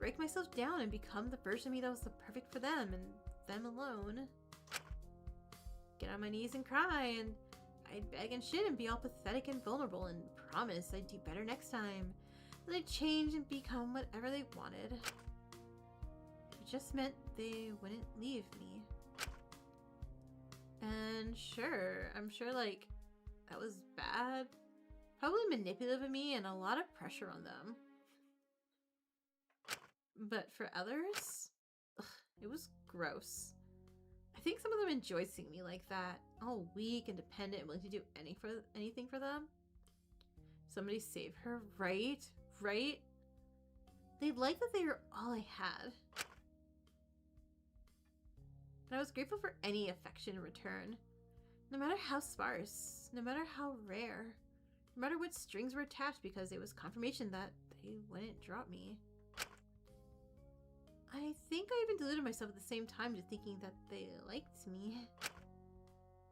break myself down and become the version of me that was the perfect for them and them alone. Get on my knees and cry, and I'd beg and shit and be all pathetic and vulnerable and promise I'd do better next time. That I'd change and become whatever they wanted. It just meant they wouldn't leave me. And sure, I'm sure like that was bad. Probably manipulative of me and a lot of pressure on them. But for others, ugh, it was gross. I think some of them enjoyed seeing me like that, all weak and dependent and willing to do anything for them. Somebody save her, right? Right? They liked that they were all I had. And I was grateful for any affection in return. No matter how sparse, no matter how rare, no matter what strings were attached, because it was confirmation that they wouldn't drop me. I think I even deluded myself at the same time to thinking that they liked me.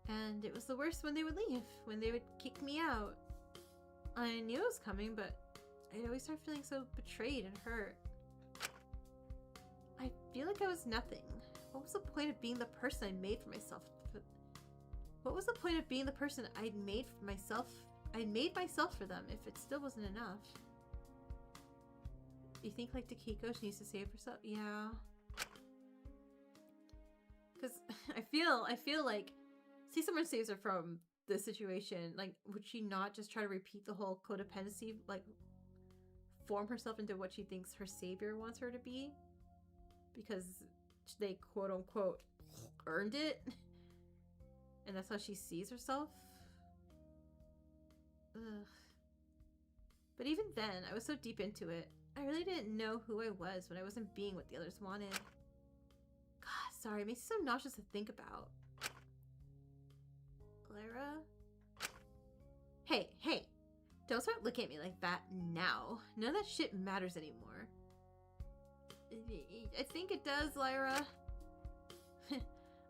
And it was the worst when they would leave, when they would kick me out. I knew it was coming, but I'd always start feeling so betrayed and hurt. I feel like I was nothing. What was the point of being the person I made for myself? What was the point of being the person I'd made for myself? I'd made myself for them if it still wasn't enough. You think like Takiko, she needs to save herself? Yeah. Because I feel like, see, someone saves her from this situation. Like, would she not just try to repeat the whole codependency? Like, form herself into what she thinks her savior wants her to be? Because they quote unquote earned it. And that's how she sees herself. Ugh. But even then, I was so deep into it. I really didn't know who I was when I wasn't being what the others wanted. God, sorry, it makes me so nauseous to think about. Lara? Hey, don't start looking at me like that now. None of that shit matters anymore. I think it does, Lyra.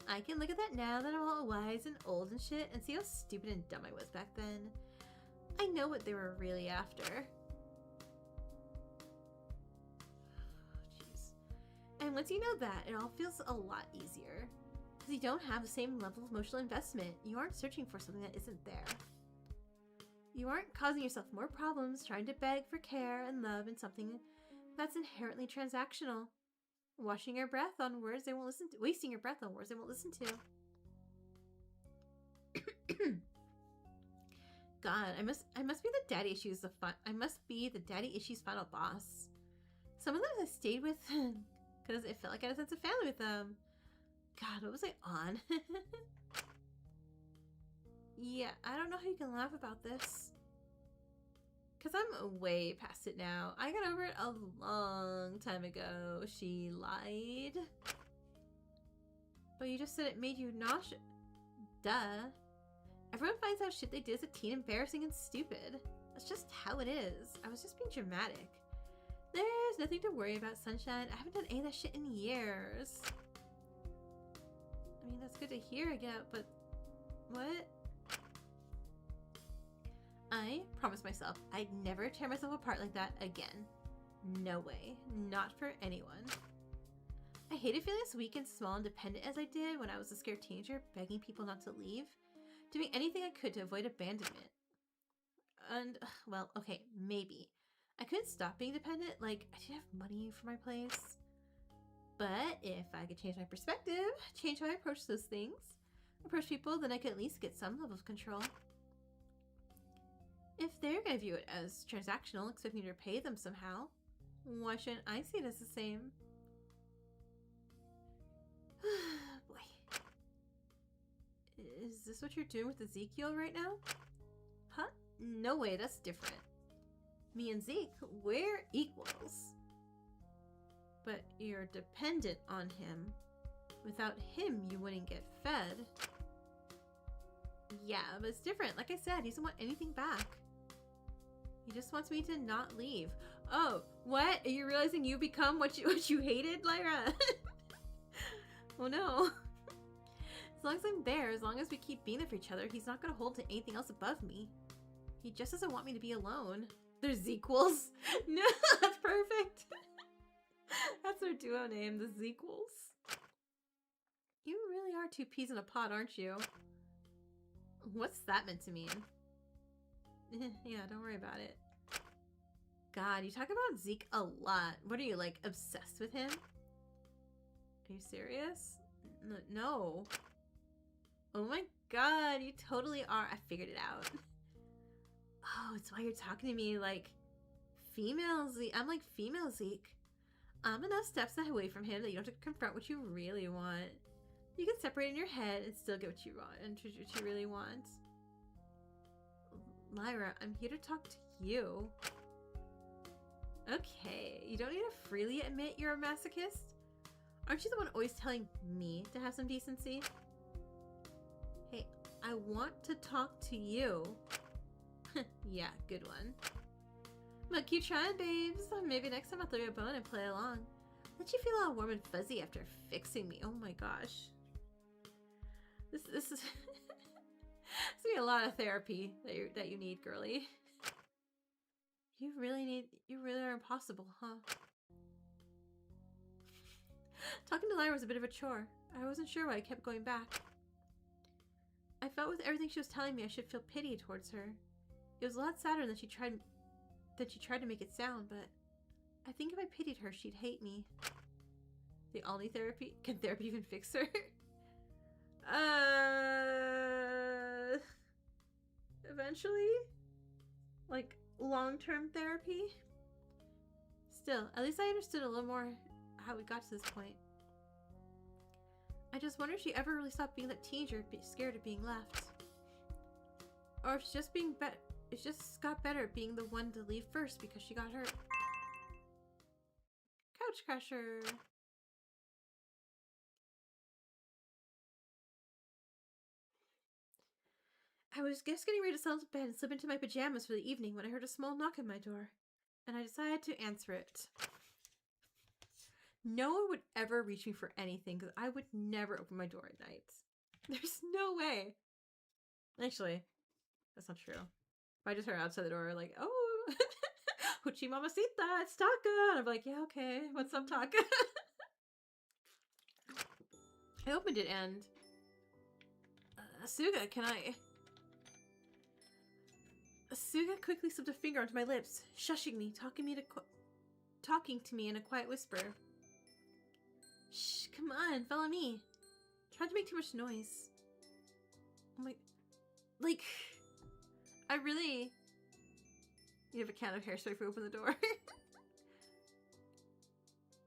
I can look at that now that I'm all wise and old and shit and see how stupid and dumb I was back then. I know what they were really after. Jeez. And once you know that, it all feels a lot easier. Because you don't have the same level of emotional investment. You aren't searching for something that isn't there. You aren't causing yourself more problems trying to beg for care and love in something that's inherently transactional. Wasting your breath on words they won't listen to. Wasting your breath on words they won't listen to. God, I must be the daddy issues I must be the daddy issues final boss. Some of them I stayed with because it felt like I had a sense of family with them. God, what was I on? Yeah, I don't know how you can laugh about this. Because I'm way past it now. I got over it a long time ago. She lied. But you just said it made you nauseous. Duh. Everyone finds out shit they did as a teen embarrassing and stupid. That's just how it is. I was just being dramatic. There's nothing to worry about, Sunshine. I haven't done any of that shit in years. I mean, that's good to hear, I get, but... What? I promised myself I'd never tear myself apart like that again. No way. Not for anyone. I hated feeling as weak and small and dependent as I did when I was a scared teenager, begging people not to leave. Doing anything I could to avoid abandonment. And, well, okay, maybe. I couldn't stop being dependent, like, I didn't have money for my place. But if I could change my perspective, change how I approach those things, approach people, then I could at least get some level of control. If they're going to view it as transactional, expecting me to repay them somehow, why shouldn't I see it as the same? Boy. Is this what you're doing with Ezekiel right now? Huh? No way, that's different. Me and Zeke, we're equals. But you're dependent on him. Without him, you wouldn't get fed. Yeah, but it's different. Like I said, he doesn't want anything back. He just wants me to not leave. Oh, what? Are you realizing you become what you hated, Lyra? Oh no. As long as I'm there, as long as we keep being there for each other, he's not gonna hold to anything else above me. He just doesn't want me to be alone. There's equals. No, that's perfect. That's their duo name, the Zequels. You really are two peas in a pod, aren't you? What's that meant to mean? Yeah, don't worry about it. God, you talk about Zeke a lot. What are you, like, obsessed with him? Are you serious? No. Oh my god, you totally are. I figured it out. Oh, it's why you're talking to me like female Zeke. I'm like female Zeke. I'm enough steps away from him that you don't have to confront what you really want. You can separate in your head and still get what you want and choose what you really want. Lyra, I'm here to talk to you. Okay, you don't need to freely admit you're a masochist. Aren't you the one always telling me to have some decency? Hey, I want to talk to you. Yeah, good one. But keep trying, babes. Maybe next time I'll throw you a bone and play along. Let you feel all warm and fuzzy after fixing me. Oh my gosh. This is it's gonna be a lot of therapy that you need, girly. You really are impossible, huh? Talking to Lyra was a bit of a chore. I wasn't sure why I kept going back. I felt with everything she was telling me I should feel pity towards her. It was a lot sadder than she tried to make it sound, but I think if I pitied her, she'd hate me. They all need therapy? Can therapy even fix her? Eventually? Like, long-term therapy? Still, at least I understood a little more how we got to this point. I just wonder if she ever really stopped being that teenager scared of being left. Or if she's just got better at being the one to leave first because she got hurt. Couch crasher. I was just getting ready to settle to bed and slip into my pajamas for the evening when I heard a small knock at my door, and I decided to answer it. No one would ever reach me for anything because I would never open my door at night. There's no way. Actually, that's not true. If I just heard outside the door like, oh, Hoochie Mamacita, it's Taka. And I'm like, yeah, okay. What's up, Taka? I opened it and... Asuga, can I... Asuga quickly slipped a finger onto my lips, shushing me, talking to me in a quiet whisper. Shh, come on, follow me. Try not to make too much noise. Oh my... Like... I really... You have a can of hairspray if we open the door.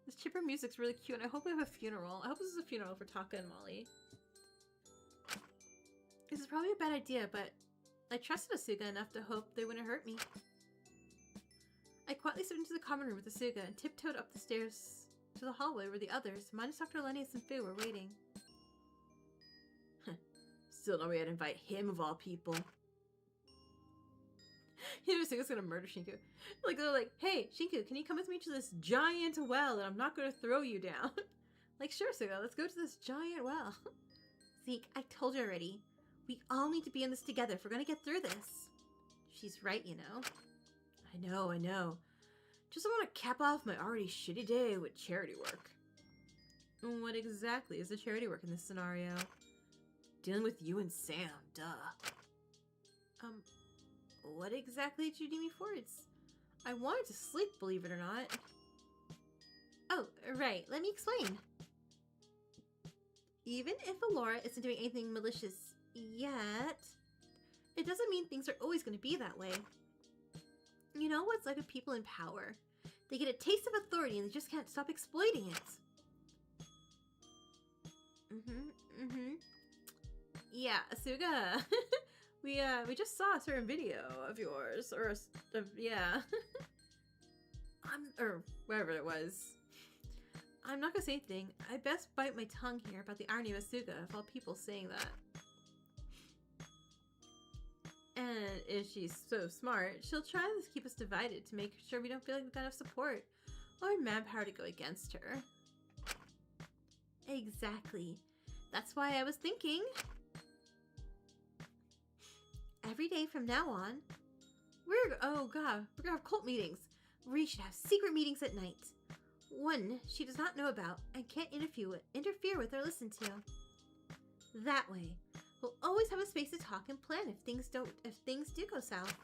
This chipper music's really cute, and I hope we have a funeral. I hope this is a funeral for Taka and Molly. This is probably a bad idea, but I trusted Asuga enough to hope they wouldn't hurt me. I quietly slipped into the common room with Asuga and tiptoed up the stairs to the hallway where the others, minus Dr. Lennius and Fu, were waiting. Still no way I'd invite him of all people. You know, Asuga's gonna murder Shinku. Like, they're like, hey, Shinku, can you come with me to this giant well and I'm not gonna throw you down? Like, sure, Asuga, let's go to this giant well. Zeke, I told you already. We all need to be in this together if we're gonna get through this. She's right, you know. I know. Just want to cap off my already shitty day with charity work. What exactly is the charity work in this scenario? Dealing with you and Sam, duh. What exactly did you need me for? I wanted to sleep, believe it or not. Oh, right, let me explain. Even if Alora isn't doing anything malicious yet, it doesn't mean things are always going to be that way. You know what's like with people in power? They get a taste of authority and they just can't stop exploiting it. Yeah, Asuga. We just saw a certain video of yours, or yeah. Or wherever it was. I'm not gonna say anything. I best bite my tongue here about the irony of Asuga, of all people saying that. And if she's so smart, she'll try to keep us divided to make sure we don't feel like we've got enough support or manpower to go against her. Exactly. That's why I was thinking... Every day from now on, we're gonna have cult meetings. We should have secret meetings at night. One she does not know about and can't interfere with or listen to. That way, we'll always have a space to talk and plan if things do go south.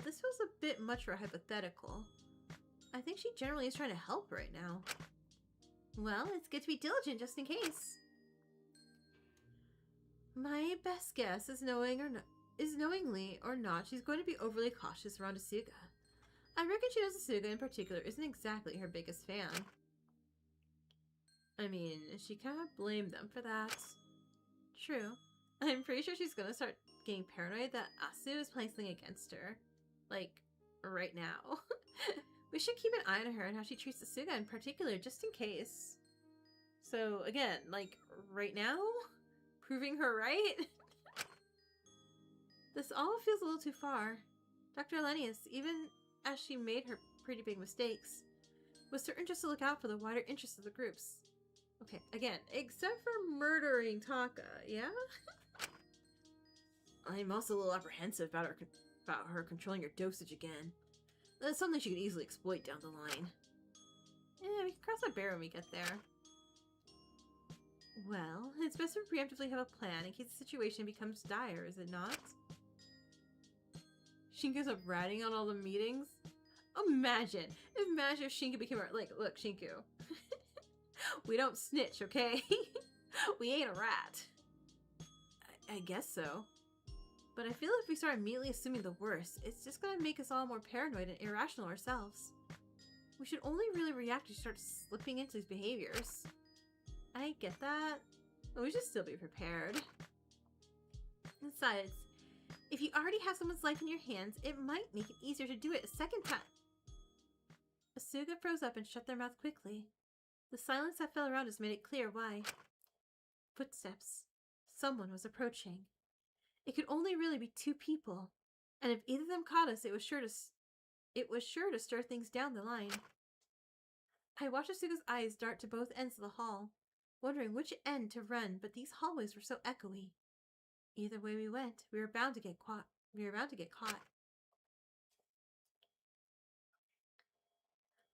This was a bit much for a hypothetical. I think she generally is trying to help right now. Well, it's good to be diligent just in case. My best guess is knowingly or not, she's going to be overly cautious around Asuka. I reckon she knows Asuka in particular isn't exactly her biggest fan. I mean, she can't blame them for that. True. I'm pretty sure she's gonna start getting paranoid that Asu is playing something against her. Like, right now. We should keep an eye on her and how she treats Asuka in particular, just in case. So, again, like, right now? Proving her right? This all feels a little too far. Dr. Elenius, even as she made her pretty big mistakes, was certain just to look out for the wider interests of the groups. Okay, again, except for murdering Taka, yeah? I'm also a little apprehensive about her controlling her dosage again. That's something she could easily exploit down the line. Yeah, we can cross that barrier when we get there. Well, it's best to preemptively have a plan in case the situation becomes dire, is it not? Shinku's up ratting on all the meetings? Imagine if Shinku became our— like, look, Shinku. We don't snitch, okay? We ain't a rat. I guess so. But I feel if we start immediately assuming the worst, it's just gonna make us all more paranoid and irrational ourselves. We should only really react if she starts slipping into these behaviors. I get that, but we should still be prepared. Besides, if you already have someone's life in your hands, it might make it easier to do it a second time. Asuka froze up and shut their mouth quickly. The silence that fell around us made it clear why. Footsteps. Someone was approaching. It could only really be two people, and if either of them caught us, it was sure to stir things down the line. I watched Asuka's eyes dart to both ends of the hall, wondering which end to run, but these hallways were so echoey. Either way we went, we were bound to get caught.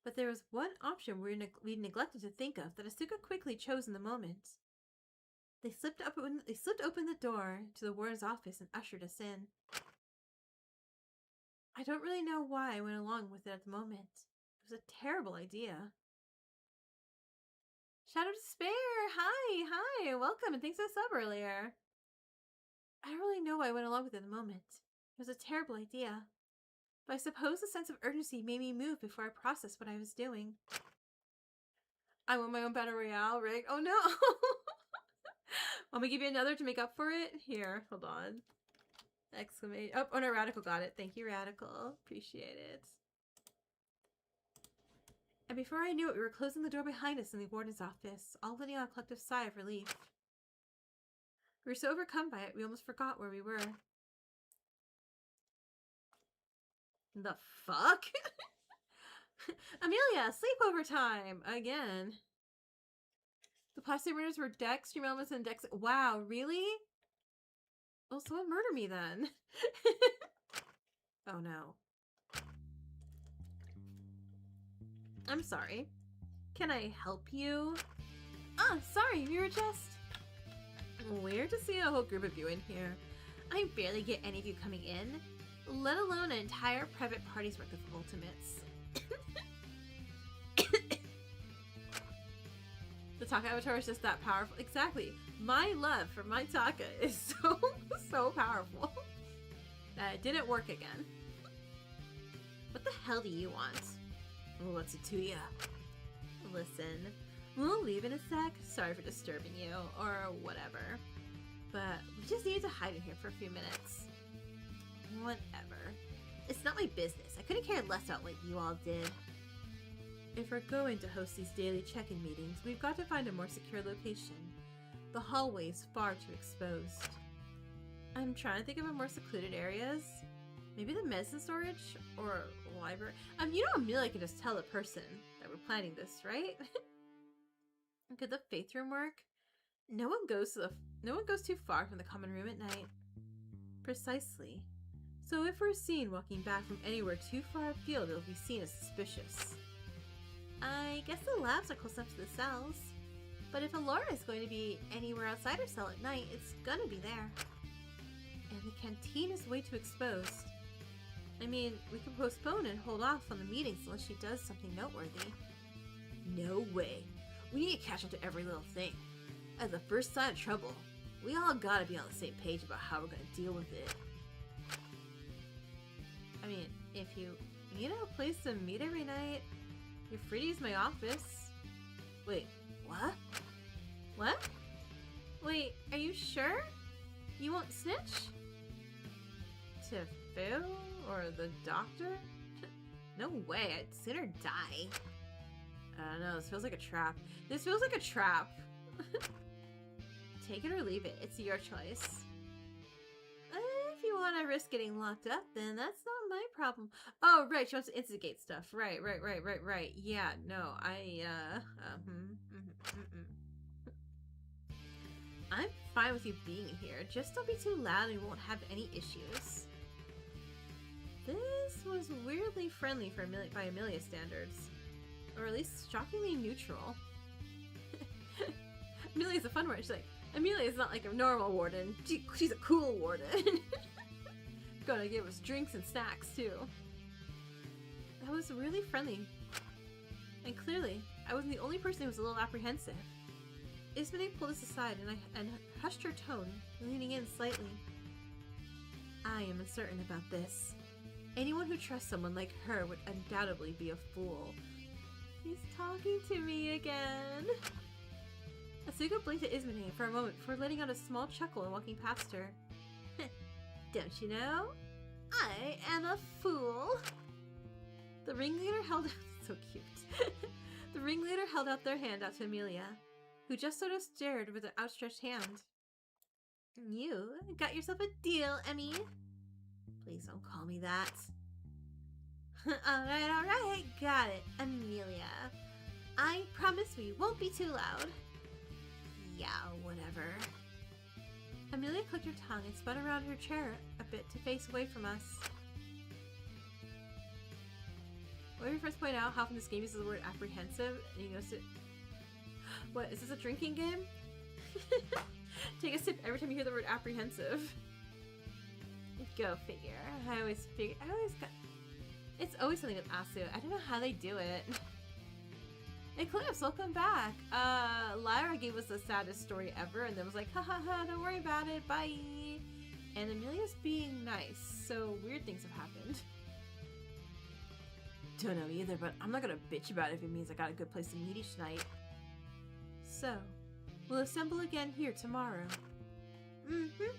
But there was one option we neglected to think of that Asuka quickly chose in the moment. They slipped open the door to the warden's office and ushered us in. I don't really know why I went along with it at the moment. It was a terrible idea. Shadow Despair! Hi! Welcome and thanks for the sub earlier. I don't really know why I went along with it at the moment. It was a terrible idea. But I suppose the sense of urgency made me move before I processed what I was doing. I want my own battle royale rig. Oh no! Want me to give you another to make up for it? Here, hold on. Exclamation. Oh no, Radical got it. Thank you, Radical. Appreciate it. And before I knew it, we were closing the door behind us in the warden's office, all letting out a collective sigh of relief. We were so overcome by it, we almost forgot where we were. The fuck? Amelia, sleepover time! Again. The plastic murders were Dex, Stream Elements, and Dex. Wow, really? Well, someone murder me then. Oh no. I'm sorry. Can I help you? Ah, sorry, we were just... Weird to see a whole group of you in here. I barely get any of you coming in, let alone an entire private party's worth of ultimates. The Taka avatar is just that powerful. Exactly. My love for my Taka is so powerful. That it didn't work again. What the hell do you want? What's it to ya? Listen, we'll leave in a sec. Sorry for disturbing you, or whatever. But we just needed to hide in here for a few minutes. Whatever. It's not my business. I couldn't care less about what you all did. If we're going to host these daily check-in meetings, we've got to find a more secure location. The hallway's far too exposed. I'm trying to think of a more secluded areas. Maybe the medicine storage or library. You know, Amelia can just tell the person that we're planning this, right? Could the faith room work? No one goes too far from the common room at night. Precisely. So if we're seen walking back from anywhere too far afield, it'll be seen as suspicious. I guess the labs are close enough to the cells. But if Alora is going to be anywhere outside her cell at night, it's gonna be there. And the canteen is way too exposed. I mean, we could postpone and hold off on the meetings unless she does something noteworthy. No way. We need to catch up to every little thing. As the first sign of trouble, we all gotta be on the same page about how we're gonna deal with it. I mean, if you need a place to meet every night, you're free to use my office. Wait, what? What? Wait, are you sure? You won't snitch? To Phil? Or the doctor? No way, I'd sooner die. I don't know, this feels like a trap. This feels like a trap. Take it or leave it, it's your choice. If you want to risk getting locked up, then that's not my problem. Oh, right, she wants to instigate stuff. Right. Yeah, no, I'm fine with you being here. Just don't be too loud and we won't have any issues. This was weirdly friendly for by Amelia standards. Or at least shockingly neutral. Amelia's a fun word. She's like, Amelia's not like a normal warden. She's a cool warden. Gonna give us drinks and snacks too. That was really friendly. And clearly, I wasn't the only person who was a little apprehensive. Ismene pulled us aside and hushed her tone, leaning in slightly. I am uncertain about this. Anyone who trusts someone like her would undoubtedly be a fool. He's talking to me again. Asuka blinked at Ismene for a moment before letting out a small chuckle and walking past her. Don't you know? I am a fool. The ringleader held so cute. The ringleader held out their hand out to Amelia, who just sort of stared with an outstretched hand. You got yourself a deal, Emmy. Please don't call me that. Alright, got it, Amelia. I promise we won't be too loud. Yeah, whatever. Amelia clicked her tongue and spun around her chair a bit to face away from us. When we first point out how often this game uses the word apprehensive, and you notice it. What, is this a drinking game? Take a sip every time you hear the word apprehensive. Go figure. It's always something with Asu. I don't know how they do it. Eclipse, welcome back. Lyra gave us the saddest story ever and then was like, ha ha ha, don't worry about it, bye. And Amelia's being nice, so weird things have happened. Don't know either, but I'm not gonna bitch about it if it means I got a good place to meet each night. So, we'll assemble again here tomorrow. Mm-hmm.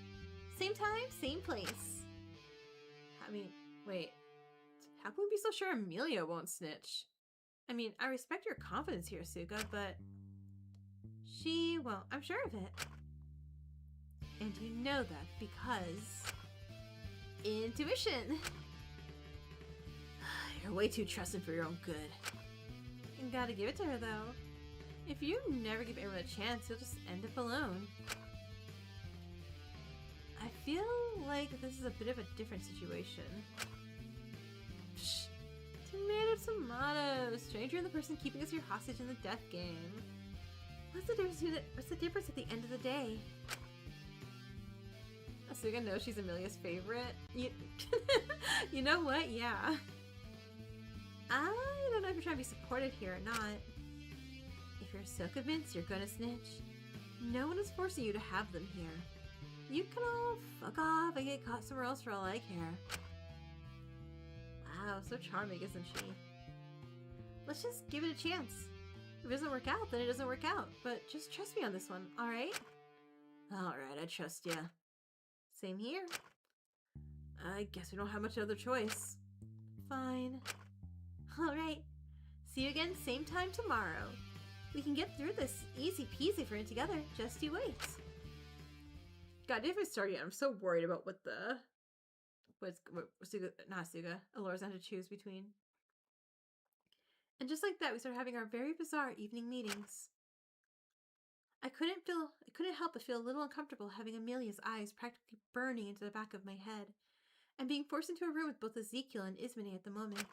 Same time, same place. I mean, wait. How can we be so sure Amelia won't snitch? I mean, I respect your confidence here, Asuka, but she won't. I'm sure of it. And you know that because intuition. You're way too trusting for your own good. You gotta give it to her, though. If you never give everyone a chance, you'll just end up alone. I feel like this is a bit of a different situation. Psh, tomato, stranger than the person keeping us your hostage in the death game. What's the difference at the end of the day? Asuka knows she's Amelia's favorite. You know what? Yeah. I don't know if you're trying to be supportive here or not. If you're so convinced you're gonna snitch, no one is forcing you to have them here. You can all fuck off and get caught somewhere else for all I care. Wow, so charming, isn't she? Let's just give it a chance. If it doesn't work out, then it doesn't work out. But just trust me on this one, alright? Alright, I trust ya. Same here. I guess we don't have much other choice. Fine. Alright. See you again same time tomorrow. We can get through this easy peasy for it together. Just you wait. God, if it's started yet, I'm so worried about what Alora's going to choose between. And just like that, we started having our very bizarre evening meetings. I couldn't help but feel a little uncomfortable having Amelia's eyes practically burning into the back of my head, and being forced into a room with both Ezekiel and Ismene at the moment.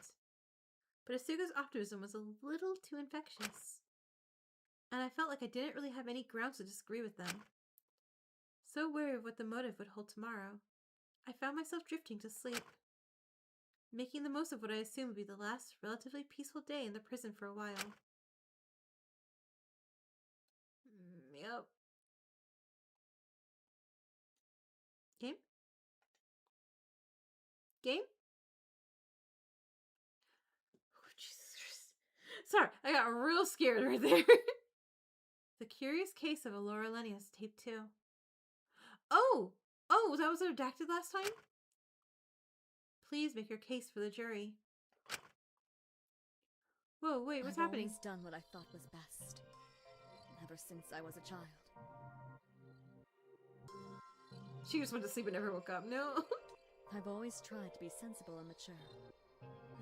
but Asuka's optimism was a little too infectious. And I felt like I didn't really have any grounds to disagree with them. So wary of what the motive would hold tomorrow, I found myself drifting to sleep, making the most of what I assumed would be the last relatively peaceful day in the prison for a while. Yep. Game? Game? Oh, Jesus Christ. Sorry, I got real scared right there. The Curious Case of Elora Lenius, Tape 2. Oh! Oh, that was redacted last time? Please make your case for the jury. Whoa, wait, what's happening? I've always done what I thought was best. Ever since I was a child. She just went to sleep and never woke up. No. I've always tried to be sensible and mature.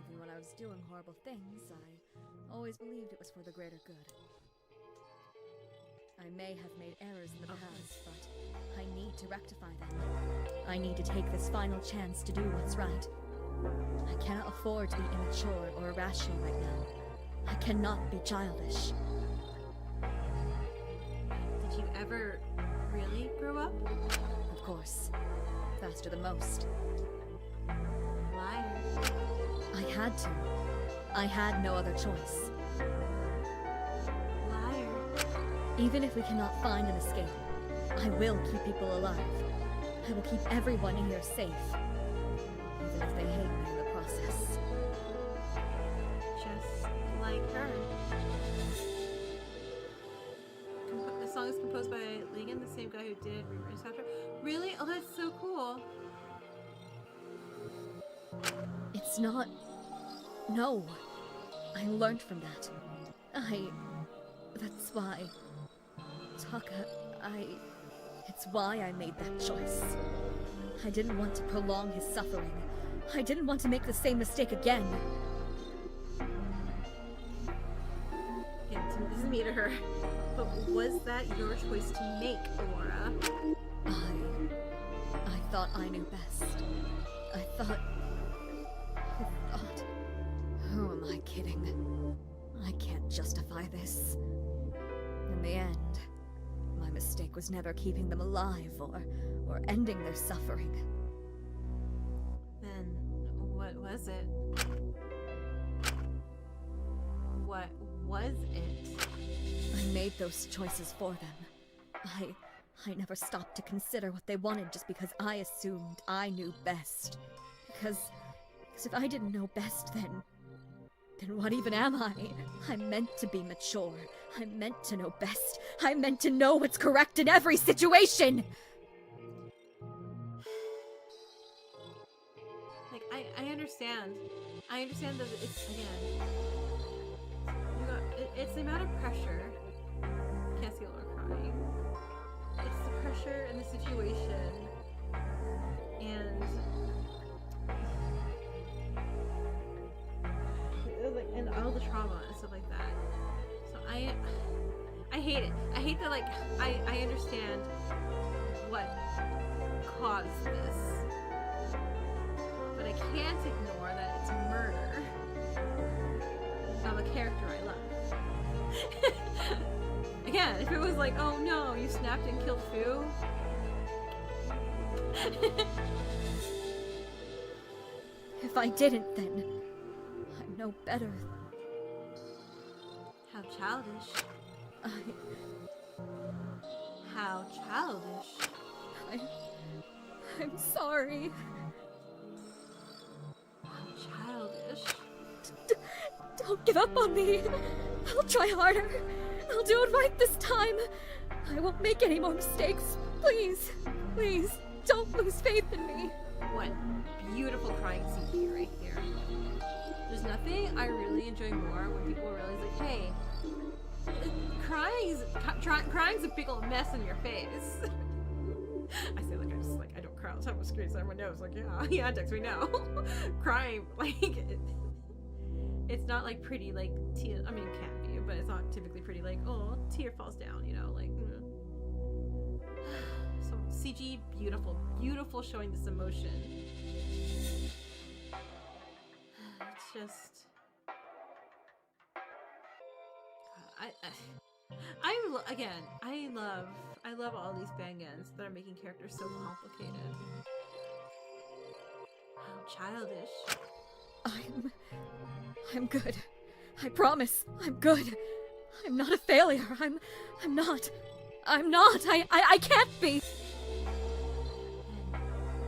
Even when I was doing horrible things, I always believed it was for the greater good. I may have made errors in the past, but I need to rectify them. I need to take this final chance to do what's right. I cannot afford to be immature or irrational right now. I cannot be childish. Did you ever really grow up? Of course. Faster than most. Liar. I had to. I had no other choice. Liar. Even if we cannot find an escape, I will keep people alive. I will keep everyone here safe. Even if they hate me in the process. Just like her. The song is composed by Legan, the same guy who did Rerun Soundtrack. Really? Oh, that's so cool. It's not... No. I learned from that. That's why... Taka, It's why I made that choice. I didn't want to prolong his suffering. I didn't want to make the same mistake again. Yeah, this is me to her. But was that your choice to make, Elora? I thought I knew best. I thought... Who am I kidding? I can't justify this. In the end, my mistake was never keeping them alive or ending their suffering. Then, what was it? What was it? I made those choices for them. I never stopped to consider what they wanted just because I assumed I knew best. Because if I didn't know best, then what even am I? I'm meant to be mature. I'm meant to know best. I'm meant to know what's correct in every situation! Like, I understand. I understand that it's, again, it's the amount of pressure. Can't see Laura crying. It's the pressure and the situation. And all the trauma and stuff like that. So I hate it. I hate that, like, I understand what caused this, but I can't ignore that it's murder of a character I love. Again, if it was like, oh no, you snapped and killed Fu. If I didn't, then I know better. How childish. How childish. I'm sorry. How childish. Don't give up on me. I'll try harder. I'll do it right this time. I won't make any more mistakes. Please, please, don't lose faith in me. What beautiful crying scene here, right here. There's nothing I really enjoy more when people realize, like, hey, crying's a big old mess in your face. I say like I don't cry all the time on screen, so everyone knows, like, yeah, Dex, we know. Crying, like, it's not like pretty, like, tear. I mean, it can be, but it's not typically pretty, like, oh, tear falls down, you know, like. So CG, beautiful, beautiful, showing this emotion. It's just again, I love all these fangans that are making characters so complicated. How childish. I'm good. I promise. I'm good. I'm not a failure. I'm not. I can't be.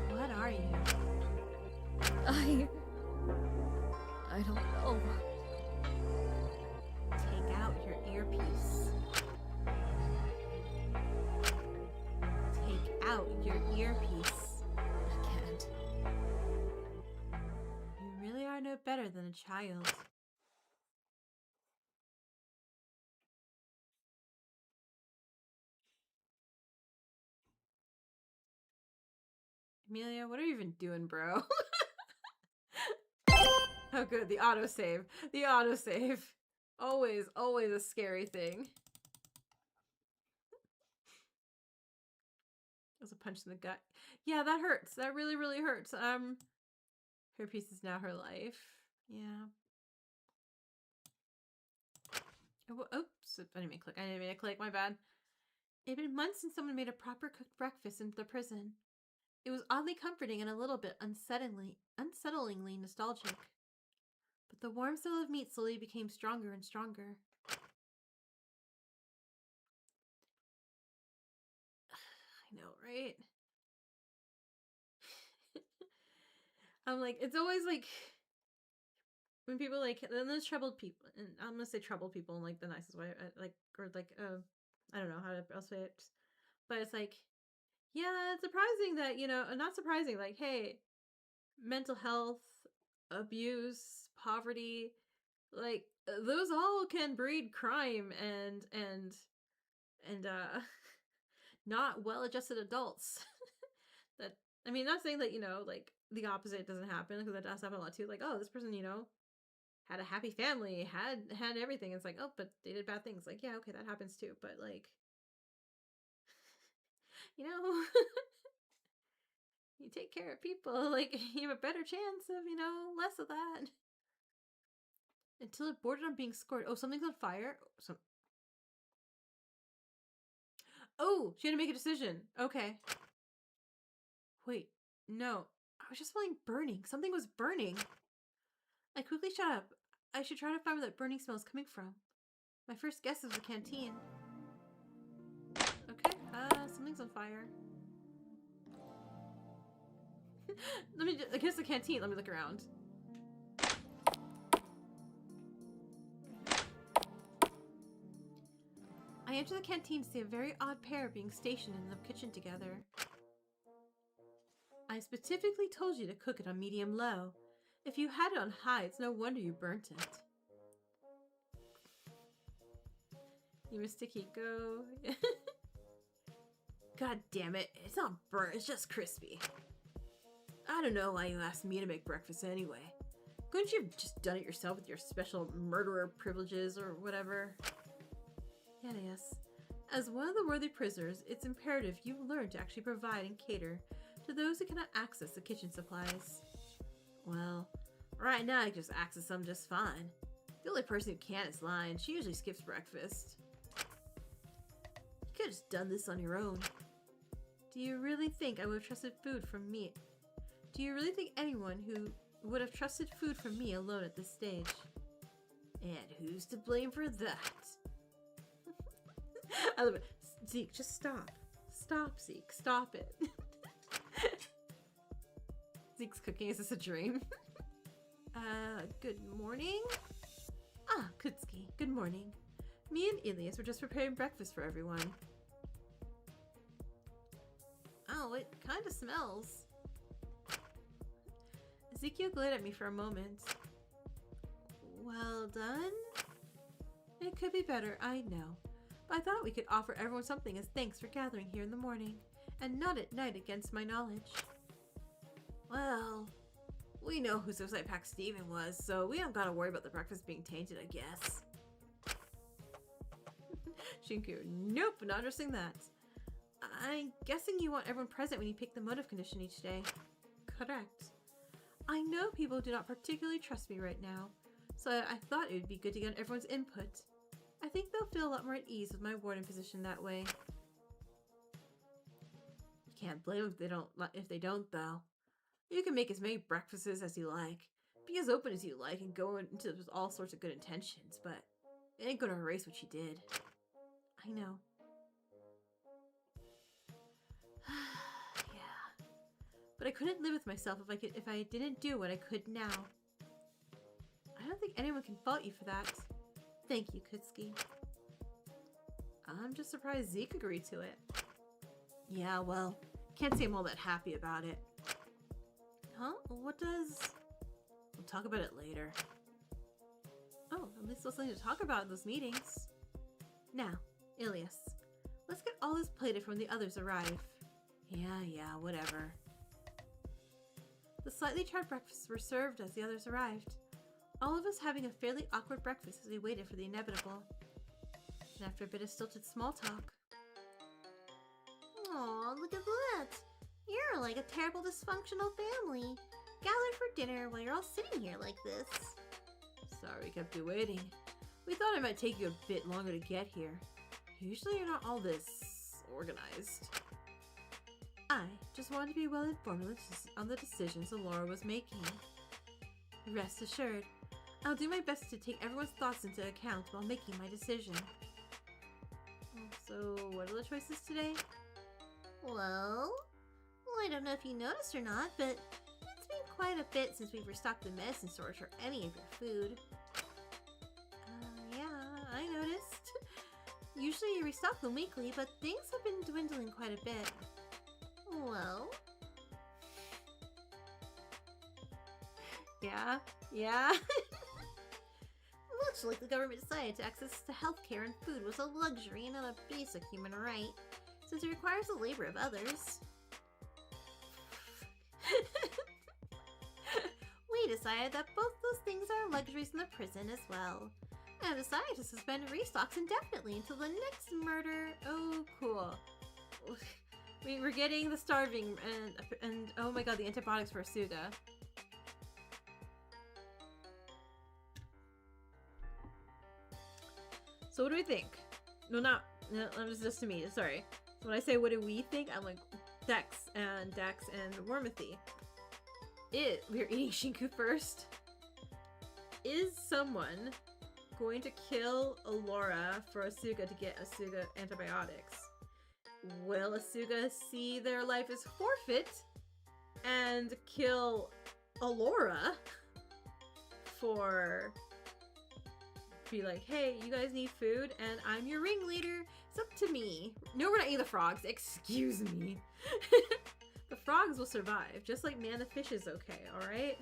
What are you? I don't know. Take out your earpiece. Take out your earpiece. I can't. You really are no better than a child. Amelia, what are you even doing, bro? Oh, good. The autosave. The autosave. Always, always a scary thing. There's a punch in the gut. Yeah, that hurts. That really, really hurts. Her piece is now her life. Yeah. Oh, oops. I didn't mean to click. I didn't mean to click. My bad. It had been months since someone made a proper cooked breakfast in the prison. It was oddly comforting and a little bit unsettlingly nostalgic. But the warm smell of meat slowly became stronger and stronger. I know, right? I'm like, it's always like when people like, then there's troubled people, and I'm gonna say troubled people in like the nicest way, I don't know how to I'll say it, but it's like, yeah, it's surprising that, not surprising, like, hey, mental health, abuse, poverty, like those all can breed crime and not well-adjusted adults. That, I mean, not saying that, like the opposite doesn't happen, because that does happen a lot too. Like, oh, this person, had a happy family, had everything. It's like, oh, but they did bad things. Like, yeah, okay, that happens too. But like, you take care of people, like you have a better chance of, less of that. Until it bordered on being scored. Oh, something's on fire. Oh, she had to make a decision. Okay. Wait, no. I was just feeling burning. Something was burning. I quickly shut up. I should try to find where that burning smell is coming from. My first guess is the canteen. Okay, something's on fire. I guess the canteen. Let me look around. I enter the canteen to see a very odd pair being stationed in the kitchen together. I specifically told you to cook it on medium-low. If you had it on high, it's no wonder you burnt it. You missed Akiko. God damn it. It's not burnt, it's just crispy. I don't know why you asked me to make breakfast anyway. Couldn't you have just done it yourself with your special murderer privileges or whatever? Yes. As one of the worthy prisoners, it's imperative you learn to actually provide and cater to those who cannot access the kitchen supplies. Well, right now I can just access them just fine. The only person who can't is Lion. She usually skips breakfast. You could have just done this on your own. Do you really think I would have trusted food from me? Do you really think anyone who would have trusted food from me alone at this stage? And who's to blame for that? I love it. Zeke, just stop. Stop, Zeke. Stop it. Zeke's cooking. Is this a dream? Good morning? Ah, Kutsuki. Good morning. Me and Ilias were just preparing breakfast for everyone. Oh, it kind of smells. Ezekiel glared at me for a moment. Well done? It could be better, I know. But I thought we could offer everyone something as thanks for gathering here in the morning, and not at night against my knowledge. Well, we know who Suicide Pact Steven was, so we don't gotta worry about the breakfast being tainted, I guess. Shinku, nope, not addressing that. I'm guessing you want everyone present when you pick the motive condition each day. Correct. I know people do not particularly trust me right now, so I thought it would be good to get everyone's input. I I think they'll feel a lot more at ease with my warden position that way. You can't blame them if they don't, though. You can make as many breakfasts as you like, be as open as you like, and go into with all sorts of good intentions, but it ain't gonna erase what you did. I know. Yeah. But I couldn't live with myself if I didn't do what I could now. I don't think anyone can fault you for that. Thank you, Kutsuki. I'm just surprised Zeke agreed to it. Yeah, well, can't say I'm all that happy about it. Huh? What does... We'll talk about it later. Oh, at least there's something to talk about in those meetings. Now, Ilias, let's get all this plated when the others arrive. Yeah, whatever. The slightly charred breakfasts were served as the others arrived. All of us having a fairly awkward breakfast as we waited for the inevitable. And after a bit of stilted small talk... Aw, look at that! You're like a terrible dysfunctional family, gathered for dinner while you're all sitting here like this. Sorry we kept you waiting. We thought it might take you a bit longer to get here. Usually you're not all this organized. I just wanted to be well informed on the decisions Laura was making. Rest assured, I'll do my best to take everyone's thoughts into account while making my decision. So, what are the choices today? Well, I don't know if you noticed or not, but it's been quite a bit since we've restocked the medicine storage for any of your food. Yeah, I noticed. Usually you restock them weekly, but things have been dwindling quite a bit. Well... Yeah. Much like the government decided to access to healthcare and food was a luxury and not a basic human right, since it requires the labor of others. We decided that both those things are luxuries in the prison as well, and decided to suspend restocks indefinitely until the next murder. Oh, cool. We're getting the starving and oh my god, the antibiotics for Asuga. So what do we think? No, just to me, sorry. So when I say what do we think, I'm like Dex and Wormothy. We're eating Shinku first. Is someone going to kill Alora for Asuga to get Asuga antibiotics? Will Asuga see their life as forfeit and kill Alora for... be like, hey, you guys need food and I'm your ringleader. It's up to me. No, we're not eating the frogs. Excuse me. The frogs will survive, just like Man the Fish is okay, alright?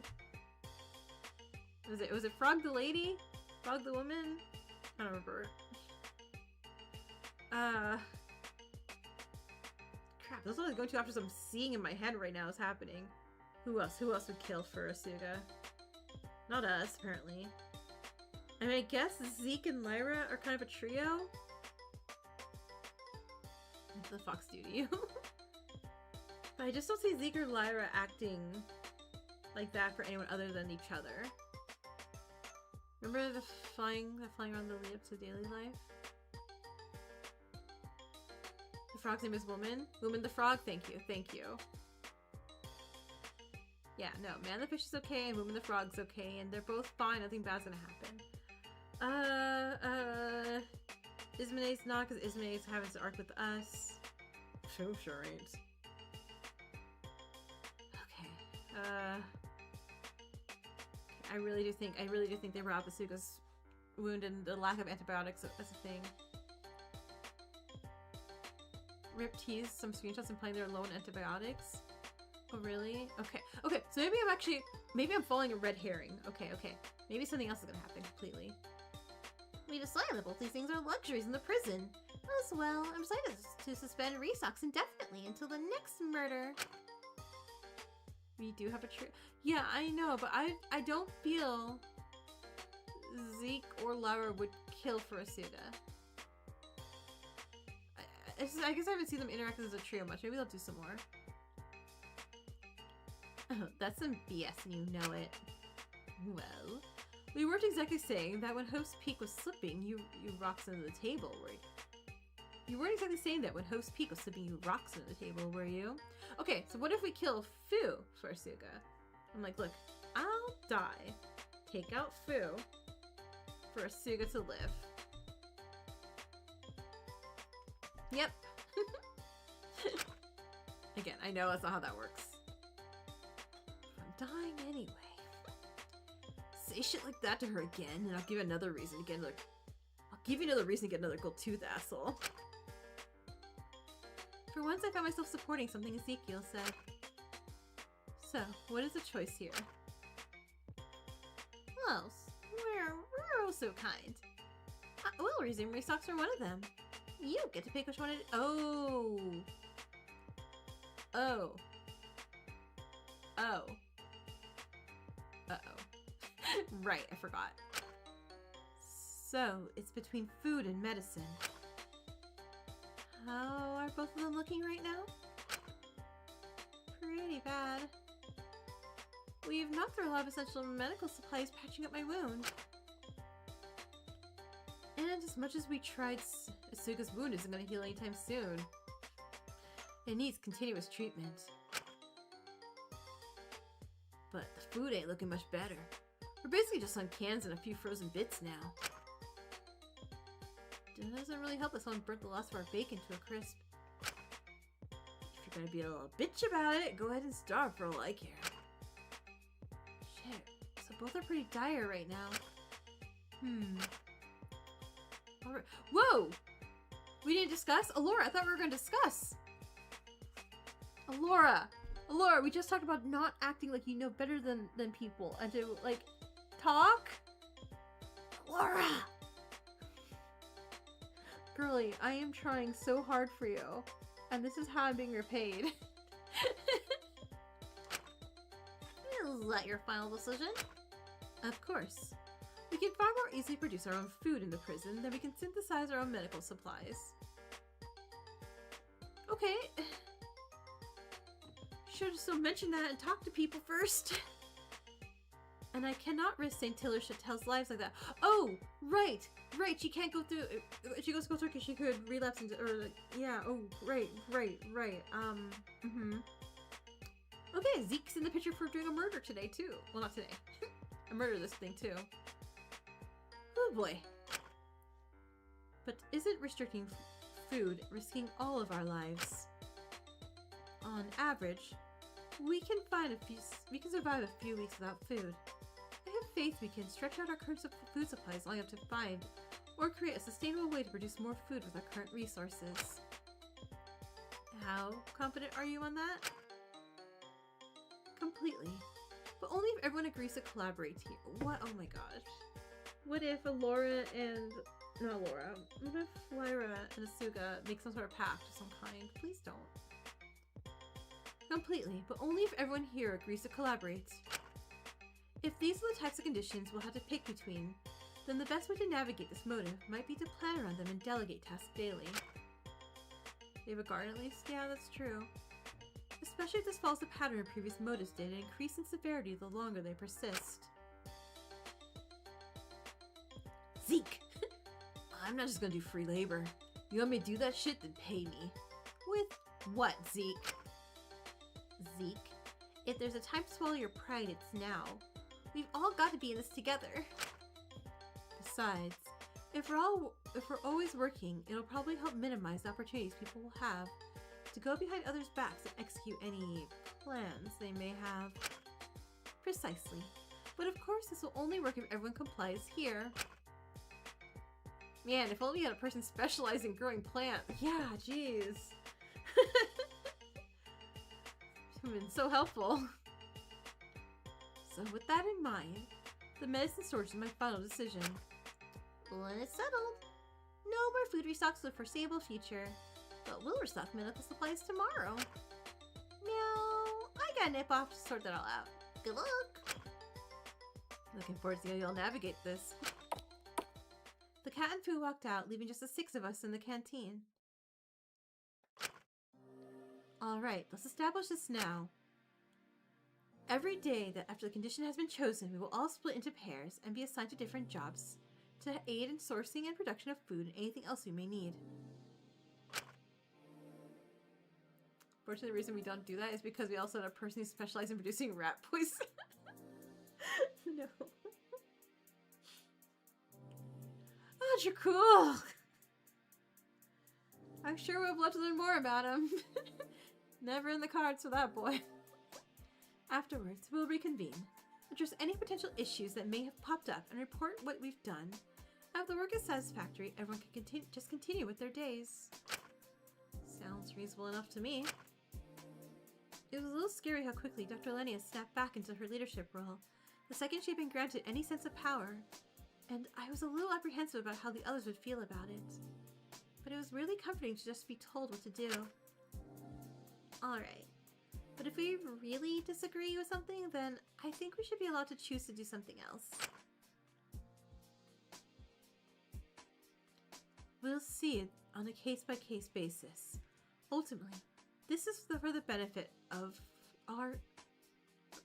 Was it Frog the lady? Frog the woman? I don't remember. Crap, that's what I was going to after I'm seeing in my head right now is happening. Who else would kill for Asuga? Not us, apparently. I mean, I guess Zeke and Lyra are kind of a trio. What the fox do to you? But I just don't see Zeke or Lyra acting like that for anyone other than each other. Remember the flying around the lead up to daily life? The frog's name is Woman? Woman the Frog? Thank you. Yeah, no, Man the Fish is okay and Woman the Frog's okay, and they're both fine, nothing bad's gonna happen. Ismane's not, because Ismane's having to arc with us. Sure ain't. Okay. I really do think they robbed Asuga's wound and the lack of antibiotics as a thing. Rip teased some screenshots implying they're low on antibiotics. Oh really? Okay, so maybe I'm following a red herring. Okay. Maybe something else is gonna happen completely. We decided that both these things are luxuries in the prison. As well, I'm decided to suspend restocks indefinitely until the next murder. We do have a trio. Yeah, I know, but I don't feel Zeke or Lyra would kill for Asuga. I guess I haven't seen them interact as a trio much. Maybe they'll do some more. Oh, that's some BS and you know it. Well, We weren't exactly saying that when Host Peak was slipping, you rocks under the table, were you? You weren't exactly saying that when Host Peak was slipping, you rocks under the table, were you? Okay, so what if we kill Fu for Asuka? I'm like, look, I'll die. Take out Fu for Asuka to live. Yep. Again, I know that's not how that works. I'm dying anyway. Say shit like that to her again, and I'll give you another reason to get another. I'll give you another reason to get another gold tooth, asshole. For once, I found myself supporting something Ezekiel said. So, what is the choice here? Well, we're so kind. We'll resume restocks for one of them. You get to pick which one it. Oh. Oh. Oh. Uh-oh. Right, I forgot. So, it's between food and medicine. How are both of them looking right now? Pretty bad. We've knocked through a lot of essential medical supplies patching up my wound. And as much as we tried, Asuka's wound isn't going to heal anytime soon. It needs continuous treatment. But the food ain't looking much better. We're basically just on cans and a few frozen bits now. It doesn't really help us when burnt the last of our bacon to a crisp. If you're gonna be a little bitch about it, go ahead and starve for all I care. Shit, so both are pretty dire right now. Alright. Whoa! We didn't discuss? Alora, I thought we were gonna discuss! Alora! Alora, we just talked about not acting like you know better than people and to, like, talk? Alora! Girlie, I am trying so hard for you, and this is how I'm being repaid. Is that your final decision? Of course. We can far more easily produce our own food in the prison than we can synthesize our own medical supplies. Okay. Should have still mentioned that and talked to people first. And I cannot risk St. Tiller Chatel's lives like that. Oh, right. Right, she can't go through. She goes to go through because she could relapse into. Or, like, yeah, oh, right. Okay, Zeke's in the picture for doing a murder today, too. Well, not today. I murdered this thing, too. Oh, boy. But isn't restricting food risking all of our lives? On average, we can survive a few weeks without food. I have faith we can stretch out our current food supplies long enough to find or create a sustainable way to produce more food with our current resources. How confident are you on that? Completely. But only if everyone agrees to collaborate here. What? Oh my gosh. What if Alora and... Not Alora. What if Lyra and Asuka make some sort of pact of some kind? Please don't. Completely, but only if everyone here agrees to collaborate. If these are the types of conditions we'll have to pick between, then the best way to navigate this motive might be to plan around them and delegate tasks daily. They have a guard at least? Yeah, that's true. Especially if this follows the pattern previous motives did and increase in severity the longer they persist. Zeke! I'm not just gonna do free labor. You want me to do that shit? Then pay me. With what, Zeke? Zeke, if there's a time to swallow your pride, it's now. We've all got to be in this together. Besides, if we're always working, it'll probably help minimize the opportunities people will have to go behind others' backs and execute any plans they may have. Precisely. But of course, this will only work if everyone complies here. Man, if only we had a person specialized in growing plants. Yeah, jeez. Been so helpful. So with that in mind, the medicine storage is my final decision. When it's settled, no more food restocks for the foreseeable future, but we'll restock medical supplies tomorrow. Meow, I gotta nip off to sort that all out. Good luck! Looking forward to seeing how you'll navigate this. The cat and Fu walked out, leaving just the 6 of us in the canteen. Alright, let's establish this now. Every day that after the condition has been chosen, we will all split into pairs and be assigned to different jobs to aid in sourcing and production of food and anything else we may need. Fortunately, the reason we don't do that is because we also have a person who specializes in producing rat poison. No. Oh, you're cool. I'm sure we'll have loved to learn more about him. Never in the cards for that boy. Afterwards, we'll reconvene, address any potential issues that may have popped up, and report what we've done. If the work is satisfactory, everyone can continue with their days. Sounds reasonable enough to me. It was a little scary how quickly Dr. Lenia snapped back into her leadership role, the second she had been granted any sense of power, and I was a little apprehensive about how the others would feel about it. But it was really comforting to just be told what to do. Alright, but if we really disagree with something, then I think we should be allowed to choose to do something else. We'll see it on a case-by-case basis. Ultimately, this is for the benefit of our...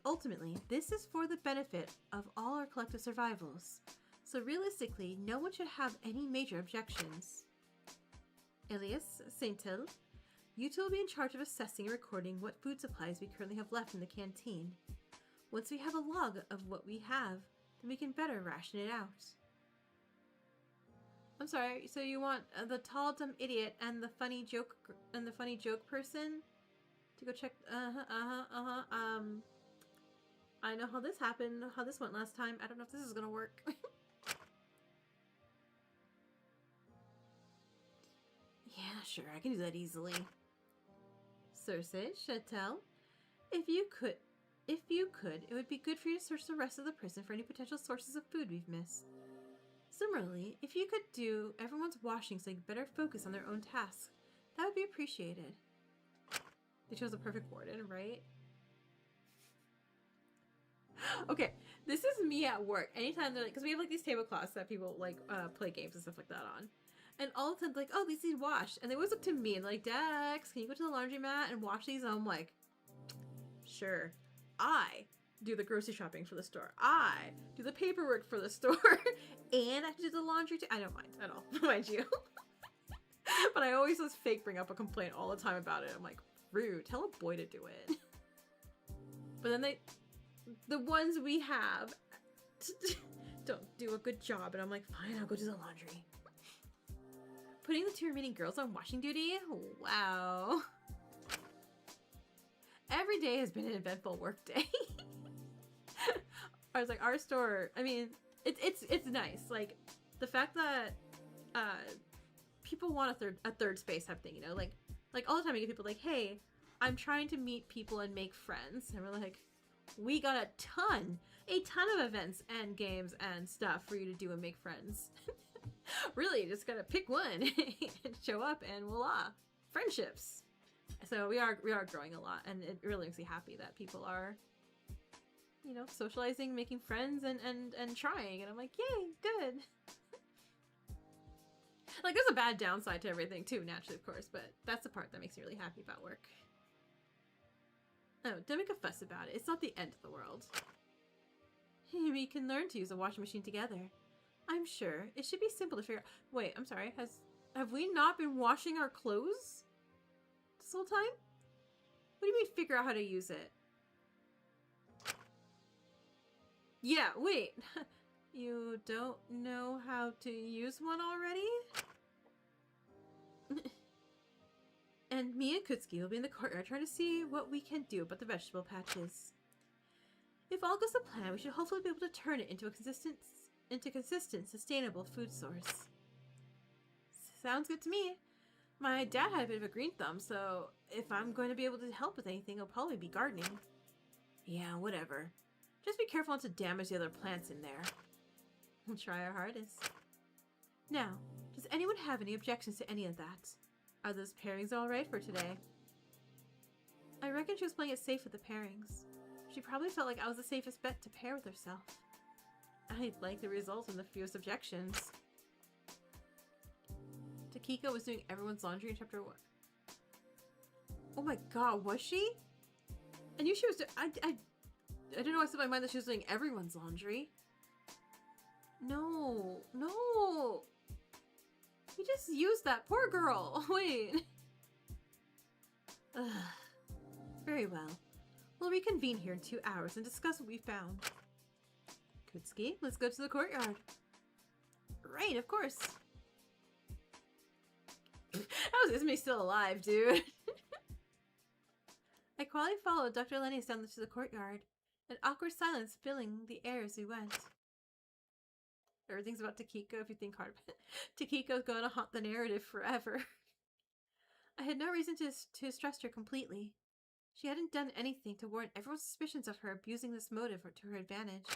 Ultimately, this is for the benefit of all our collective survivals. So realistically, no one should have any major objections. Elias, Saint-Hill, you two will be in charge of assessing and recording what food supplies we currently have left in the canteen. Once we have a log of what we have, then we can better ration it out. I'm sorry, so you want the tall dumb idiot and the funny joke person to go check? I know how this happened, how this went last time. I don't know if this is gonna work. Yeah, sure, I can do that easily. Circe, Chatel, if you could, it would be good for you to search the rest of the prison for any potential sources of food we've missed. Similarly, if you could do everyone's washing so they can better focus on their own tasks, that would be appreciated. They chose the perfect warden, right? Okay, this is me at work. Anytime they're like, because we have like these tablecloths that people like play games and stuff like that on. And all of a sudden, like, oh, these need washed. And they always look to me and like, Dex, can you go to the laundromat and wash these? And I'm like, sure. I do the grocery shopping for the store. I do the paperwork for the store. And I have to do the laundry too. I don't mind at all, mind you. But I always just fake bring up a complaint all the time about it. I'm like, rude. Tell a boy to do it. But then the ones we have don't do a good job. And I'm like, fine, I'll go do the laundry. Putting the two remaining girls on washing duty? Wow. Every day has been an eventful work day. I was like, our store, I mean, it's nice. Like, the fact that people want a third space type thing, you know? Like all the time I get people like, hey, I'm trying to meet people and make friends. And we're like, we got a ton of events and games and stuff for you to do and make friends. Really, just gotta pick one and show up and voila, friendships. So we are growing a lot, and it really makes me happy that people are, you know, socializing, making friends, and trying. And I'm like, yay, good. Like, there's a bad downside to everything too, naturally, of course, but that's the part that makes me really happy about work. Oh, don't make a fuss about it. It's not the end of the world. We can learn to use a washing machine together. I'm sure. It should be simple to figure out. Wait, I'm sorry. Have we not been washing our clothes this whole time? What do you mean figure out how to use it? Yeah, wait. You don't know how to use one already? And me and Kutsuki will be in the courtyard trying to see what we can do about the vegetable patches. If all goes to plan, we should hopefully be able to turn it into a consistent, sustainable food source. Sounds good to me. My dad had a bit of a green thumb, so if I'm going to be able to help with anything, it'll probably be gardening. Yeah, whatever. Just be careful not to damage the other plants in there. We'll try our hardest. Now, does anyone have any objections to any of that? Are those pairings alright for today? I reckon she was playing it safe with the pairings. She probably felt like I was the safest bet to pair with herself. I like the results and the fewest objections. Takiko was doing everyone's laundry in chapter 1. Oh my god, was she? I knew she was I don't know why I said in my mind that she was doing everyone's laundry. No, no. He just used that poor girl. Wait. Ugh. Very well. We'll reconvene here in 2 hours and discuss what we found. Kutsuki, let's go to the courtyard. Right, of course. How is Ismay still alive, dude? I quietly followed Dr. Lenny down to the courtyard, an awkward silence filling the air as we went. Everything's about Takiko if you think hard. Takiko's going to haunt the narrative forever. I had no reason to trust her completely. She hadn't done anything to warrant everyone's suspicions of her abusing this motive to her advantage.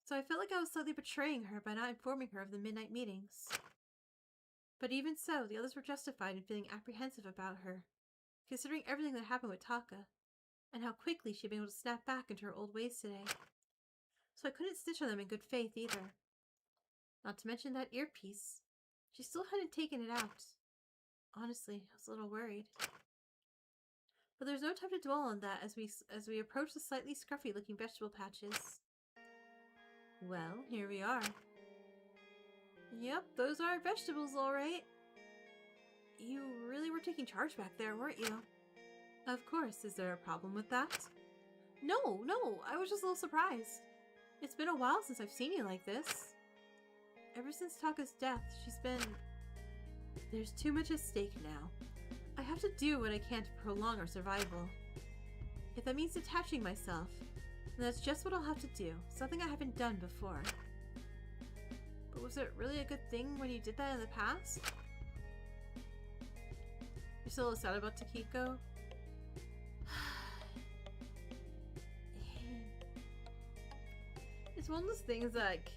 So I felt like I was slightly betraying her by not informing her of the midnight meetings. But even so, the others were justified in feeling apprehensive about her, considering everything that happened with Taka, and how quickly she'd been able to snap back into her old ways today. So I couldn't snitch on them in good faith either. Not to mention that earpiece. She still hadn't taken it out. Honestly, I was a little worried. But there's no time to dwell on that as we approach the slightly scruffy-looking vegetable patches. Well, here we are. Yep, those are vegetables, alright. You really were taking charge back there, weren't you? Of course, is there a problem with that? No, I was just a little surprised. It's been a while since I've seen you like this. Ever since Taka's death, she's been... There's too much at stake now. I have to do what I can to prolong our survival. If that means detaching myself, then that's just what I'll have to do, something I haven't done before. But was it really a good thing when you did that in the past? You're still a little sad about Takiko? It's one of those things like...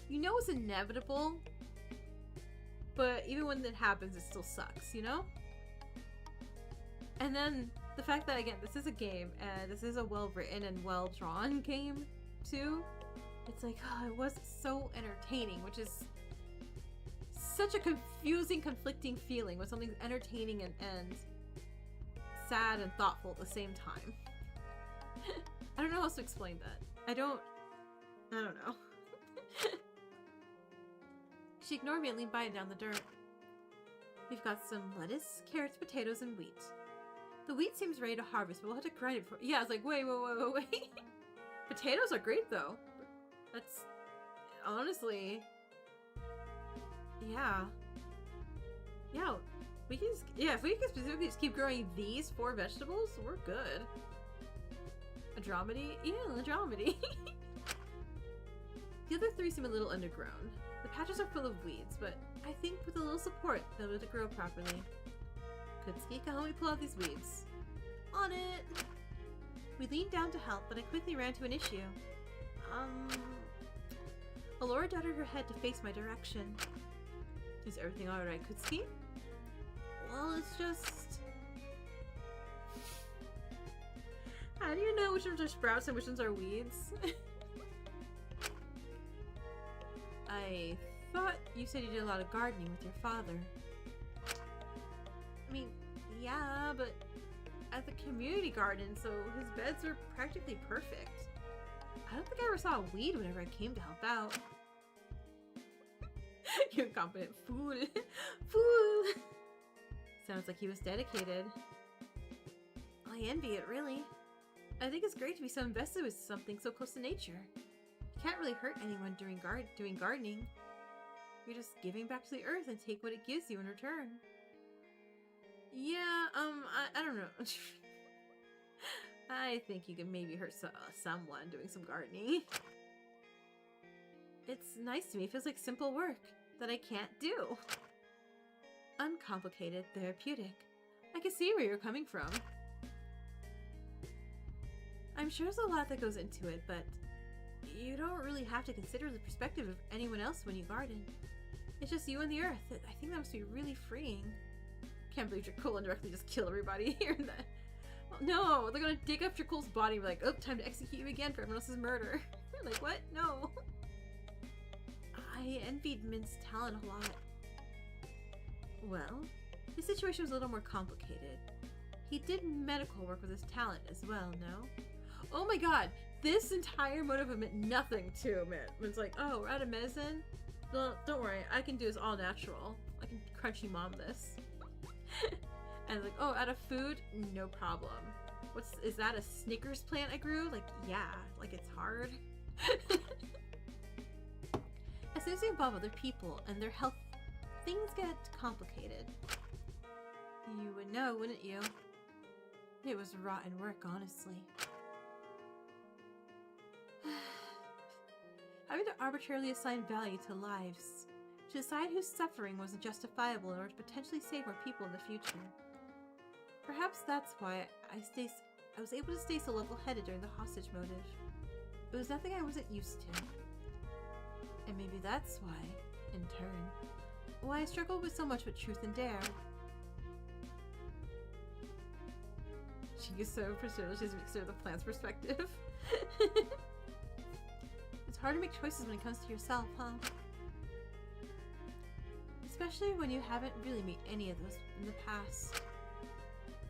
You know it's inevitable, but even when it happens, it still sucks, you know? And then the fact that, again, this is a game, and this is a well-written and well-drawn game, too. It's like, oh, it was so entertaining, which is such a confusing, conflicting feeling when something's entertaining and sad and thoughtful at the same time. I don't know how else to explain that. I don't know. She ignored me and leaned by and down the dirt. We've got some lettuce, carrots, potatoes, and wheat. The wheat seems ready to harvest, but we'll have to grind it for— Yeah, I was like, wait. Potatoes are great, though. That's... honestly... Yeah. Yeah, we can just... Yeah, if we can specifically just keep growing these 4 vegetables, we're good. A dramedy? Yeah, a dramedy. The other 3 seem a little undergrown. The patches are full of weeds, but I think with a little support, they'll be able to grow properly. Kutsuki, can help me pull out these weeds? On it! We leaned down to help, but I quickly ran to an issue. Alora darted her head to face my direction. Is everything alright, Kutsuki? Well, it's just... How do you know which ones are sprouts and which ones are weeds? I thought you said you did a lot of gardening with your father. I mean, yeah, but at the community garden, so his beds were practically perfect. I don't think I ever saw a weed whenever I came to help out. You incompetent fool. Fool! Sounds like he was dedicated. I envy it, really. I think it's great to be so invested with something so close to nature. You can't really hurt anyone doing gardening. You're just giving back to the earth and take what it gives you in return. Yeah, I don't know. I think you could maybe hurt someone doing some gardening. It's nice to me. It feels like simple work that I can't do. Uncomplicated, therapeutic. I can see where you're coming from. I'm sure there's a lot that goes into it, but you don't really have to consider the perspective of anyone else when you garden. It's just you and the earth. I think that must be really freeing. Can't believe Dracul indirectly just kill everybody here and that. Oh, no, they're gonna dig up Dracul's body and be like, oh, time to execute you again for everyone else's murder. Like, what? No. I envied Min's talent a lot. Well, his situation was a little more complicated. He did medical work with his talent as well, no? Oh my god, this entire motive meant nothing to him. It's like, oh, we're out of medicine? Well, don't worry, I can do this all natural. I can crunchy mom this. And like, oh, out of food? No problem. Is that a Snickers plant I grew? Like, yeah, like it's hard. As soon as you involve other people and their health, things get complicated. You would know, wouldn't you? It was rotten work, honestly. Having to arbitrarily assign value to lives, to decide whose suffering wasn't justifiable in order to potentially save more people in the future. Perhaps that's why I was able to stay so level-headed during the hostage motive. It was nothing I wasn't used to. And maybe that's why, in turn, why I struggled with so much with truth and dare. She is so persuasive, she's considered the plant's perspective. It's hard to make choices when it comes to yourself, huh? Especially when you haven't really made any of those in the past.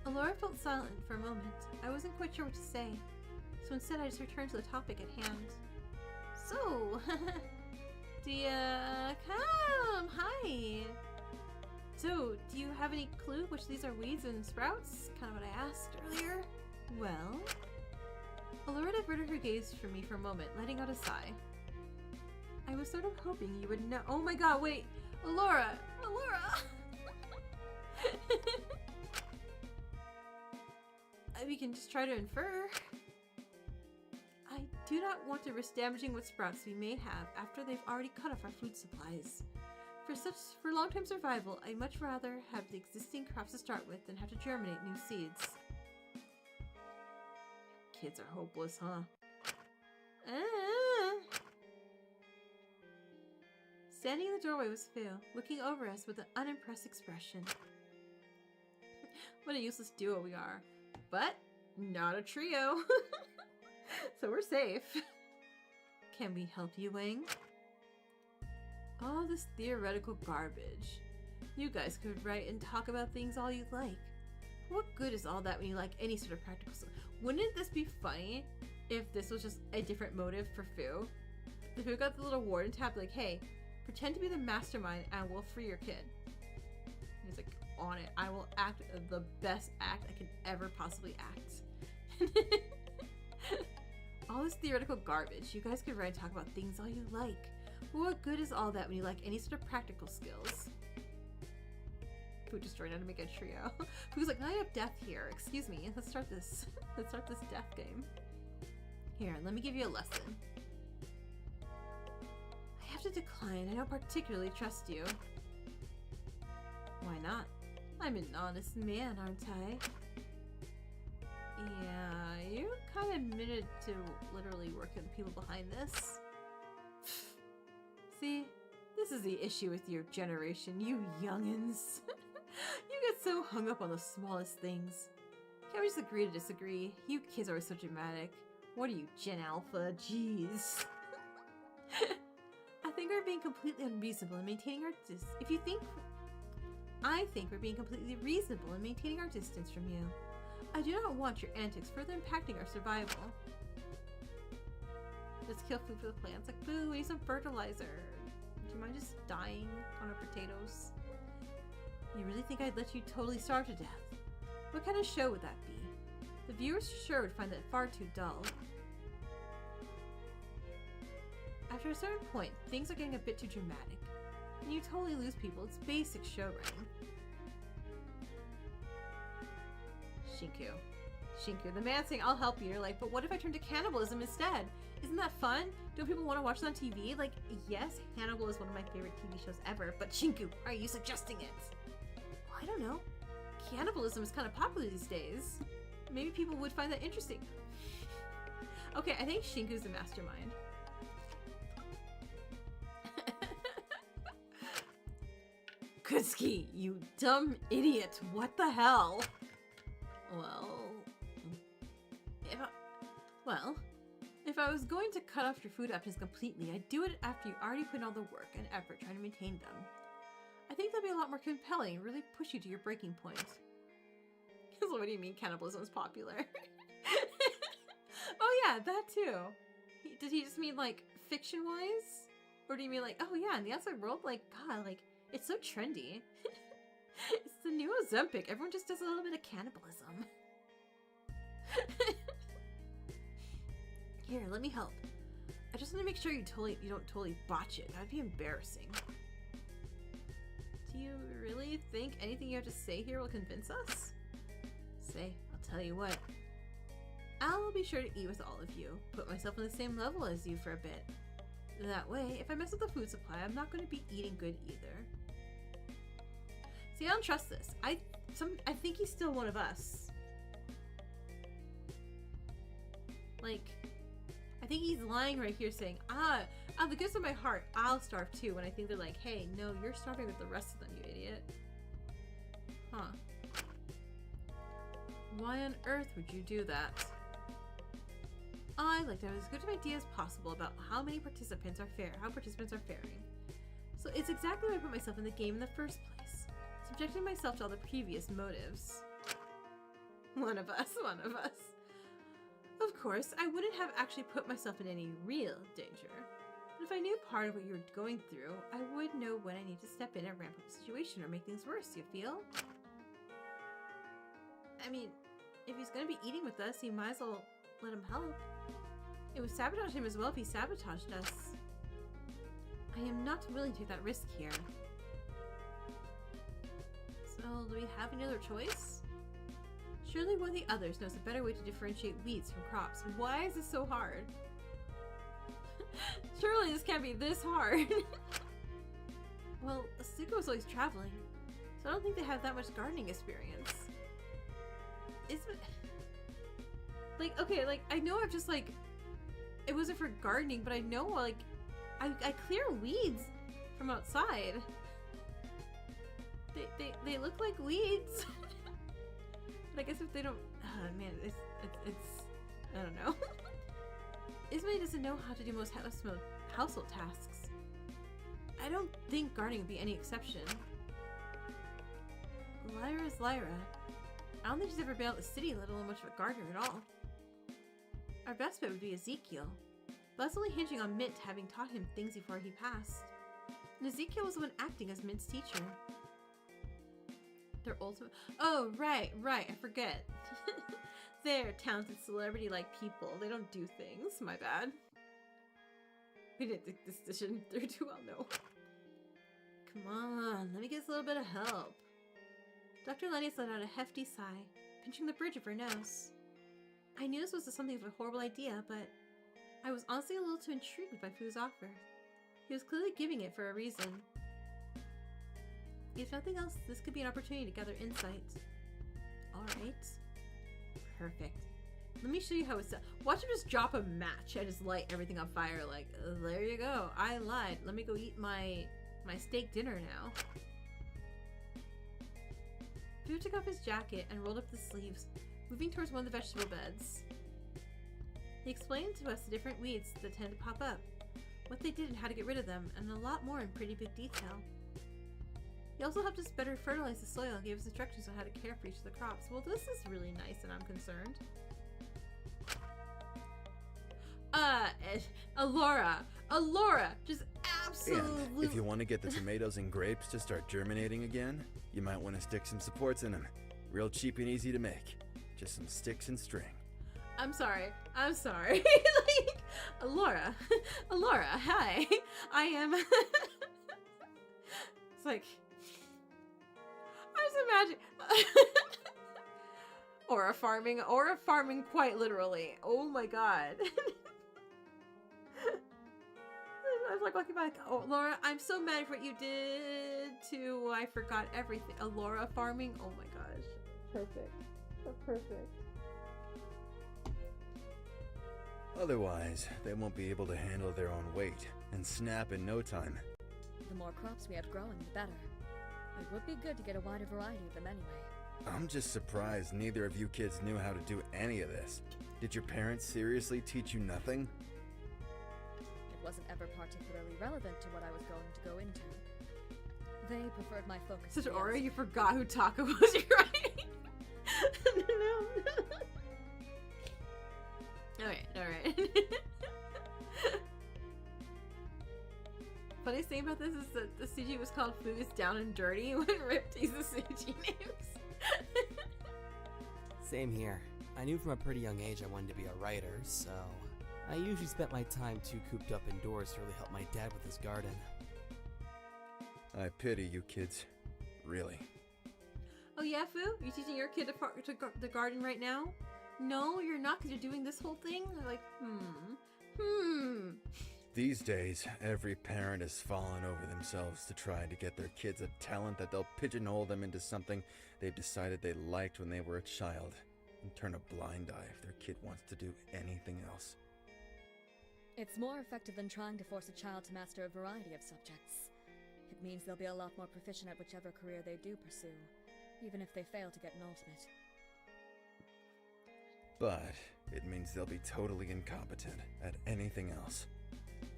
Alora felt silent for a moment. I wasn't quite sure what to say, so instead I just returned to the topic at hand. So, do you come? Hi! So, do you have any clue which these are weeds and sprouts? Kind of what I asked earlier. Well, Alora diverted her gaze from me for a moment, letting out a sigh. I was sort of hoping you would know. Oh my god, wait! Alora! Alora! We can just try to infer. I do not want to risk damaging what sprouts we may have after they've already cut off our food supplies. For long-term survival, I'd much rather have the existing crops to start with than have to germinate new seeds. Kids are hopeless, huh? Standing in the doorway was Phil, looking over us with an unimpressed expression. What a useless duo we are. But not a trio. So we're safe. Can we help you, Wang? All this theoretical garbage. You guys could write and talk about things all you'd like. What good is all that when you like any sort of practical stuff? Wouldn't this be funny if this was just a different motive for Fu? If we got the little warden tab like, hey, pretend to be the mastermind and we'll free your kid. He's like, on it. I will act the best act I can ever possibly act. All this theoretical garbage. You guys could write and talk about things all you like. But what good is all that when you like any sort of practical skills? Fu just trying to make a trio. Fu's like, I have death here. Excuse me. Let's start this. Let's start this death game. Here, let me give you a lesson. I have to decline. I don't particularly trust you. Why not? I'm an honest man, aren't I? Yeah, you kind of admitted to literally working with the people behind this. See, this is the issue with your generation, you youngins. You get so hung up on the smallest things. Can't we just agree to disagree? You kids are always so dramatic. What are you, Gen Alpha? Jeez. I think we're being completely unreasonable in maintaining our I think we're being completely reasonable in maintaining our distance from you. I do not want your antics further impacting our survival. Let's kill food for the plants. Like, boo, we need some fertilizer. Do you mind just dying on our potatoes? You really think I'd let you totally starve to death? What kind of show would that be? The viewers sure would find that far too dull. After a certain point, things are getting a bit too dramatic. And you totally lose people. It's basic show writing. Shinku, the man saying, I'll help you. You're like, but what if I turn to cannibalism instead? Isn't that fun? Don't people want to watch it on TV? Like, yes, Hannibal is one of my favorite TV shows ever, but Shinku, why are you suggesting it? Well, I don't know. Cannibalism is kind of popular these days. Maybe people would find that interesting. Okay, I think Shinku's the mastermind. Kutsuki, you dumb idiot. What the hell? If I was going to cut off your food options completely, I'd do it after you already put in all the work and effort trying to maintain them. I think that'd be a lot more compelling and really push you to your breaking point. So what do you mean cannibalism is popular? Oh yeah, that too. Did he just mean like fiction-wise? Or do you mean like, oh yeah, in the outside world, like, God, like, it's so trendy. It's the new Ozempic. Everyone just does a little bit of cannibalism. Here, let me help. I just want to make sure you don't totally botch it. That'd be embarrassing. Do you really think anything you have to say here will convince us? Say, I'll tell you what. I'll be sure to eat with all of you. Put myself on the same level as you for a bit. That way, if I mess with the food supply, I'm not going to be eating good either. See, I don't trust this. I think he's still one of us. Like, I think he's lying right here saying, out of the goodness of my heart, I'll starve too. When I think they're like, hey, no, you're starving with the rest of them, you idiot. Huh. Why on earth would you do that? I like to have as good of an idea as possible about how participants are faring. So it's exactly why I put myself in the game in the first place, subjecting myself to all the previous motives. One of us. Of course, I wouldn't have actually put myself in any real danger, but if I knew part of what you were going through, I would know when I need to step in and ramp up the situation or make things worse, you feel? I mean, if he's gonna be eating with us, you might as well let him help. It would sabotage him as well if he sabotaged us. I am not willing to take that risk here. So, do we have any other choice? Surely one of the others knows a better way to differentiate weeds from crops. Why is this so hard? Surely this can't be this hard. Well, Asuka was always traveling, so I don't think they have that much gardening experience. Is it... Like, okay, like, I know I've just, like... It wasn't for gardening, but I know, like... I clear weeds from outside. They look like weeds. But I guess if they don't... Oh, man, it's I don't know. Ismay doesn't know how to do most household tasks. I don't think gardening would be any exception. Lyra's Lyra. I don't think she's ever been out of the city, let alone much of a gardener at all. Our best bet would be Ezekiel. But that's only hinging on Mint having taught him things before he passed. And Ezekiel was the one acting as Mint's teacher. Their ultimate... Oh, right, I forget. They're talented celebrity-like people. They don't do things. My bad. We didn't think this decision through too well, no. Come on, let me get a little bit of help. Dr. Lenny let out a hefty sigh, pinching the bridge of her nose. I knew this was something of a horrible idea, but I was honestly a little too intrigued by Fu's offer. He was clearly giving it for a reason. If nothing else, this could be an opportunity to gather insight. Alright. Perfect. Let me show you how it's done. Watch him just drop a match and just light everything on fire like, there you go, I lied. Let me go eat my steak dinner now. Fu took off his jacket and rolled up the sleeves, moving towards one of the vegetable beds. He explained to us the different weeds that tend to pop up, what they did and how to get rid of them, and a lot more in pretty big detail. He also helped us better fertilize the soil and gave us instructions on how to care for each of the crops. Well, this is really nice and I'm concerned. Alora, just absolutely... And if you want to get the tomatoes and grapes to start germinating again, you might want to stick some supports in them. Real cheap and easy to make. Just some sticks and string. I'm sorry. Like, Alora, hi. I am... It's like... I just imagine... Aura farming quite literally. Oh my god. I was like walking by, like, oh, Laura, I'm so mad for what you did to... I forgot everything. Alora farming? Oh my gosh. Perfect. Perfect. Otherwise, they won't be able to handle their own weight and snap in no time. The more crops we had growing, the better. It would be good to get a wider variety of them anyway. I'm just surprised neither of you kids knew how to do any of this. Did your parents seriously teach you nothing? It wasn't ever particularly relevant to what I was going to go into. They preferred my focus. Such Aura, you forgot who Taka was, you're right. No. Alright. Funniest thing about this is that the CG was called Foos Down and Dirty when Ripped used the CG names. Same here. I knew from a pretty young age I wanted to be a writer, so I usually spent my time too cooped up indoors to really help my dad with his garden. I pity you kids. Really. Oh yeah, Foo? You teaching your kid the garden right now? No, you're not, because you're doing this whole thing? They're like, These days, every parent has fallen over themselves to try to get their kids a talent that they'll pigeonhole them into something they've decided they liked when they were a child, and turn a blind eye if their kid wants to do anything else. It's more effective than trying to force a child to master a variety of subjects. It means they'll be a lot more proficient at whichever career they do pursue, even if they fail to get an ultimate. But it means they'll be totally incompetent at anything else.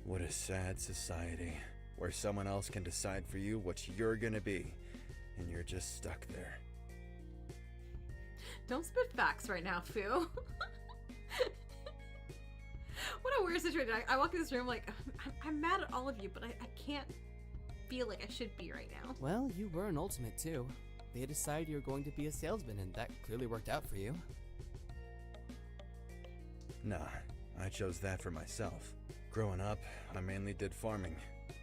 What a sad society, where someone else can decide for you what you're gonna be, and you're just stuck there. Don't spit facts right now, Foo. What a weird situation. I walk in this room like, I'm mad at all of you, but I can't feel like I should be right now. Well, you were an ultimate too. They decided you were going to be a salesman, and that clearly worked out for you. Nah, I chose that for myself. Growing up, I mainly did farming.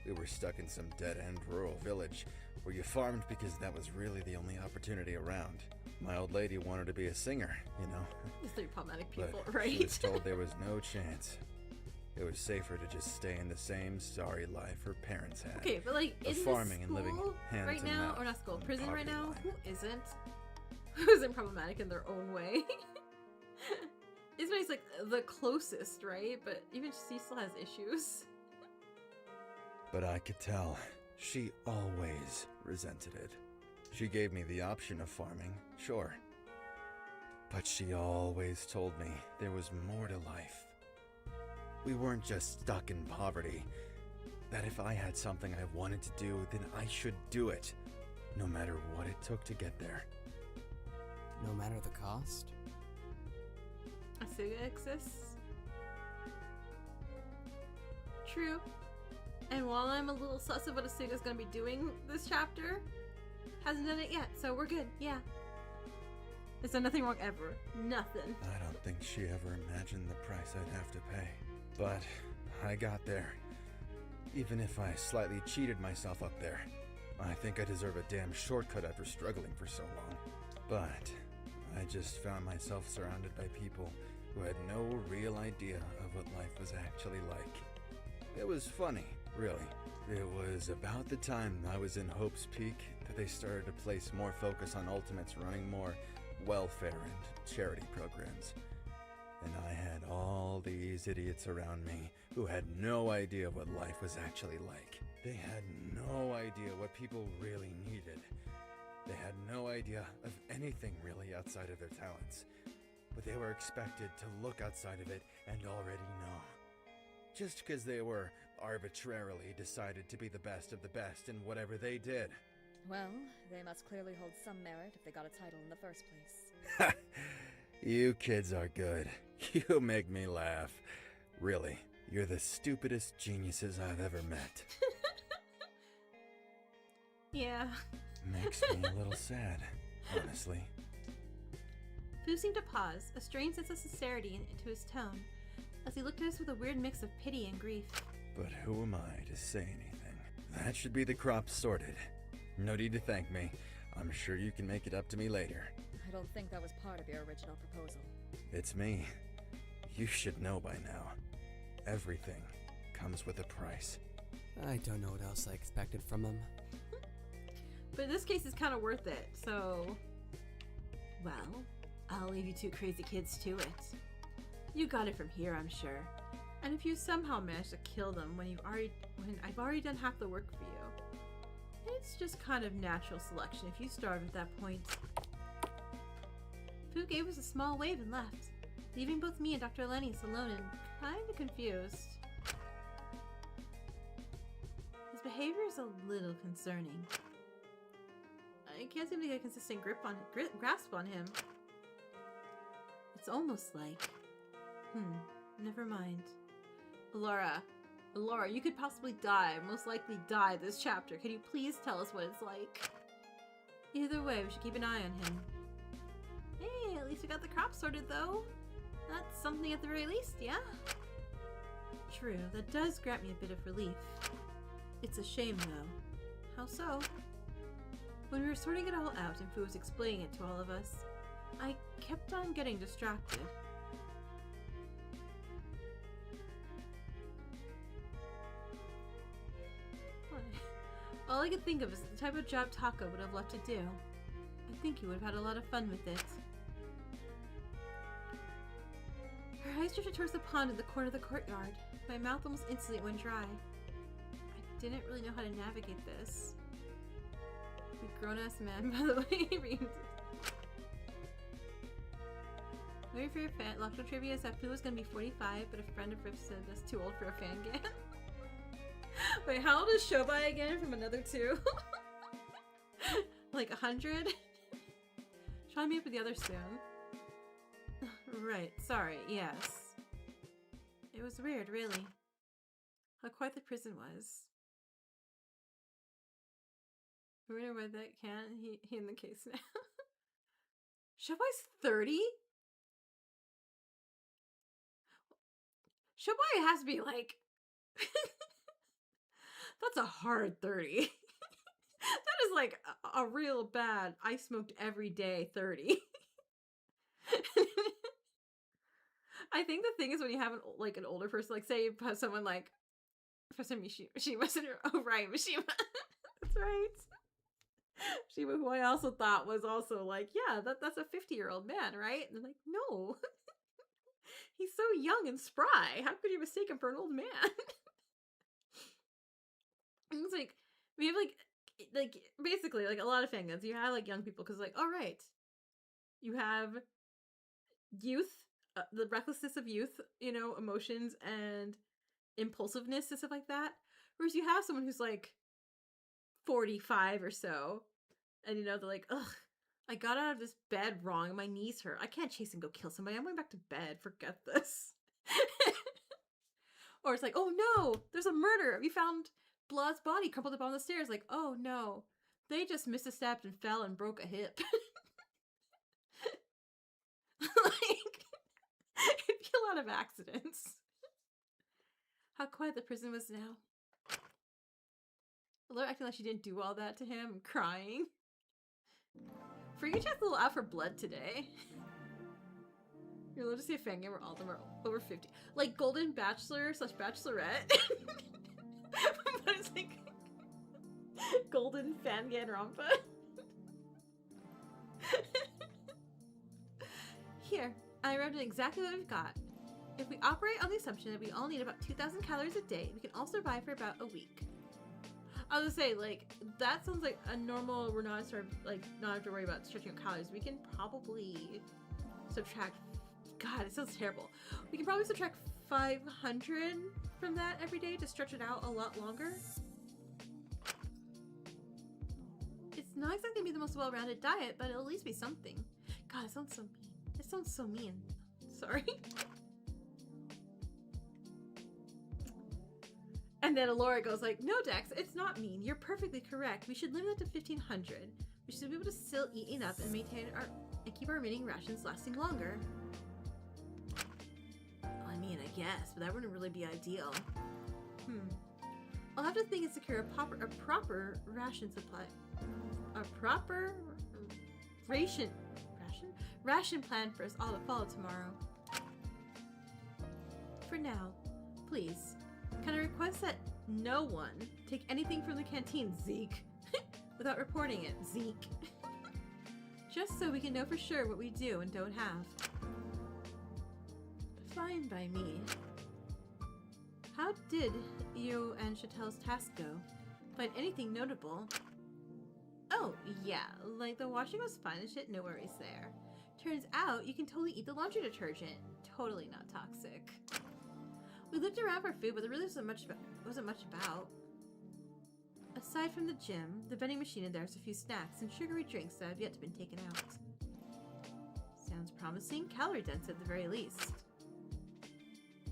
We were stuck in some dead-end rural village where you farmed because that was really the only opportunity around. My old lady wanted to be a singer, you know. These three problematic people, but right? she was told there was no chance. It was safer to just stay in the same sorry life her parents had. Okay, but like in farming the and living school hand right to now, mouth or not school, on the prison right poverty now, line. who isn't problematic in their own way? Ismay's like the closest, right? But even she still has issues. But I could tell she always resented it. She gave me the option of farming, sure. But she always told me there was more to life. We weren't just stuck in poverty. That if I had something I wanted to do, then I should do it, no matter what it took to get there. No matter the cost? Asuga exists. True. And while I'm a little sus of what Asuga's gonna be doing this chapter, hasn't done it yet, so we're good, yeah. There's done nothing wrong ever. Nothing. I don't think she ever imagined the price I'd have to pay. But I got there. Even if I slightly cheated myself up there. I think I deserve a damn shortcut after struggling for so long. But I just found myself surrounded by people who had no real idea of what life was actually like. It was funny, really. It was about the time I was in Hope's Peak that they started to place more focus on Ultimates running more welfare and charity programs. And I had all these idiots around me who had no idea what life was actually like. They had no idea what people really needed. They had no idea of anything really outside of their talents. But they were expected to look outside of it and already know. Just because they were arbitrarily decided to be the best of the best in whatever they did. Well, they must clearly hold some merit if they got a title in the first place. You kids are good. You make me laugh. Really, you're the stupidest geniuses I've ever met. Yeah. Makes me a little sad, honestly. Fu seemed to pause, a strange sense of sincerity into his tone, as he looked at us with a weird mix of pity and grief. But who am I to say anything? That should be the crop sorted. No need to thank me. I'm sure you can make it up to me later. I don't think that was part of your original proposal. It's me. You should know by now. Everything comes with a price. I don't know what else I expected from him. But in this case, it's kind of worth it, so... Well, I'll leave you two crazy kids to it. You got it from here, I'm sure. And if you somehow manage to kill them when I've already done half the work for you, it's just kind of natural selection if you starve at that point. Fu gave us a small wave and left, leaving both me and Dr. Lenny alone and kinda confused. His behavior is a little concerning. I can't seem to get a consistent grasp on him. It's almost like... never mind. Laura, you could possibly die, most likely die this chapter. Can you please tell us what it's like? Either way, we should keep an eye on him. Hey, at least we got the crop sorted though. That's something at the very least, yeah? True, that does grant me a bit of relief. It's a shame though. How so? When we were sorting it all out and Fu was explaining it to all of us, I kept on getting distracted. All I could think of is the type of job Taka would have loved to do. I think he would have had a lot of fun with it. Her eyes drifted towards the pond in the corner of the courtyard. My mouth almost instantly went dry. I didn't really know how to navigate this. The grown-ass man, by the way. Wait for your fan. Lockdown trivia said Fu was gonna be 45, but a friend of Rip said that's too old for a fangan. Wait, how old is Shobai again from another two? Like 100? Try me up with the other soon. Right, sorry, yes. It was weird, really. How quiet the prison was. I wonder why that can't. He in the case now. Shobai's 30? Shobai has to be like... That's a hard 30. That is like a real bad, I smoked every day 30. I think the thing is when you have an older person, like say you have someone like Professor Mishima, oh right, Mishima. That's right. Mishima, who I also thought was also like, yeah, that's a 50-year-old man, right? And they're like, no. He's so young and spry. How could you mistake him for an old man? It's like we have like basically like a lot of fangans. You have like young people because like all right, you have youth, the recklessness of youth, you know, emotions and impulsiveness and stuff like that. Whereas you have someone who's like 45 or so, and you know they're like, ugh, I got out of this bed wrong and my knees hurt. I can't chase and go kill somebody. I'm going back to bed. Forget this. Or it's like, oh no, there's a murder. We found Blood's body crumpled up on the stairs. Like, oh no, they just misstepped and fell and broke a hip. Like, it'd be a lot of accidents. How quiet the prison was now. Laura acting like she didn't do all that to him and crying. Freaky Chat's a little out for blood today. You're allowed to see a fangan where all of them are over 50. Like Golden Bachelor / Bachelorette. But it's like Golden Danganronpa. Here, I wrote in exactly what we've got. If we operate on the assumption that we all need about 2,000 calories a day, we can all survive for about a week. I was gonna say, like, that sounds like a normal, we're not not have to worry about stretching out calories. We can probably subtract, God, it sounds terrible. We can probably subtract 500 from that every day to stretch it out a lot longer. It's not exactly gonna be the most well-rounded diet, but it'll at least be something. God, it sounds so mean. It sounds so mean. Sorry. And then Alora goes like, no, Dex, it's not mean. You're perfectly correct. We should limit it to 1,500. We should be able to still eat enough and maintain and keep our remaining rations lasting longer. I mean, I guess, but that wouldn't really be ideal. I'll have to think and secure a proper ration supply. A proper ration plan for us all to follow tomorrow. For now, please, can I request that no one take anything from the canteen, Zeke, without reporting it, Zeke? Just so we can know for sure what we do and don't have. Fine by me. How did you and Chatel's task go? Find anything notable? Oh, yeah, like the washing was fine and shit, no worries there. Turns out you can totally eat the laundry detergent. Totally not toxic. We looked around for food, but there really wasn't much about. Aside from the gym, the vending machine, and there's a few snacks and sugary drinks that have yet to be taken out. Sounds promising. Calorie dense at the very least.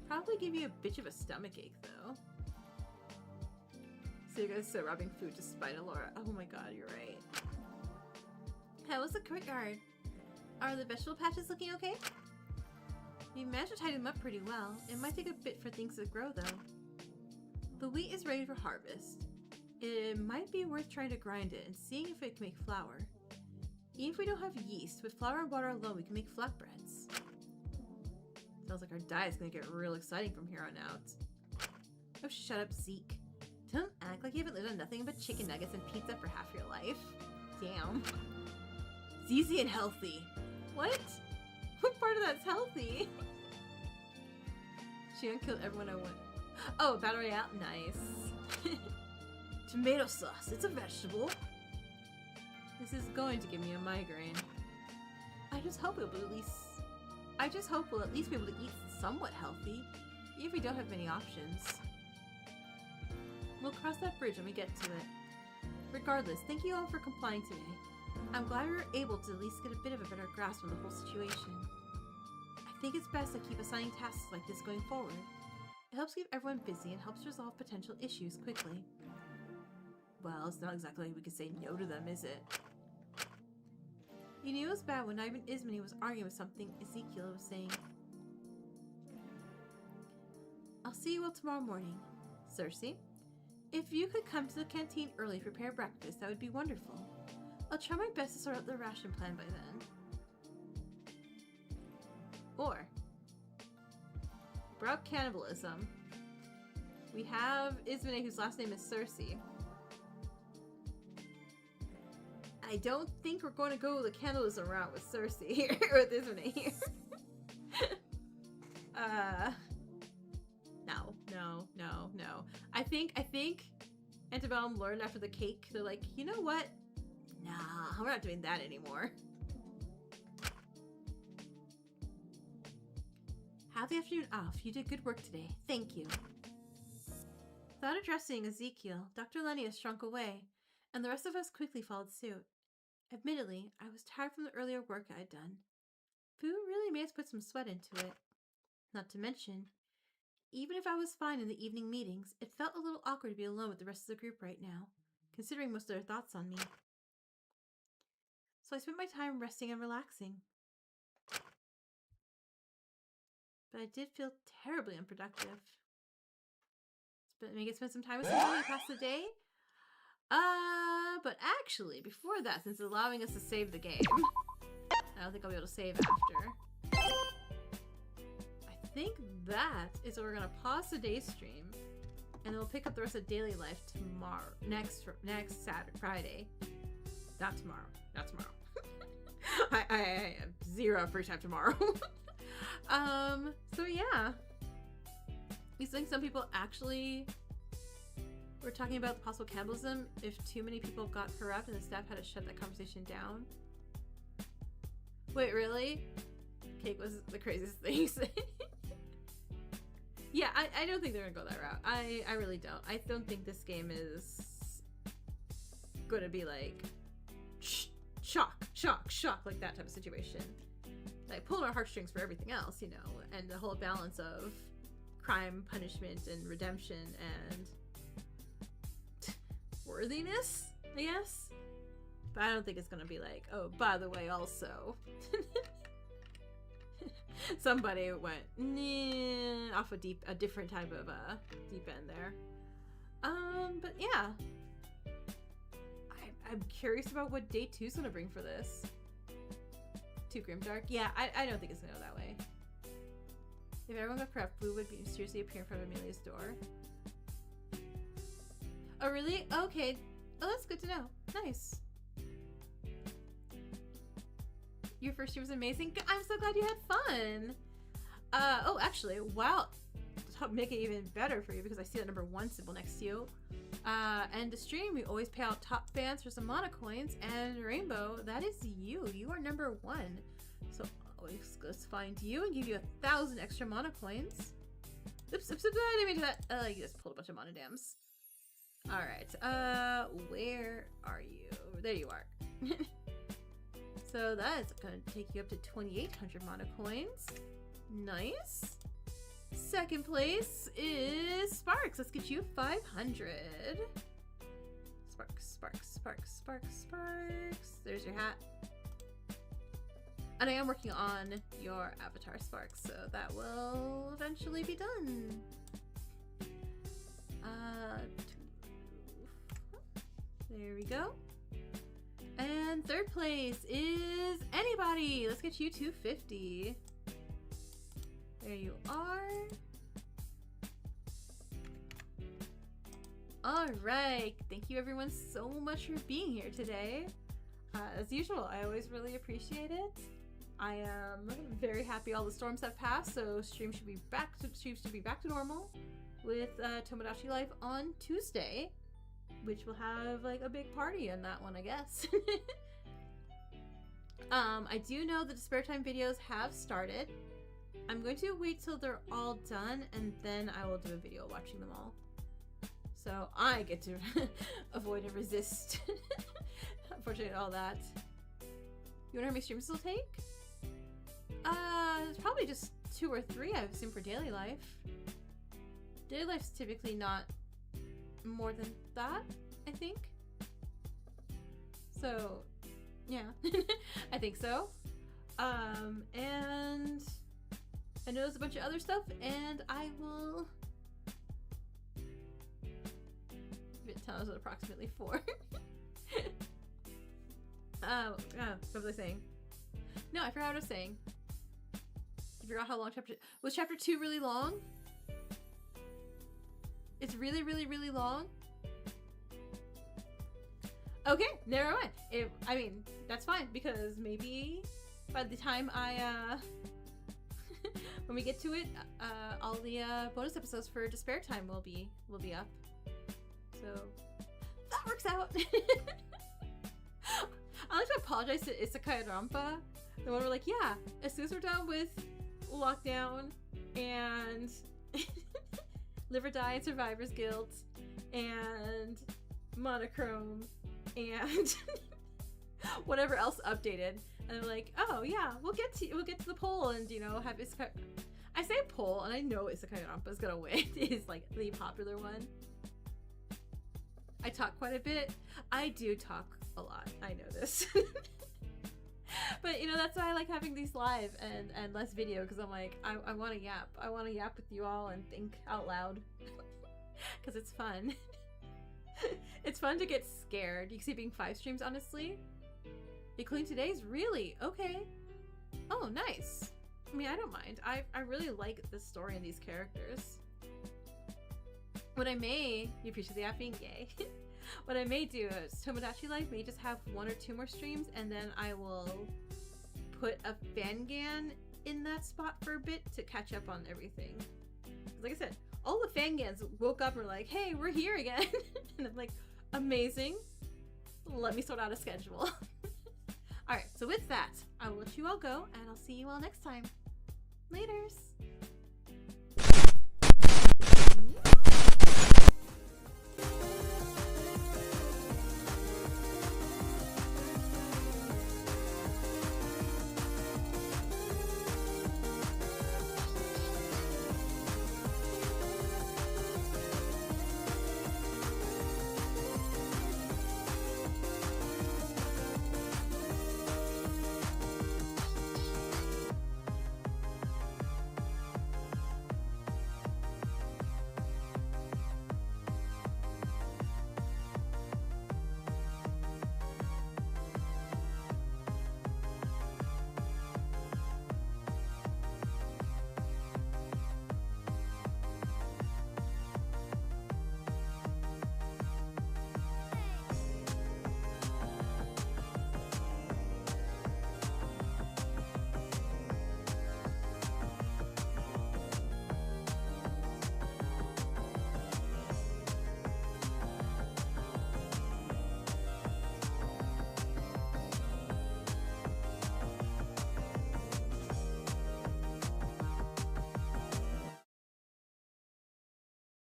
Probably give you a bitch of a stomach ache though. So you guys still rubbing food despite Alora. Oh my god, you're right. How was the courtyard? Are the vegetable patches looking okay? You managed to tidy them up pretty well. It might take a bit for things to grow though. The wheat is ready for harvest. It might be worth trying to grind it and seeing if it can make flour. Even if we don't have yeast, with flour and water alone we can make flatbreads. Sounds like our diet's gonna get real exciting from here on out. Oh, shut up, Zeke. Don't act like you haven't lived on nothing but chicken nuggets and pizza for half your life. Damn. It's easy and healthy. What? What part of that's healthy? She gonna kill everyone I want. Oh, Battle Royale? Nice. Tomato sauce. It's a vegetable. This is going to give me a migraine. I just hope we'll at least be able to eat somewhat healthy, even if we don't have many options. We'll cross that bridge when we get to it. Regardless, thank you all for complying today. I'm glad we were able to at least get a bit of a better grasp on the whole situation. I think it's best to keep assigning tasks like this going forward. It helps keep everyone busy and helps resolve potential issues quickly. Well, it's not exactly like we could say no to them, is it? You knew it was bad when not even Ismene was arguing with something Ezekiel was saying. I'll see you all tomorrow morning. Cersei, if you could come to the canteen early to prepare breakfast, that would be wonderful. I'll try my best to sort out the ration plan by then. Or, about cannibalism, we have Ismene, whose last name is Cersei. I don't think we're going to go the cannibalism route with Cersei here, with Ismene here. No. I think Antebellum learned after the cake. They're like, you know what? Nah, we're not doing that anymore. Have the afternoon off. You did good work today. Thank you. Without addressing Ezekiel, Dr. Lennius shrunk away, and the rest of us quickly followed suit. Admittedly, I was tired from the earlier work I had done. Food really made us put some sweat into it. Not to mention, even if I was fine in the evening meetings, it felt a little awkward to be alone with the rest of the group right now, considering most of their thoughts on me. So I spent my time resting and relaxing. But I did feel terribly unproductive. But maybe spend some time with someone to pass the day? But actually, before that, since it's allowing us to save the game, I don't think I'll be able to save after. I think that is what we're gonna pause today's stream, and then we'll pick up the rest of daily life tomorrow, next Saturday, Friday. Not tomorrow. I have zero free time tomorrow. So yeah. You think some people actually were talking about the possible cannibalism if too many people got corrupt and the staff had to shut that conversation down? Wait, really? Cake was the craziest thing you said. Yeah, I don't think they're gonna go that route. I really don't. I don't think this game is gonna be like shock, like that type of situation. Like pulling our heartstrings for everything else, you know, and the whole balance of crime, punishment, and redemption, and worthiness, I guess. But I don't think it's gonna be like, oh, by the way, also somebody went off a different type of deep end there. But yeah, I'm curious about what day 2 is gonna bring for this. Too grimdark? Yeah, I don't think it's gonna go that way. If everyone got corrupt, Blue would mysteriously appear in front of Amelia's door. Oh, really? Okay. Oh, that's good to know. Nice. Your first year was amazing. I'm so glad you had fun. Oh, actually, wow. To make it even better for you, because I see that number 1 symbol next to you. And to stream, we always pay out top fans for some mana coins, and Rainbow, that is you. You are number 1. So let's find you and give you 1,000 extra mana coins. Oops, I didn't mean to do that. You just pulled a bunch of mana dams. Alright, where are you? There you are. So that is going to take you up to 2,800 mana coins. Nice. Second place is Sparks. Let's get you 500. Sparks, Sparks, Sparks, Sparks, Sparks. There's your hat. And I am working on your avatar, Sparks, so that will eventually be done. There we go. And third place is anybody. Let's get you 250. There you are. All right. Thank you everyone so much for being here today. As usual, I always really appreciate it. I am very happy all the storms have passed, so streams should be back to normal with Tomodachi Life on Tuesday, which will have like a big party in that one, I guess. I do know the Despair Time videos have started. I'm going to wait till they're all done and then I will do a video watching them all. So I get to avoid and resist unfortunately all that. You wonder how many streams this will take? It's probably just 2 or 3, I assume, for daily life. Daily life's typically not more than that, I think. So, yeah, I think so. And I know there's a bunch of other stuff, and I will tell us at approximately 4. What was I saying? No, I forgot what I was saying. I forgot how long was chapter 2 really long? It's really, really, really long? Okay, never mind. I mean, that's fine, because maybe by the time when we get to it, all the bonus episodes for Despair Time will be up. So that works out. I like to apologize to Isekai Rampa. The one we're like, yeah, as soon as we're done with lockdown and Live or Die and Survivor's Guilt and Monochrome and whatever else updated, and I'm like, oh yeah, we'll get to the poll and have Isekai. I say poll and I know Isekai Rampa is gonna win. It is like the popular one. I talk quite a bit. I do talk a lot. I know this. But that's why I like having these live and less video, because I'm like, I want to yap. I want to yap with you all and think out loud. Because it's fun. It's fun to get scared. You can see it being 5 streams, honestly. Including today's? Really? Okay. Oh, nice. I mean, I don't mind. I really like the story and these characters. What I may, you appreciate the app being gay. What I may do is Tomodachi Life may just have 1 or 2 more streams, and then I will put a Fangan in that spot for a bit to catch up on everything. Like I said, all the Fangans woke up and were like, hey, we're here again. And I'm like, amazing. Let me sort out a schedule. Alright, so with that, I will let you all go, and I'll see you all next time. Laters!